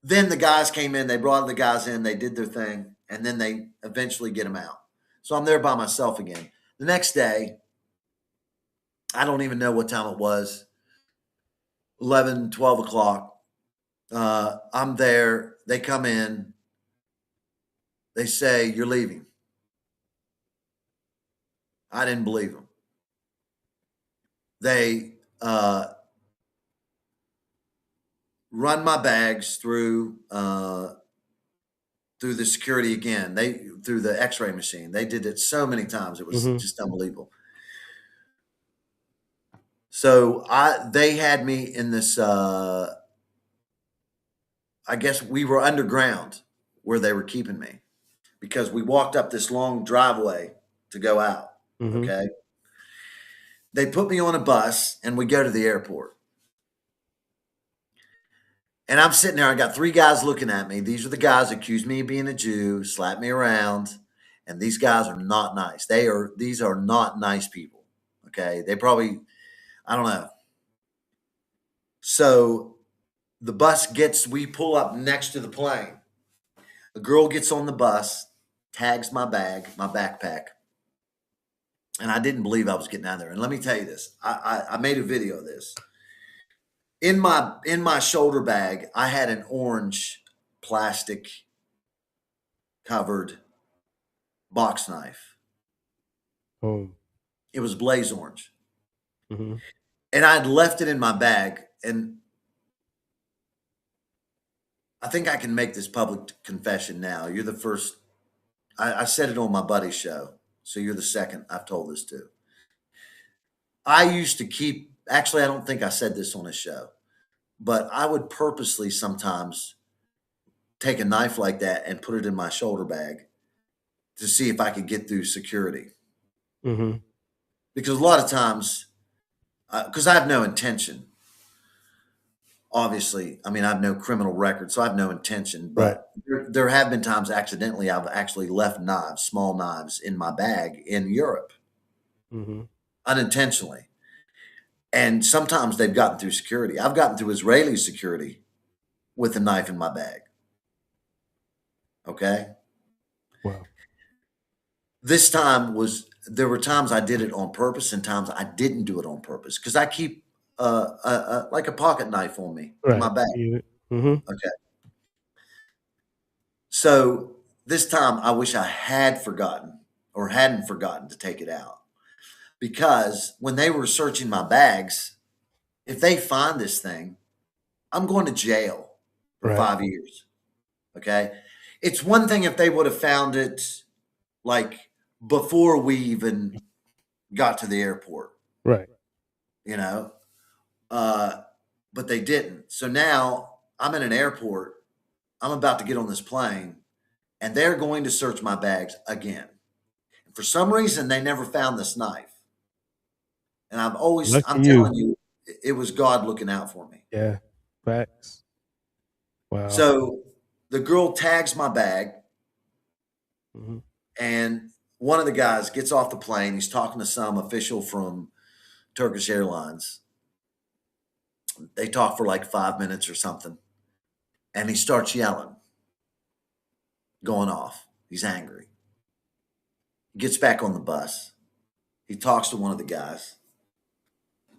then the guys came in, they brought the guys in, they did their thing, and then they eventually get them out. So I'm there by myself again. The next day, I don't even know what time it was, 11, 12 o'clock. I'm there. They come in. They say, "You're leaving." I didn't believe them. They run my bags through the security again. Through the X-ray machine. They did it so many times. It was just unbelievable. So they had me in this. I guess we were underground where they were keeping me, because we walked up this long driveway to go out. Okay. They put me on a bus and we go to the airport. And I'm sitting there. I got 3 guys looking at me. These are the guys that accused me of being a Jew, slapped me around, and these guys are not nice. These are not nice people. Okay, they probably, I don't know. So we pull up next to the plane. A girl gets on the bus, tags my bag, my backpack, and I didn't believe I was getting out of there. And let me tell you this: I made a video of this. In my shoulder bag, I had an orange plastic covered box knife. Oh. It was blaze orange. Mm-hmm. And I'd left it in my bag. And I think I can make this public confession now. You're the first. I said it on my buddy's show. So you're the second I've told this to. I used to actually, I don't think I said this on his show, but I would purposely sometimes take a knife like that and put it in my shoulder bag to see if I could get through security. Mm-hmm. Because a lot of times, because I have no intention, obviously, I mean, I have no criminal record, so I have no intention, but there have been times accidentally I've actually left knives, small knives, in my bag in Europe, unintentionally. And sometimes they've gotten through security. I've gotten through Israeli security with a knife in my bag. Okay. Wow. This time there were times I did it on purpose and times I didn't do it on purpose, because I keep like a pocket knife on me in my bag. Okay. So this time I wish I had forgotten or hadn't forgotten to take it out, because when they were searching my bags, if they find this thing, I'm going to jail for 5 years. Okay. It's one thing if they would have found it like before we even got to the airport, Right. you know, but they didn't. So now I'm in an airport. I'm about to get on this plane and they're going to search my bags again. For some reason, they never found this knife. And I'm telling you, it was God looking out for me. Yeah. Facts. Wow. So the girl tags my bag, and one of the guys gets off the plane. He's talking to some official from Turkish Airlines. They talk for like 5 minutes or something. And he starts yelling, going off. He's angry. He gets back on the bus. He talks to one of the guys.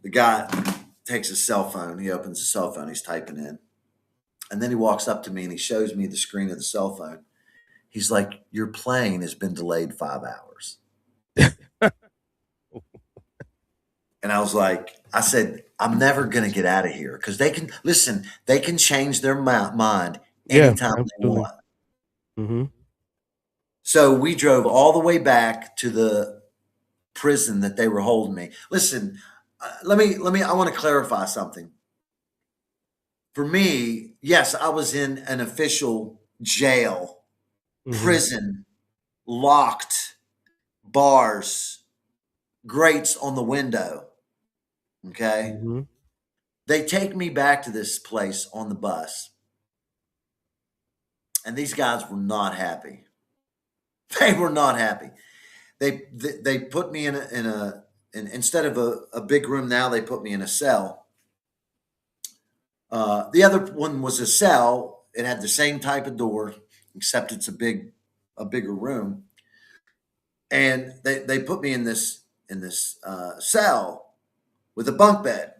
The guy takes his cell phone. He opens his cell phone. He's typing in. And then he walks up to me and he shows me the screen of the cell phone. He's like, "Your plane has been delayed 5 hours." And I said, I'm never going to get out of here because they can change their mind Yeah, anytime they absolutely. want. Mm-hmm. So we drove all the way back to the prison that they were holding me. Listen, I want to clarify something. For me, yes, I was in an official jail, Mm-hmm. prison, locked, bars, grates on the window. Okay. Mm-hmm. They take me back to this place on the bus, and these guys were not happy. They were not happy. They put me instead of a big room now, they put me in a cell. The other one was a cell. It had the same type of door, except it's a bigger room. And they put me in this cell with a bunk bed.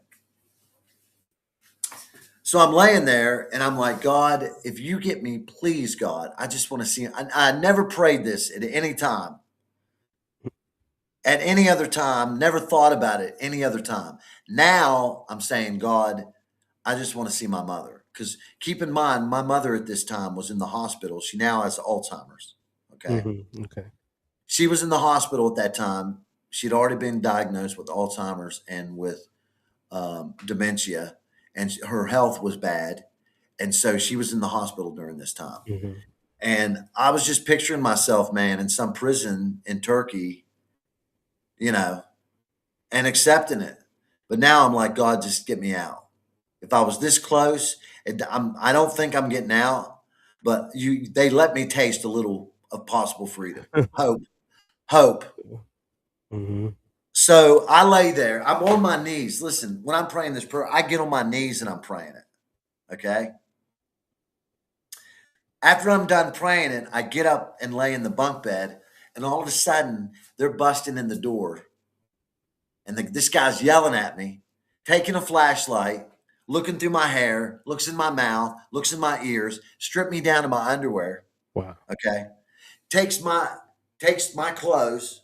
So I'm laying there and I'm like, God, if you get me, please, God, I just want to see. I never prayed this at any time. At any other time, never thought about it any other time. Now I'm saying, God, I just want to see my mother. Because keep in mind, my mother at this time was in the hospital. She now has Alzheimer's. Okay. Mm-hmm. Okay. She was in the hospital at that time. She'd already been diagnosed with Alzheimer's and with dementia, and her health was bad. And so she was in the hospital during this time. Mm-hmm. And I was just picturing myself, man, in some prison in Turkey, you know, and accepting it. But now I'm like, God, just get me out. If I was this close, I don't think I'm getting out, but they let me taste a little of possible freedom, hope. Mm-hmm. So I lay there. I'm on my knees. Listen, when I'm praying this prayer, I get on my knees and I'm praying it. Okay. After I'm done praying it, I get up and lay in the bunk bed, and all of a sudden they're busting in the door. And this guy's yelling at me, taking a flashlight, looking through my hair, looks in my mouth, looks in my ears, stripped me down to my underwear. Wow. Okay. Takes my clothes,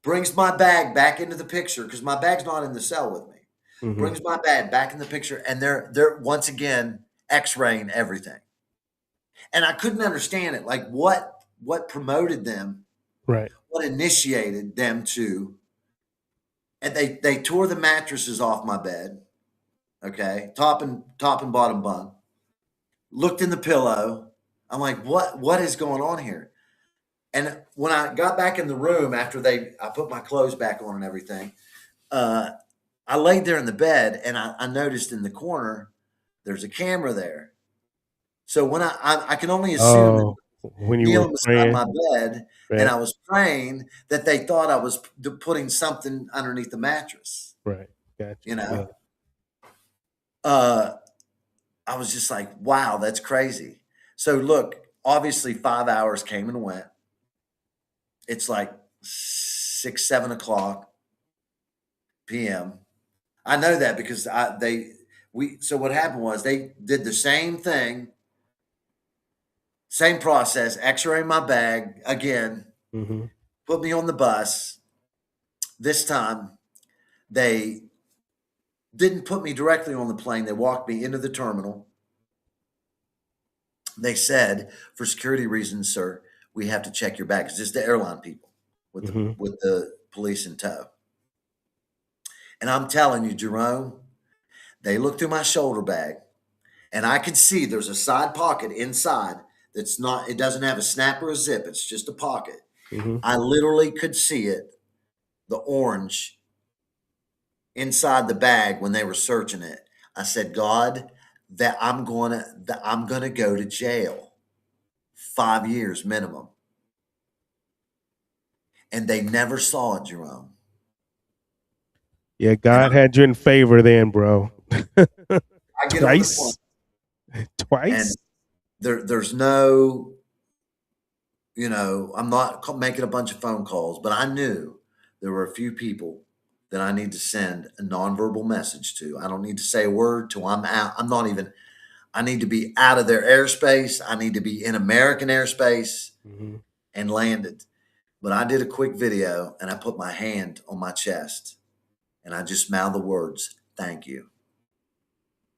brings my bag back into the picture because my bag's not in the cell with me. Mm-hmm. Brings my bag back in the picture, and they're once again x-raying everything. And I couldn't understand it. Like what promoted them, Right. what initiated them to, and they tore the mattresses off my bed. Okay. Top and bottom bunk. Looked in the pillow. I'm like, what is going on here? And when I got back in the room after I put my clothes back on and everything, I laid there in the bed and I noticed in the corner there's a camera there. So when I can only assume that Oh, when you were kneeling beside praying, my bed and right? I was praying that they thought I was putting something underneath the mattress. Right. Gotcha. You Yeah. know, I was just like, wow, that's crazy. So look, obviously 5 hours came and went. It's like 6, 7 o'clock p.m. I know that because so what happened was they did the same thing, same process, x-ray my bag again, Mm-hmm. put me on the bus. This time they didn't put me directly on the plane. They walked me into the terminal. They said, for security reasons, sir, we have to check your bag. It's just the airline people with Mm-hmm. the police in tow. And I'm telling you, Jerome, they looked through my shoulder bag and I could see there's a side pocket inside it doesn't have a snap or a zip. It's just a pocket. Mm-hmm. I literally could see it, the orange inside the bag when they were searching it. I said, God, that I'm going to go to jail 5 years minimum. And they never saw it, Jerome. Yeah, God had you in favor then, bro. I get on the plane and Twice? there's no, I'm not making a bunch of phone calls, but I knew there were a few people that I need to send a nonverbal message to. I don't need to say a word till I'm out. I need to be out of their airspace. I need to be in American airspace Mm-hmm. and landed. But I did a quick video and I put my hand on my chest and I just mouthed the words, "Thank you."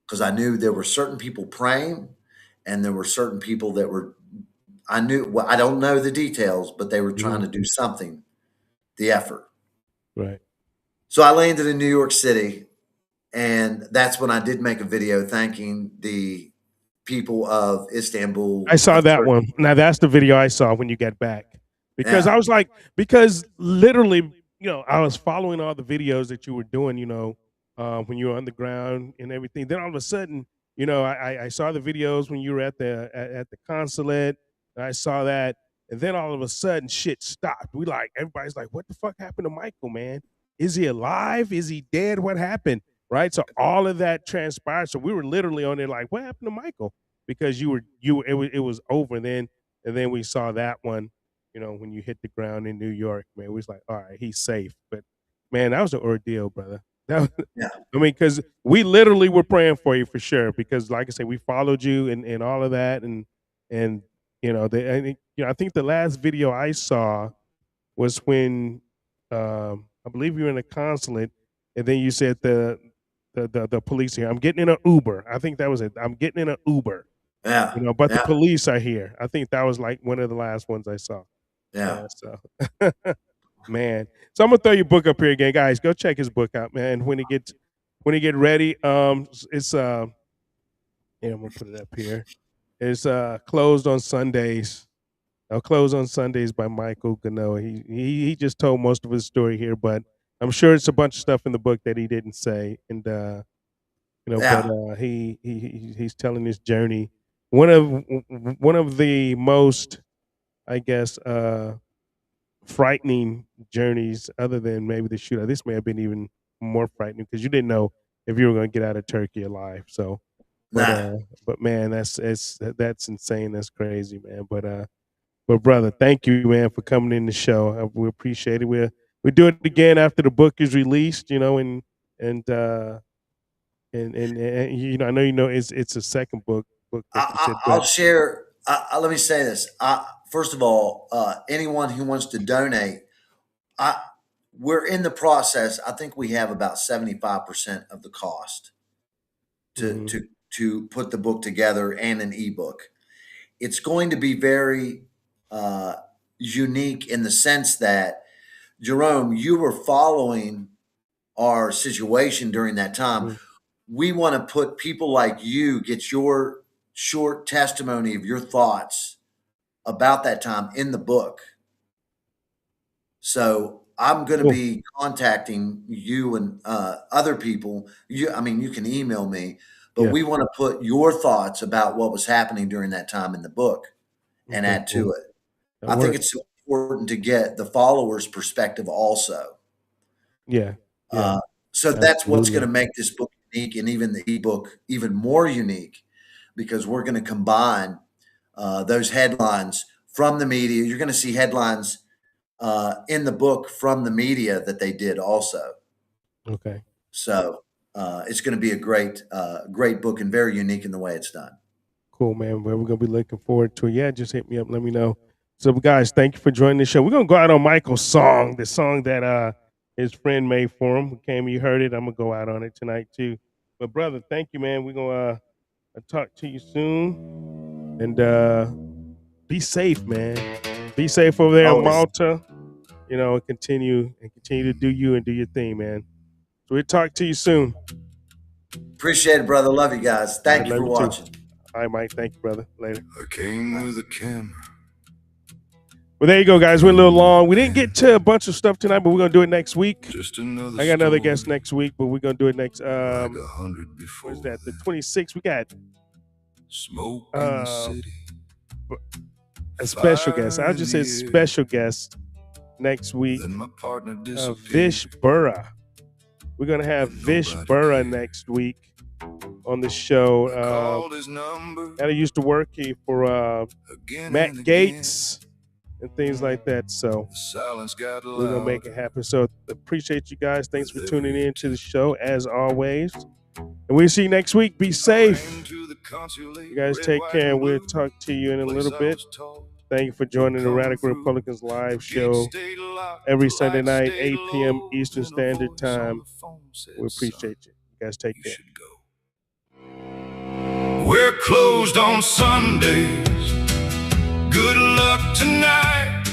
Because I knew there were certain people praying, and there were certain people that were, I knew, well, I don't know the details, but they were trying to do something, the effort. Right. So I landed in New York City, and that's when I did make a video thanking the people of Istanbul. I saw of that Turkey. one. Now that's the video I saw when you get back, because Yeah. I was like, because literally, I was following all the videos that you were doing, when you were on the ground and everything. Then all of a sudden, I saw the videos when you were at the consulate. And I saw that, and then all of a sudden, shit stopped. Everybody's like, what the fuck happened to Michael, man? Is he alive? Is he dead? What happened? Right. So all of that transpired. So we were literally on there like, what happened to Michael? Because it was over then, and then we saw that one, when you hit the ground in New York, man. We was like, all right, he's safe. But man, that was an ordeal, brother. That was, Yeah. I mean, because we literally were praying for you for sure. Because like I said, we followed you and all of that, and I think the last video I saw was when I believe you were in a consulate, and then you said the police here. I'm getting in an Uber. I think that was it. I'm getting in an Uber. Yeah. But the Yeah. police are here. I think that was like one of the last ones I saw. Yeah. So, man. So I'm gonna throw your book up here again, guys. Go check his book out, man. When you get ready, it's yeah, I'm gonna put it up here. It's closed on Sundays. Closed on Sundays by Michael Ganoe. He just told most of his story here, but I'm sure it's a bunch of stuff in the book that he didn't say, and Yeah. but he's telling his journey. One of the most, I guess, frightening journeys, other than maybe the shootout. This may have been even more frightening because you didn't know if you were going to get out of Turkey alive. So, Nah. but man, that's insane. That's crazy, man. But brother, thank you, man, for coming in the show. We appreciate it. We do it again after the book is released, and I know it's a second book that you said, I'll but share. Let me say this. First of all, anyone who wants to donate, I, we're in the process. I think we have about 75% of the cost to, mhm, to, to put the book together and an ebook. It's going to be very unique in the sense that, Jarome, you were following our situation during that time. mhm, We want to put people like you, get your short testimony of your thoughts about that time in the book. So I'm going to cool. be contacting you and other people. You can email me, but Yeah. we want to put your thoughts about what was happening during that time in the book and Okay, add cool. to it. That I think works. it's important to get the followers' perspective also. Yeah. Yeah. Uh, so that's what's going Absolutely. to make this book unique, and even the ebook even more unique, because we're going to combine those headlines from the media. You're going to see headlines in the book from the media that they did also. Okay. So it's going to be a great book and very unique in the way it's done. Cool, man. Well, we're gonna be looking forward to it. Yeah, just hit me up. Let me know. So, guys, thank you for joining the show. We're gonna go out on Michael's song, the song that his friend made for him. Cam, you heard it. I'm gonna go out on it tonight too. But brother, thank you, man. We're gonna talk to you soon, and be safe, man. Be safe over there in Always Malta. And continue to do you and do your thing, man. So we'll talk to you soon. appreciate it, brother. Love you guys. All right, Thank you love for you too. watching. All right, Mike. Thank you, brother. Later. I came with a camera. Well, there you go, guys. We're a little long. We didn't get to a bunch of stuff tonight, but we're gonna do it next week. Just another I got another story, guest next week, but we're gonna do it next. like 100 before. What is that? The 26th. We got Smoke in the uh, city. a special Fire guest. I'll in just the say air. special guest next week. Then my partner disappeared. Vish Burra. We're gonna have And Vish nobody Burra cared. next week on the show. Called his number That used to work here for again Matt and Gates and things like that. So The silence got we're gonna make it louder. happen. So appreciate you guys. Thanks for With tuning every in to the show as always. And we'll see you next week. Be safe. Ran to the consulate, You guys red, take white, care, and and we'll blue, talk to you in a place little I bit. was taught Thank you for joining the Radical Republicans live show every Sunday night, 8 p.m. Eastern Standard Time. We appreciate you. You guys take care. We're closed on Sundays. Good luck tonight.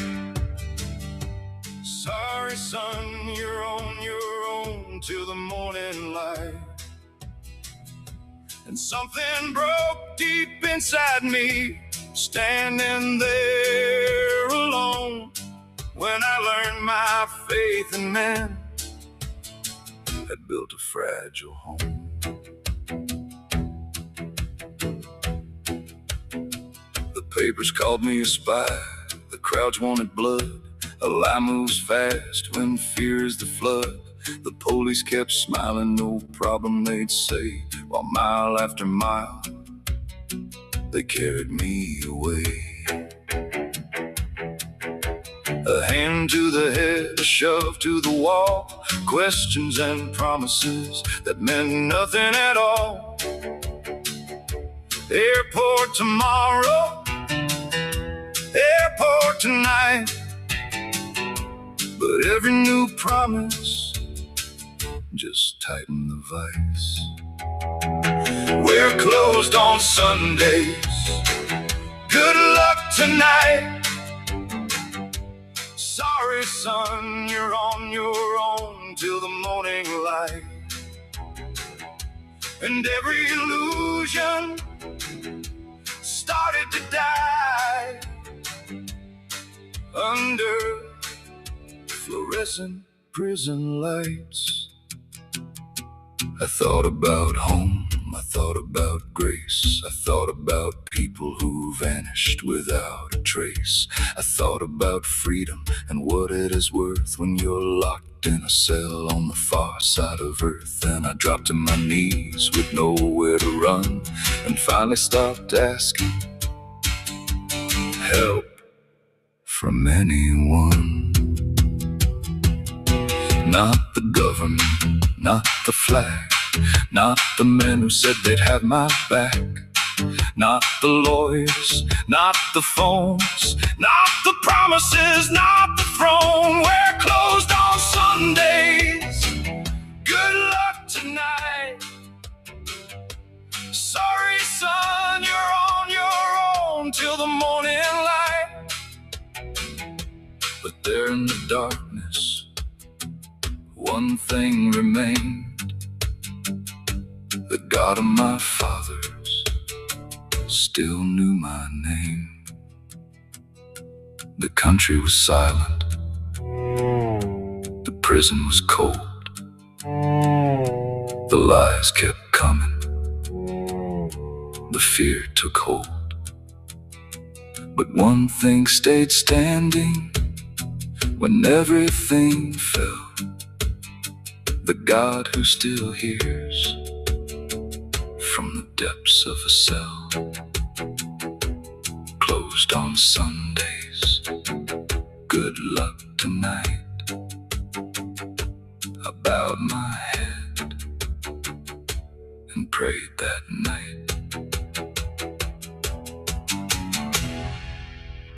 Sorry, son, you're on your own till the morning light. And something broke deep inside me, standing there alone, when I learned my faith in man had built a fragile home. The papers called me a spy, the crowds wanted blood. A lie moves fast when fear is the flood. The police kept smiling, no problem they'd say, while mile after mile they carried me away. A hand to the head, a shove to the wall, questions and promises that meant nothing at all. Airport tomorrow, airport tonight, but every new promise just tightened the vice. We're closed on Sundays. Good luck tonight. Sorry, son, you're on your own till the morning light. And every illusion started to die under fluorescent prison lights. I thought about home, I thought about grace, I thought about people who vanished without a trace. I thought about freedom and what it is worth when you're locked in a cell on the far side of earth. And I dropped to my knees with nowhere to run, and finally stopped asking help from anyone. Not the government, not the flag, not the men who said they'd have my back, not the lawyers, not the phones, not the promises, not the throne. We're closed on Sundays. Good luck tonight. Sorry, son, you're on your own till the morning light. But there in the darkness, one thing remained. The God of my fathers still knew my name. The country was silent. The prison was cold. The lies kept coming. The fear took hold. But one thing stayed standing when everything fell. The God who still hears from the depths of a cell. Closed on Sundays. Good luck tonight. I bowed my head and prayed that night.